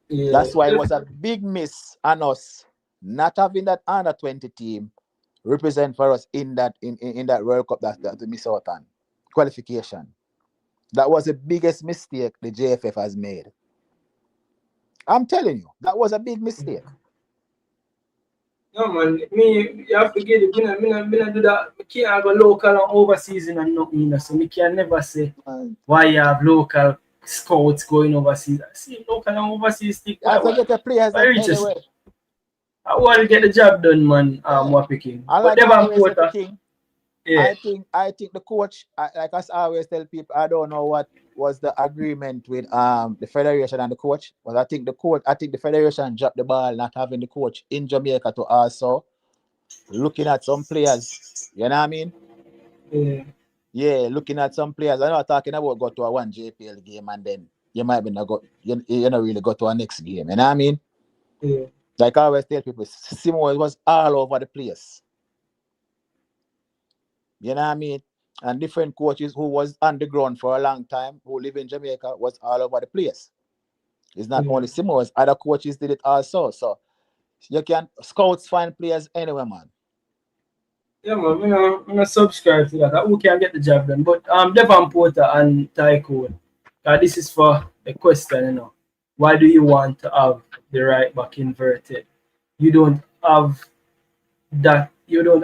Yeah. That's why it was a big miss on us not having that under 20 team represent for us in that World Cup that we miss out on qualification. That was the biggest mistake the JFF has made. I'm telling you, that was a big mistake. No man, you have to get it. Me not do that. We can't go local and overseas and nothing. So we can never say why you have local scouts going overseas. I see local and overseas stick. I forget the players anyway. I want to get the job done, man. What picking? I like picking. Yeah. I think the coach, like I always tell people, I don't know what was the agreement with the federation and the coach, but I think the federation dropped the ball not having the coach in Jamaica to also looking at some players. You know what I mean? Yeah. Yeah, looking at some players. I know I'm talking about go to a one JPL game and then you might be not go. You don't really go to a next game. You know what I mean? Yeah. Like I always tell people, Simo was all over the place. You know what I mean? And different coaches who was on the ground for a long time, who live in Jamaica, was all over the place. It's not only Simo, other coaches did it also. So You can scouts find players anywhere, man. Yeah, man, I'm gonna subscribe to that. Who can get the job done? But Devon Porter and Tycoon. This is for the question, Why do you want to have the right back inverted? You don't have that. You don't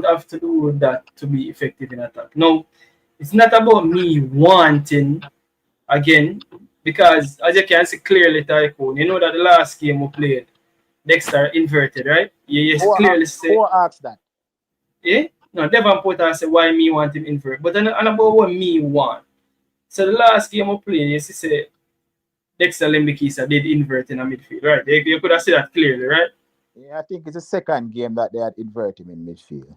have to do that to be effective in attack. No, it's not about me wanting again, because as you can see clearly, Tycoon, you know that the last game we played, Dexter inverted, right? You clearly say. Who asked that? Eh? No, Devon Porter said why me want him invert. But and about what me want. So the last game we played, you see say Dexter Lembikisa did invert in a midfield, right? You could have seen that clearly, right? Yeah, I think it's the second game that they had invert him in midfield.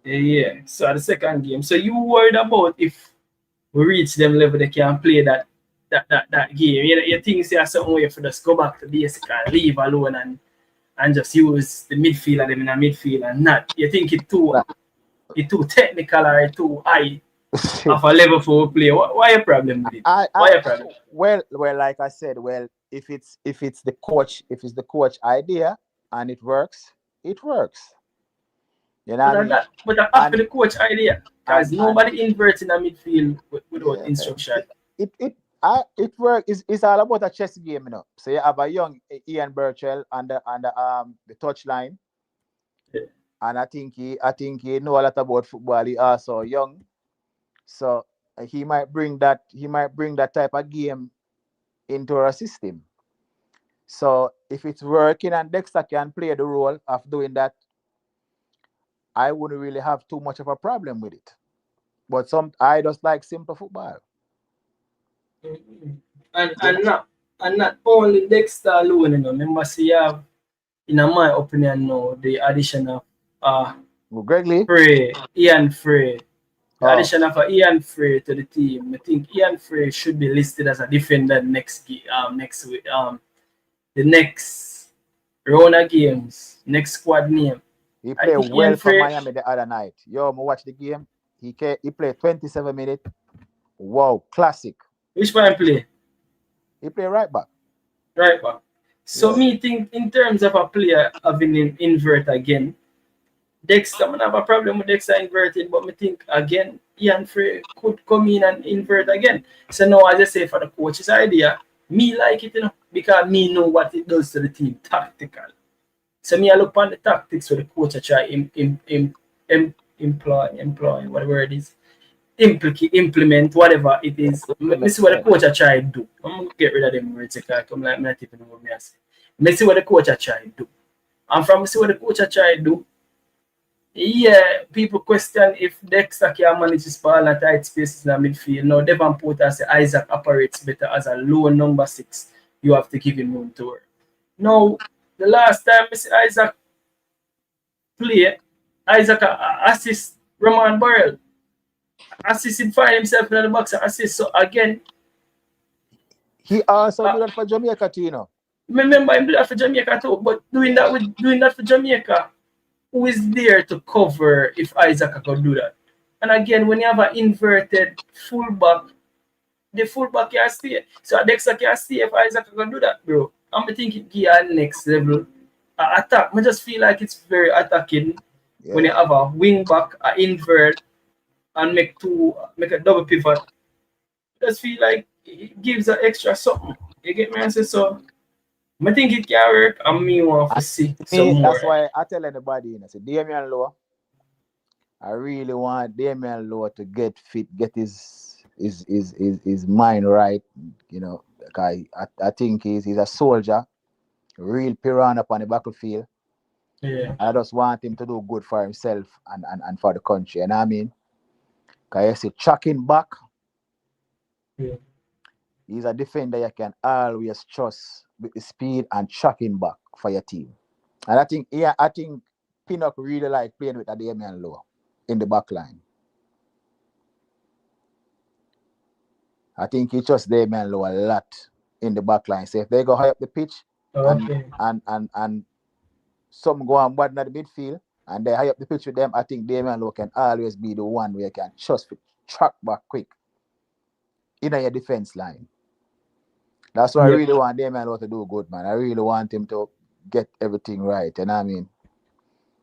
Yeah. So at the second game. So you worried about if we reach them level they can play that game. You think say something way for just go back to basic and leave alone and just use the midfield and them in a midfield and not. You think it's too technical or too high of a level for play. Why a problem with it? Why a problem? Well, like I said, if it's the coach idea and it works, it works. You know what I mean? But after the coach idea, because nobody inverts in a midfield without instruction. It works. It's all about a chess game, So you have a young Ian Burchell on the touchline, and I think he know a lot about football. He also young, so he might bring that type of game into our system. So if it's working and Dexter can play the role of doing that, I wouldn't really have too much of a problem with it. But I just like simple football. And not only Dexter alone, Remember, you have, in my opinion, the addition of Greg Lee, Ian Frey. The addition of Ian Frey to the team. I think Ian Frey should be listed as a defender next week. The next round of games, next squad name. He played well for Miami the other night. Yo, I watch the game. He played 27 minutes. Wow, classic. Which one play? He played right back. Right back. So me think in terms of a player having an invert again, Dexter, I have a problem with Dexter inverted, but I think again, Ian Frey could come in and invert again. So now, as I say, for the coach's idea, me like it, because me know what it does to the team tactical. So me I look on the tactics where the coach I try employ whatever it is, implement whatever it is. Me see what the coach I try to do. I'm gonna get rid of them words because I'm like not even know what me I say. Me see what the coach I try to do. And from me see what the coach I try to do. Yeah, people question if Dexter can manage his ball at tight spaces in the midfield. Now, Devon Porter say Isaac operates better as a low number 6. You have to give him room to work. Now, the last time Isaac play, Isaac assist Roman Burrell. Assist him find himself in the box and assist. So again, he also do that for Jamaica too, Remember him do that for Jamaica too, but doing that for Jamaica, who is there to cover if Isaac could do that? And again, when you have an inverted fullback, the fullback can stay. So Dexter can stay if Isaac can do that, bro. I'm thinking he at next level attack. I just feel like it's very attacking when you have a wing back, a invert, and make a double pivot. I just feel like it gives an extra something. You get me? So I think it can work, and me want to see some more. That's why I tell anybody, I say Damian Lowe. I really want Damian Lowe to get fit, get his mind right. I think he's a soldier, real piranha up on the battlefield. Yeah. I just want him to do good for himself and for the country. And I mean, because you see, chucking back, he's a defender you can always trust with the speed and chucking back for your team. And I think Pinnock really like playing with Damian Lowe in the back line. I think he trusts Damian Lowe a lot in the back line. So if they go high up the pitch and some go on bad in the midfield and they high up the pitch with them, I think Damian Lowe can always be the one where you can trust to track back quick in your defense line. That's why I really want Damian Lowe to do good, man. I really want him to get everything right. You know what I mean?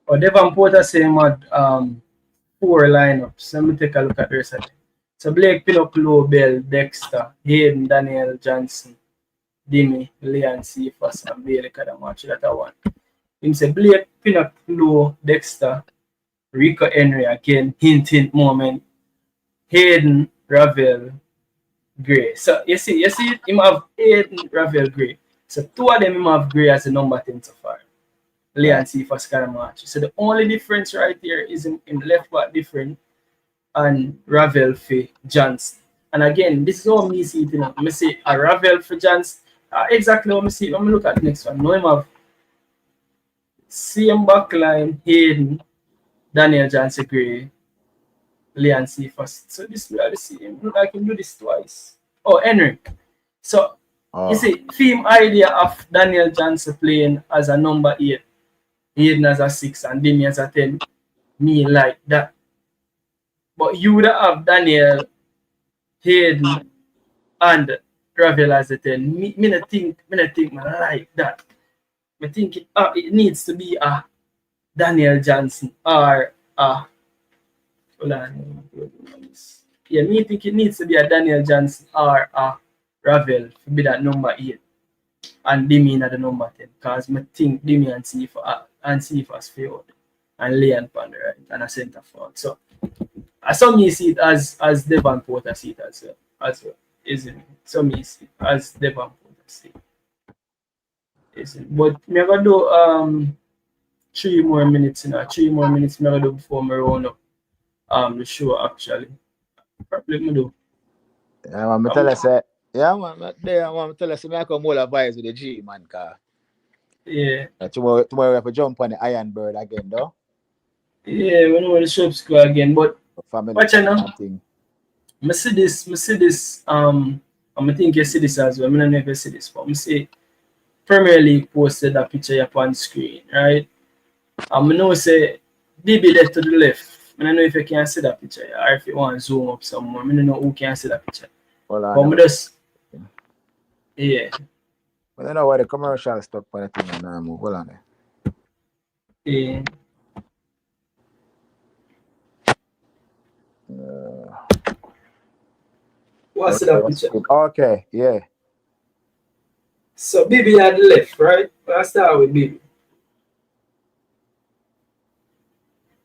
Oh, Devon Porter same had 4 lineups. Let me take a look at the rest of it. So Blake Pinnock, Low Bell, Dexter, Hayden, Daniel Johnson, Dimi, Leon Cephas, and Bailey Kadamachi. That one. Him say Blake Pinnock, Low, Dexter, Rico Henry again, hint moment. Hayden, Ravel, Gray. So you see, him have Hayden, Ravel, Gray. So 2 of them him have Gray as the number 10 so far. Leon Cephas Kadamachi. So the only difference right here is him left back different and Ravel for Johnson. And again, this is how me see it. You know, I say a Ravel for Johnson. Exactly how I see it. Let me look at the next one. Now him have same backline, Hayden, Daniel Johnson Gray, Leon Cephas. So this way I see him. Look like him do this twice. Oh, Henry. So you see, theme idea of Daniel Johnson playing as a number 8, Hayden as a 6, and Demi as a 10. Me like that. But you would have Daniel, Hayden, and Ravel as a 10. Me not think man like that. I think it needs to be a Daniel Johnson or a hold on. Yeah, me think it needs to be a Daniel Johnson or a Ravel to be that number 8 and Demi at the number 10. Because I think Demi and Cephas failed and Leon on the right and a centre forward. So some me see it as Devon Porter see it as well, isn't it? Some me see it as Devon Porter see it. Isn't it? But me gonna do 3 more minutes, 3 more minutes me gonna do before me round up the show actually. Probably me do. Yeah, man, me tell us say, yeah, man, I want to tell us I come all advice with the G man car. Yeah. Tomorrow we have to jump on the Iron Bird again, though. Yeah, we know the shop's go again, but watch out now. Thing. I see this. I think you see this as well. I don't know if you see this, but I see Premier League posted that picture up on screen, right? I know say DB left to the left. I don't know if you can see that picture or if you want to zoom up some more. I don't know who can see that picture. But yeah. But I know why the commercial stuck on the thing and now move. Hold on there. Yeah. What's that picture? Okay, yeah. So BB at the left, right? Let's start with BB.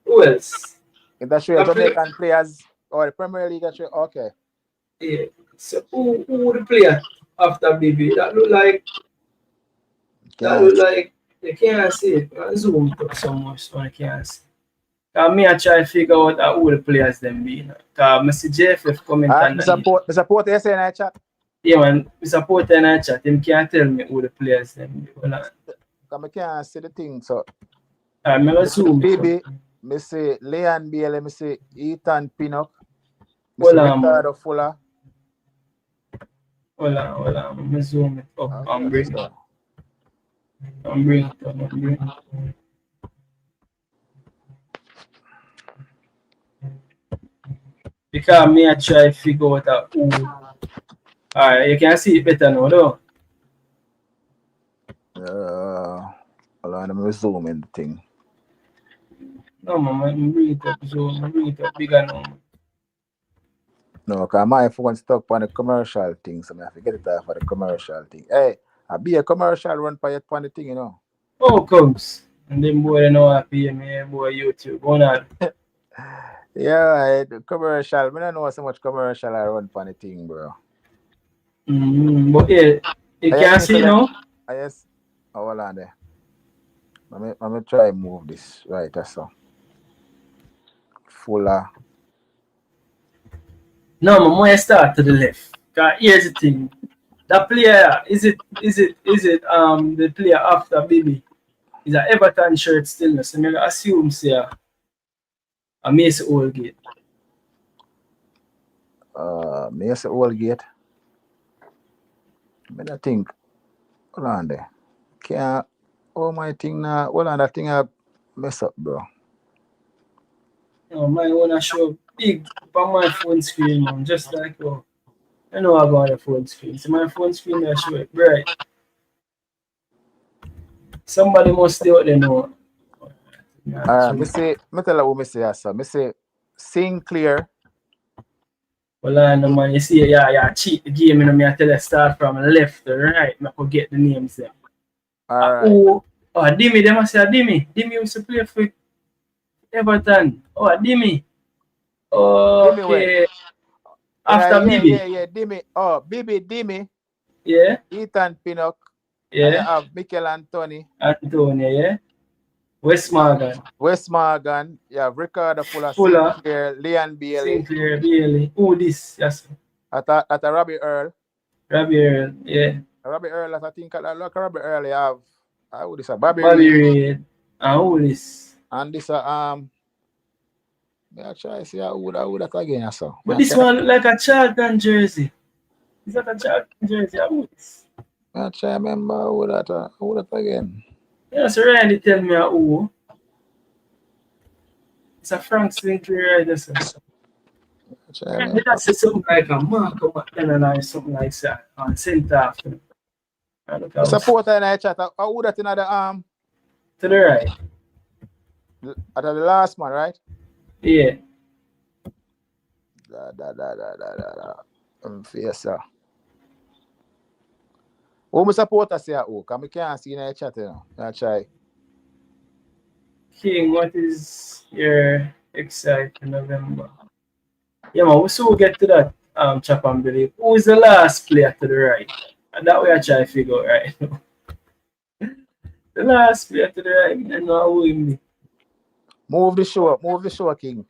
Who else? If that's your Jamaican players or the Premier League, that's your okay. Yeah. So who would play after BB? That look like you can't see it. Zoom up so much so I can't see. Me I try to figure out who the players them be. Because I see JFF comment on the support you say in the chat. Yeah man, we support in the chat. Him can't tell me who the players them be. Because I can't see the thing so. I'm gonna zoom. BB, I say Leon Bailey, I say Ethan Pinnock, I say Ricardo Fuller. Hold on. I'm gonna zoom it up. Okay, I'm bringing it up. Because me I try to figure out who. Alright, you can see it better now though. Hold on, I'm zooming the thing. No man, I'm bring it up bigger now. No, because my phone stuck on the commercial thing, so I have to get it off for the commercial thing. Hey, I be a commercial run for the thing, you know. Oh, comes. And then boy, they know I pay me, boy, YouTube. Go on. Yeah, the commercial. I don't know so much commercial I run for the thing, bro. But yeah, you can see now? Yes. Oh, hold on there. Let me try and move this right so. Fuller. No, man, when I start to the left. Because here's the thing. That player, is it the player after BB? Is an Everton shirt still? So I assume say a Mason Oldgate. Mason Oldgate. I don't think. Hold on there. Can't. Oh my thing now. Hold on, that thing I mess up, bro. No, mine wanna show big on my phone screen, man. Just like I know about the phone screen. So my phone screen I show it bright. Somebody must stay out there know. Me say, me tell you what me say, sir. Me say, Sinclair. Well, I know, man. You see, yeah, cheat the game. You know, me I tell you start from left to right. I could get the names there. Alright. Dimmy, they must say Dimmy. Dimmy used to play for Everton. Dimmy. Dimmy where? Okay. After Bibi. Yeah, Dimmy. Oh, Dimmy. Yeah. Ethan Pinnock. Yeah. And you have Mikel Anthony. Yeah. West Morgan. You have Ricardo Fuller. Sinclair, Leon Bailey. Who this? Yes. At a Robbie Earl. Yeah. Robbie Earl, I think like Robbie Earl, you have who this Bobby Reed. And who this? And this I try to see who that again, so. But this one look like a Charlton jersey. Is that a Charlton jersey? Who this? I try to remember who that again. Yeah, so Randy tell me who. It's a Frank Sinclair right there, sir. That's something like a Marco McLennan or something like that on centre after. Supporter in the chat. Who that in the to the right. At the last man, right? Yeah. Yes, sir. Who my supporter say who? Because I can't see in the chat, you know. I try. King, what is your exciting November? Yeah, man, we soon get to that chop and believe. Who is the last player to the right? And that way I try to figure out right now. The last player to the right, I know who him be. Move the show, King.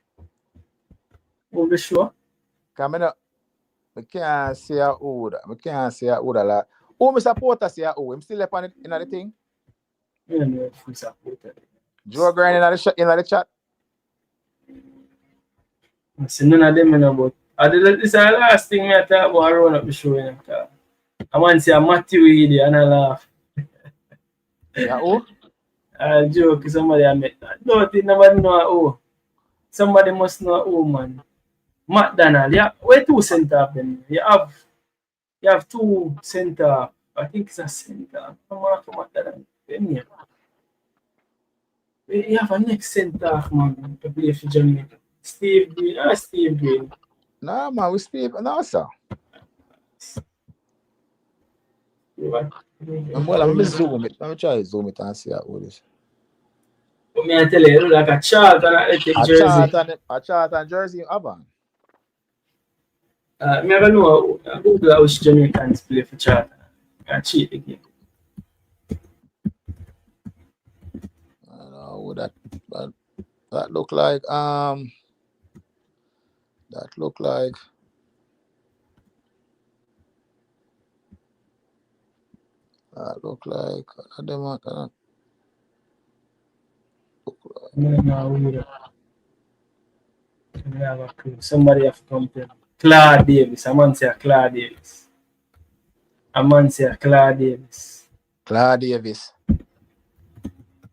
Move the show? Because I can't see who that. I can't see who that. Who my supporter say who? I'm still up on it in the thing? I don't know if we supporter. Joe Grant in the chat? I see none of them in about. This is the last thing I talk about. I run up the show. I want to see a Matthew Eady and I laugh. Yeah, who? I joke. Somebody I met. Don't think nobody know who. Somebody must know who, man. McDonald. Yeah, where two centre then? You have two centre. I think it's a centre. Come on, McDonald. You have a next centre, man, to play for Jamaica. Steve Green. No, man, we Steve. No, sir. What? Well, I'm zoom it. Let me try to zoom it and see how it is. But me I tell you, look like a Charlton Athletic jersey. A Charlton jersey, Aban. Me I know Google which Jamaicans play for Charlton. I cheat again. I don't know what that look like. That look like. Look like. Somebody have to come to Claude Davis. A man say Claude Davis. Claude Davis.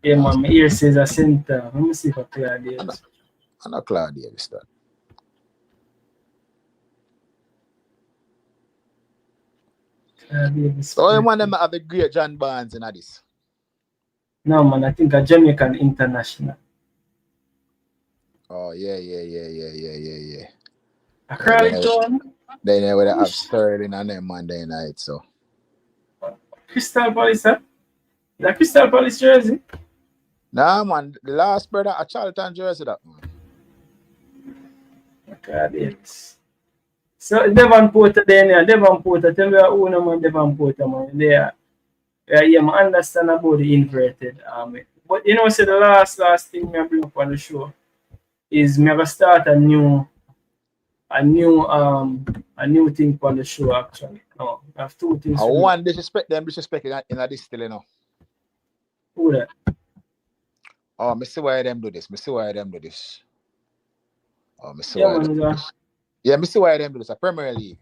Yeah, man, my ear says a center. Let me see for Claude Davis. I know Claude Davis that. So you want them to have a great John Barnes in this? No, man, I think a Jamaican international. Oh, yeah. A Carlton. They never have Sterling on them Monday night, so. Crystal Palace, huh? The Crystal Palace jersey? Nah, man, the last brother a Charlton jersey that man. Okay, so Devonport then, Devonport, tell me who no man Devonport, man. There. Yeah, I understand about the inverted army. But you know, so the last thing I bring up on the show is me gonna start a new thing on the show actually. No, I have two things. I want disrespect in this still, you know. Who that? Oh, me see why them do this. Oh, me see Yeah, why them do this. Yeah, me see why them do this. A Premier League.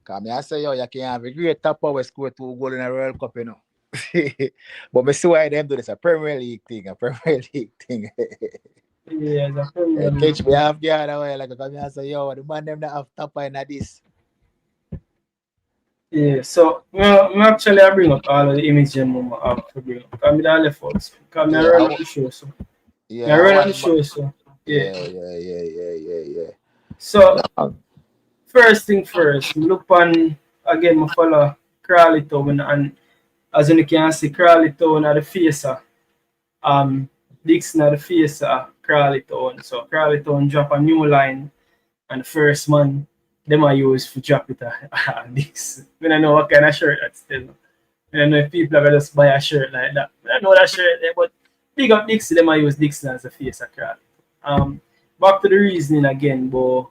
Cause me I say you can have a great top power score 2 goals in a World Cup, you know. But me see why them do this. A Premier League thing. Yeah, the Premier League. Catch me half the other way, like I say, yo, the man them that have top in this. Yeah, so me actually I bring up all of the images I have to bring up. Because I left out. Because I Yeah, run up the show, so. I yeah, I run up the want. show, so. Yeah. Yeah. So, No. first thing first, look on, again, my follow Crawley Town, and as you can see, Crawley Town are the face of, Dixon are the face of Crawley Town. So, Crawley Town drop a new line, and the first man, them I use for drop it at Dixon. I don't know what kind of shirt that's still. I don't know if people are gonna just buy a shirt like that. I don't know that shirt there, but big up Dixie, them I use Dixon as a face of crowd. Um, Back to the reasoning again, but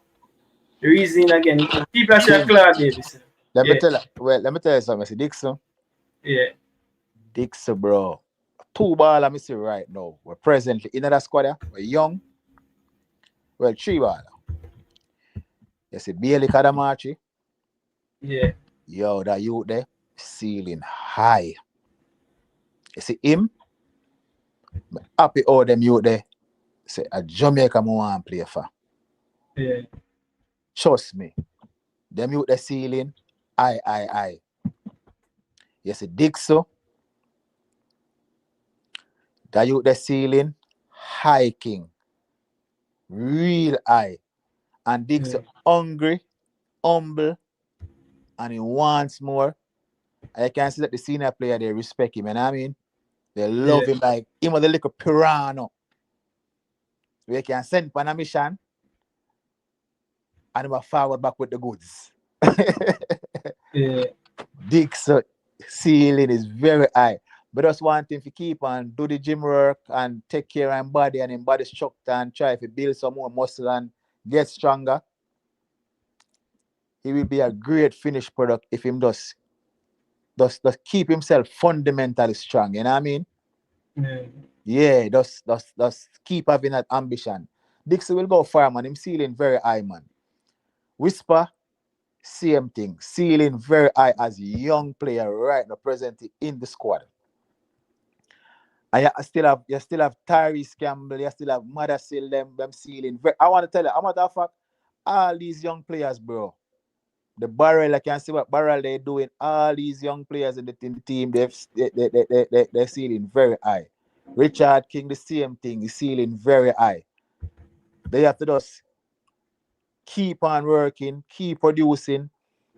the reasoning again, people are saying King, Claude Davis. let me Yeah, tell you. Well, let me tell you something. I say yeah, Dixon, bro. Two ball, I see right now. We're presently in that squad. We're young. Well, three ball. You see, Bailey Kadamachi. yeah, Yo, that youth there, ceiling high. You see him, happy all them youth there. Say a Jamaica mo want play for. yeah, Trust me. Them youth the ceiling, I. You see Dixon, that youth the ceiling, hiking, real high. And yeah, Dixon hungry, humble, and he wants more. I can see that the senior player they respect him, and I mean they yeah, love him like him was the little piranha. We can send on a mission and him a forward back with the goods. yeah, Dixon ceiling is very high. But just want him to keep on do the gym work and take care of his body and his body structure and try to build some more muscle and get stronger. He will be a great finished product if him just keep himself fundamentally strong. You know what I mean? yeah, Yeah, just keep having that ambition. Dixon will go far, man. Him ceiling very high, man. Whisper, same thing. Ceiling very high as a young player right now presently in the squad. And you still have Tyrese Campbell, you still have Madasil, them ceiling. I want to tell you, a matter of fact, all these young players, bro. The Barrel, I can see what Barrel they're doing. All these young players in the team, they're ceiling very high. Richard King, the same thing, is ceiling very high. They have to just keep on working, keep producing.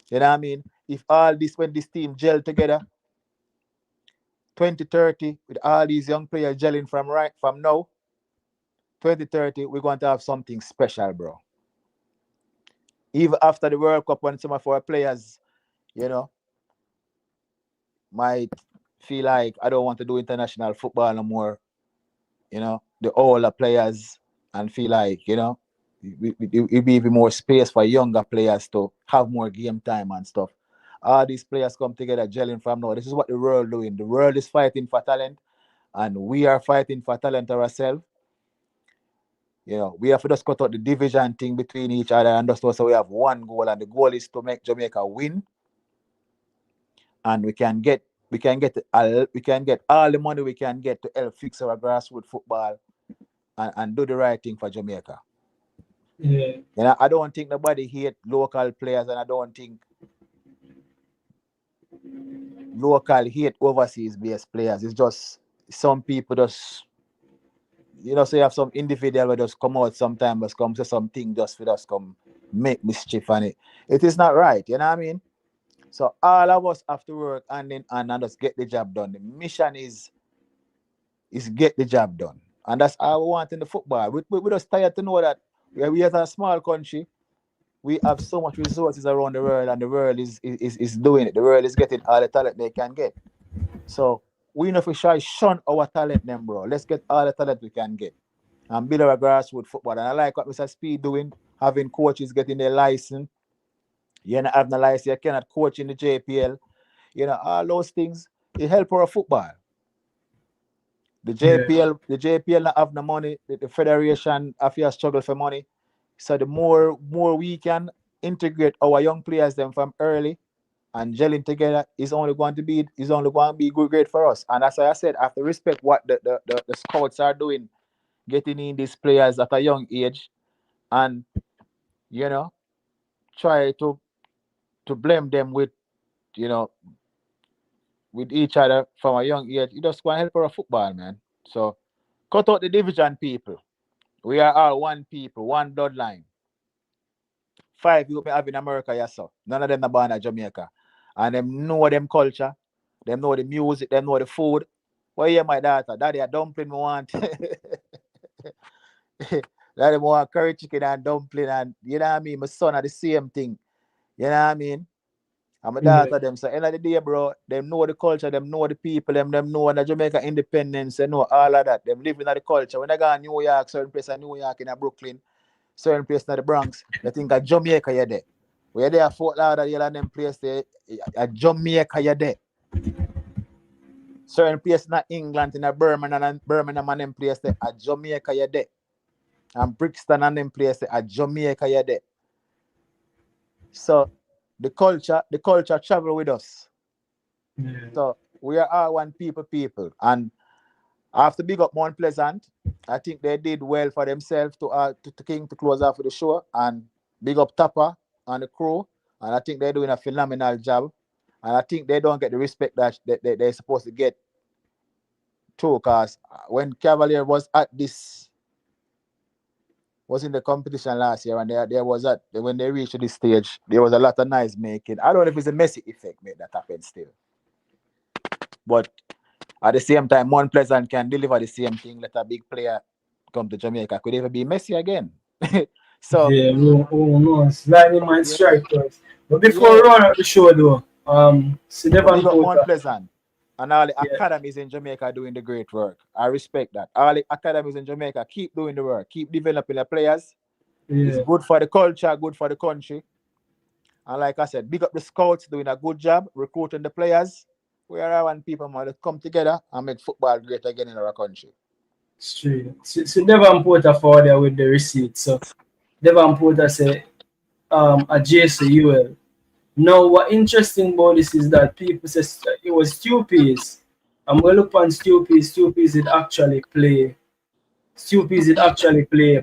You know what I mean? If all this, when this team gel together, 2030, with all these young players gelling from now, 2030, we're going to have something special, bro. Even after the World Cup, when some of our players, you know, might feel like I don't want to do international football no more, you know, the older players and feel like, you know, it be even more space for younger players to have more game time and stuff. All these players come together gelling from now. This is what the world doing. The world is fighting for talent, and we are fighting for talent ourselves. You know, we have to just cut out the division thing between each other and just so we have one goal, and the goal is to make Jamaica win, and we can get all the money we can get to help fix our grassroots football and do the right thing for Jamaica. yeah, You know, I don't think nobody hate local players, and I don't think local hate overseas based players. It's just some people just, you know, so you have some individual who just come out sometimes, just come to something just for us come make mischief on it. It is not right, you know what I mean? So all of us have to work and just get the job done. The mission is get the job done. And that's all we want in the football. We just tired to know that we are a small country. We have so much resources around the world, and the world is doing it. The world is getting all the talent they can get. So we know if we try shun our talent them, bro. Let's get all the talent we can get and build our grassroots football. And I like what Mr. Speed doing, having coaches getting their license. You're not having a license, you cannot coach in the JPL. You know, all those things, it help our football. The yeah, JPL not have the money, the federation have to struggle for money. So the more we can integrate our young players them from early and gelling together is only going to be great for us. And as I said, I have to respect what the scouts are doing, getting in these players at a young age, and you know, try to blame them with you know, with each other from a young age. You just want to help our football, man. So cut out the division, people. We are all one people, one bloodline. 5 you may have in America, yes, sir. None of them are born in Jamaica. And them know them culture, them know the music, them know the food. Well, yeah, my daughter, daddy, a dumpling me want. Daddy, me want curry chicken and dumpling, and you know what I mean? My son are the same thing. You know what I mean? And my Yeah. daughter, them, so end of the day, bro, them know the culture, them know the people, them know the Jamaica independence, they know all of that. Them living in the culture. When I go to New York, certain place in New York, in Brooklyn, certain place in the Bronx, they think at Jamaica you're there. Where they are Fort Lauderdale and them place there, at Jamaica you're there. Certain place in England, in Birmingham and them place there, at Jamaica you're there. And Brixton and them place there, at Jamaica you're there. So the culture travel with us. Yeah. So we are all one people. And I have to big up Mount Pleasant. I think they did well for themselves to King to close off with the show. And big up Tapper and the crew. And I think they're doing a phenomenal job. And I think they don't get the respect that they're supposed to get too. Because when Cavalier was in the competition last year, and when they reached this stage, there was a lot of noise making. I don't know if it's a Messi effect made that happen still. But at the same time, Mount Pleasant can deliver the same thing. Let a big player come to Jamaica. Could ever be Messi again? So Yeah, who knows? Lightning might yeah, strike first. But before we run out the show though, so but big up Devon Mount Pleasant and all the yeah, academies in Jamaica doing the great work. I respect that. All the academies in Jamaica keep doing the work, keep developing the players. It's yeah, good for the culture, good for the country. And like I said, big up the scouts doing a good job recruiting the players. We are one people man come together and make football great again in our country. straight. So Devon Porter for there with the receipt. So Devon Porter say a JCUL. Now what interesting about this is that people say it was Stupies. And we look on Stupies did actually play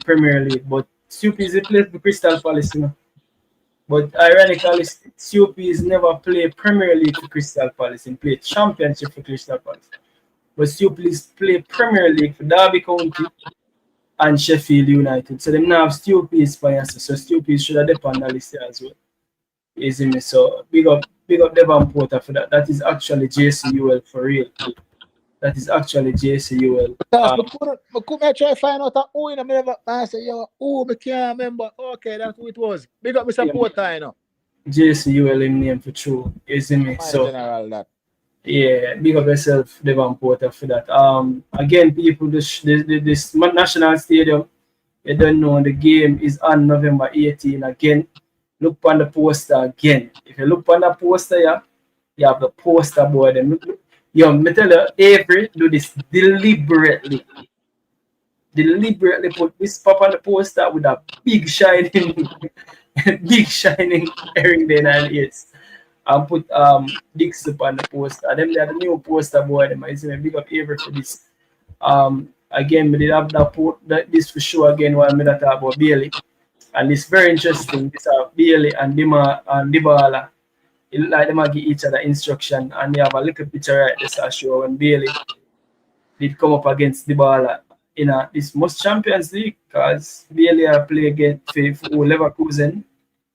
Premier League, but Stupies did play for Crystal Palace, you know. But ironically, Stupies never played Premier League for Crystal Palace. He played Championship for Crystal Palace. But Stupies played Premier League for Derby County and Sheffield United. So them now have Stupies for us. So Stupies should have depend on the list there as well. You see me? So big up Devon Porter for that. That is actually JCUL for real. That is actually JCUL. Because I couldn't try to find out who in the middle of I said, yo, I can't remember. Okay, that's who it was. Big up Mr. Yeah, Porter, you know. JCUL in name for true. You see me? My So general that. yeah, big up yourself, Devon Porter, for that. Again, people, this national stadium, you don't know, the game is on November 18 again. Look on the poster again. If you look on the poster, yeah, you have the poster board. Yo, me tell you, Avery do this deliberately. Deliberately put this pop on the poster with a big shining, big shining herring then and yes. And put Dix up on the poster. Them they are the new poster boy. Them I say me big up Avery for this. Again, we did have this for sure again while me that talk about Bailey. And it's very interesting. This are Bailey and Dibala. It look like them give each other instruction, and they have a little picture right there so show when Bailey did come up against Dibala in this most Champions League because Bailey play against Leverkusen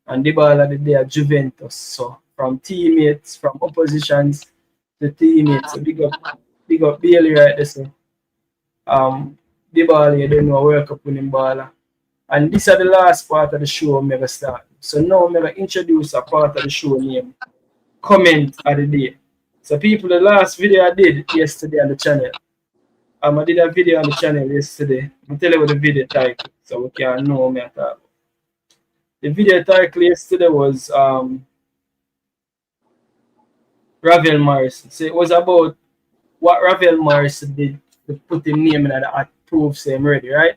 and Dybala did there Juventus. So from teammates, from oppositions to teammates. So big up Bailey right there. So Dybala, you don't know World Cup winning baller. And this is the last part of the show I'm gonna start. So now I'm gonna introduce a part of the show named Comment of the Day. So people, the last video I did yesterday on the channel. I did a video on the channel yesterday. I'll tell you what the video title so we can know what I'm talking about. The video title yesterday was Ravel Morrison. So it was about what Ravel Morrison did to put him name in the proof same ready, right?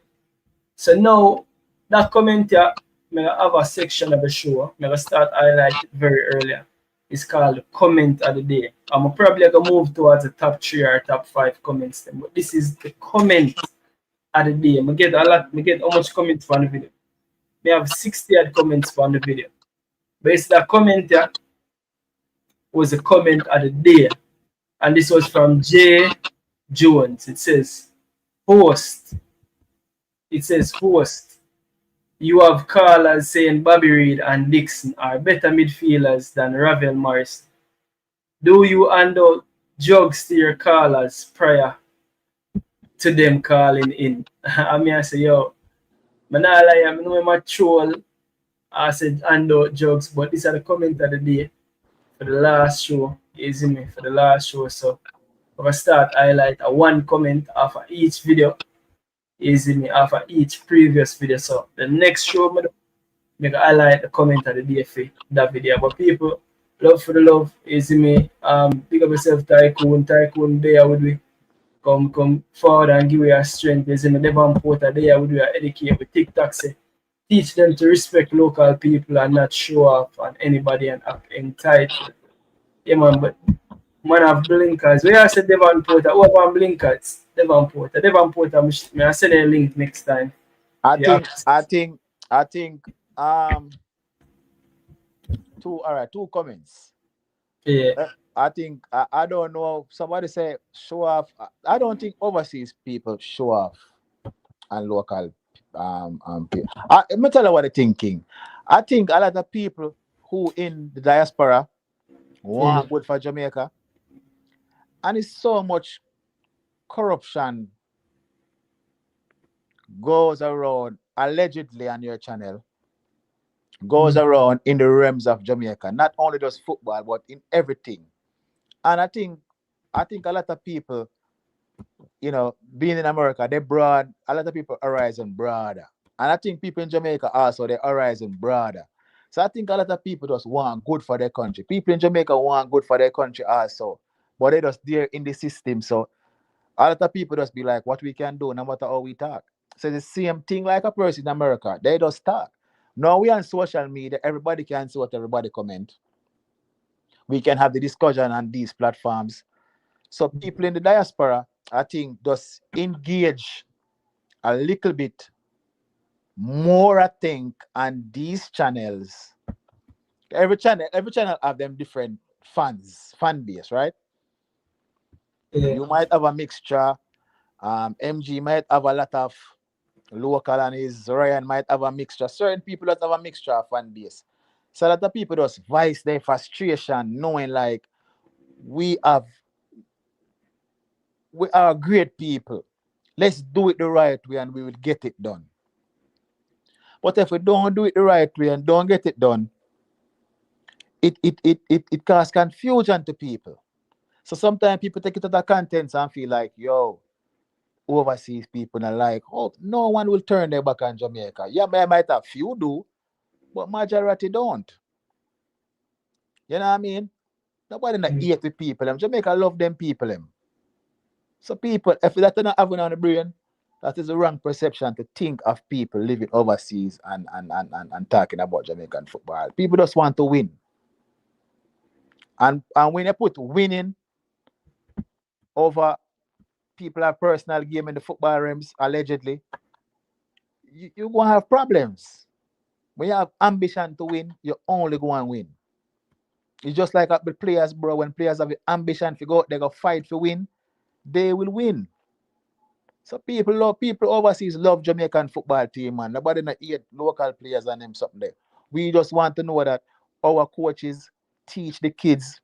So now that comment here, I'm gonna have a section of the show. I'm gonna start highlight it very earlier. It's called comment of the day. I'm probably gonna move towards the top 3 or top 5 comments then, but this is the comment of the day. I get how much comments from the video. We have 60 odd comments from the video. But it's the comment here. was a comment of the day. And this was from Jay Jones. It says, host. It says, host. You have callers saying Bobby Reid and Dixon are better midfielders than Ravel Morris. Do you hand out jugs to your callers prior to them calling in? I mean, I say, yo, I know I'm a troll. I said hand out jugs, but these are the comment of the day for the last show. You see me? For the last show. So I'm going to start highlight a one comment after each video. You see me? After each previous video. So the next show, make a highlight the comment of the day for that video. But people, love for the love. You see me? Pick up yourself, Tycoon there with we. Come forward and give you a strength. You see me? Devon Porter there with we educate with TikTok say. Teach them to respect local people and not show off on anybody and act entitled. Yeah, man, but man have blinkers. Where I said Devon Porter, who have blinkers? Devon Porter, I send a link next time. I think two comments. Yeah. I think I don't know. Somebody say show off. I don't think overseas people show off and local people. Let me tell you what I'm thinking. I think a lot of people who in the diaspora want good for Jamaica, and it's so much corruption goes around allegedly on your channel, goes around in the realms of Jamaica, not only just football but in everything. And I think a lot of people, you know, being in America, a lot of people are rising broader. And I think people in Jamaica also, they are rising broader. So I think a lot of people just want good for their country. People in Jamaica want good for their country also. But they just there in the system. So a lot of people just be like, what we can do no matter how we talk. So the same thing like a person in America. They just talk. Now we on social media, everybody can see what everybody comment. We can have the discussion on these platforms. So people in the diaspora, I think, just engage a little bit more, I think, on these channels. Every channel have them different fan base, right? Yeah. You might have a mixture. MG might have a lot of local and his Ryan might have a mixture. Certain people that have a mixture of fan base. So that the people just voice their frustration, knowing like we are great people. Let's do it the right way and we will get it done. But if we don't do it the right way and don't get it done, it causes confusion to people. So sometimes people take it to the contents and feel like, yo, overseas people are like, oh, no one will turn their back on Jamaica. Yeah, I might have few do, but majority don't. You know what I mean? Nobody not hate the people. Jamaica love them people. So people, if that's not having on the brain, that is a wrong perception to think of people living overseas and talking about Jamaican football. People just want to win. And when you put winning over people have personal game in the football realms, allegedly, you're going to have problems. When you have ambition to win, you're only going to win. It's just like with players, bro. When players have the ambition to go out, they go fight to win, they will win. So people overseas love Jamaican football team, man. Nobody not hate local players and them something there. We just want to know that our coaches teach the kids,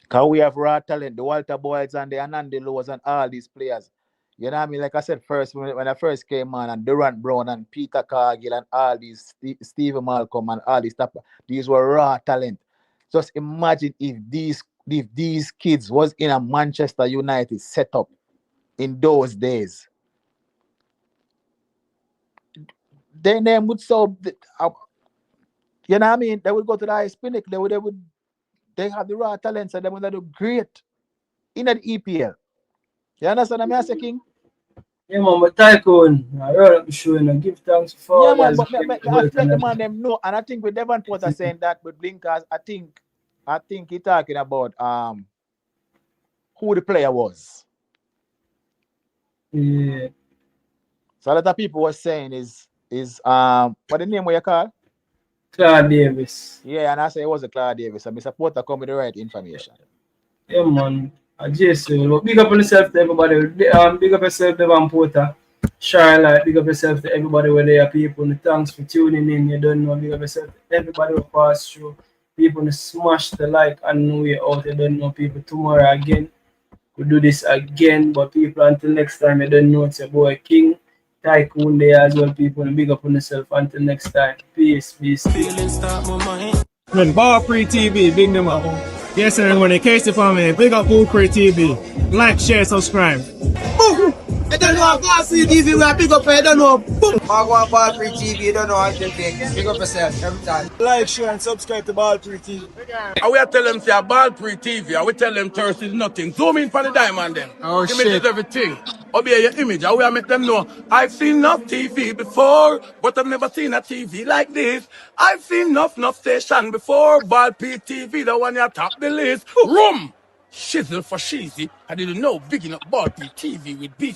because we have raw talent, the Walter Boyz and the Anandi Lows and all these players. You know what I mean? Like I said first, when I first came on, and Durant Brown and Peter Cargill and all these, Stephen Malcolm and all these stuff, these were raw talent. Just imagine if these kids was in a Manchester United setup in those days. Their name would so, you know what I mean? They would go to the highest pinnacle. They have the raw talents and they would do great in the EPL. You understand what I'm saying, King? Yeah, man, but Tycoon, I really be showing and give thanks for yeah, man, but I let the man them know. And I think with Devon Porter saying that with blinkers, I think he talking about who the player was. Yeah. So a lot of people were saying is what the name were you call? Claude Davis. Yeah, and I say it was a Claude Davis. And my supporter come with the right information. Yeah, man. JC, well, big up on yourself to everybody. Big up yourself to Van Porter. Charlotte, big up yourself to everybody where they are people. And thanks for tuning in. You don't know, big up yourself to everybody who passed through. People who smash the like and know you out. You don't know people tomorrow again. We do this again. But people, until next time, you don't know it's your boy King. Tycoon there as well, people. And big up on yourself. Until next time. Peace, peace, peace. When BallPreetV, big them up. Yes, everyone, in case you for me, big up BallPreetV. Like, share, subscribe. Boom! I don't know about TV, we are big up, I don't know. Boom! I want BallPreetV, you don't know how to think. Big up yourself every time. Like, share, and subscribe to BallPreetV. And we tell them say a BallPreetV, and we tell them thirst is nothing. Zoom in for the diamond them. Oh, Image shit. is everything. Obey your image, and we make them know. I've seen enough TV before, but I've never seen a TV like this. I've seen enough station before. BallPreetV, the one you top the list. Room! Shizzle for cheesy. I didn't know big enough BallPreetV with beef.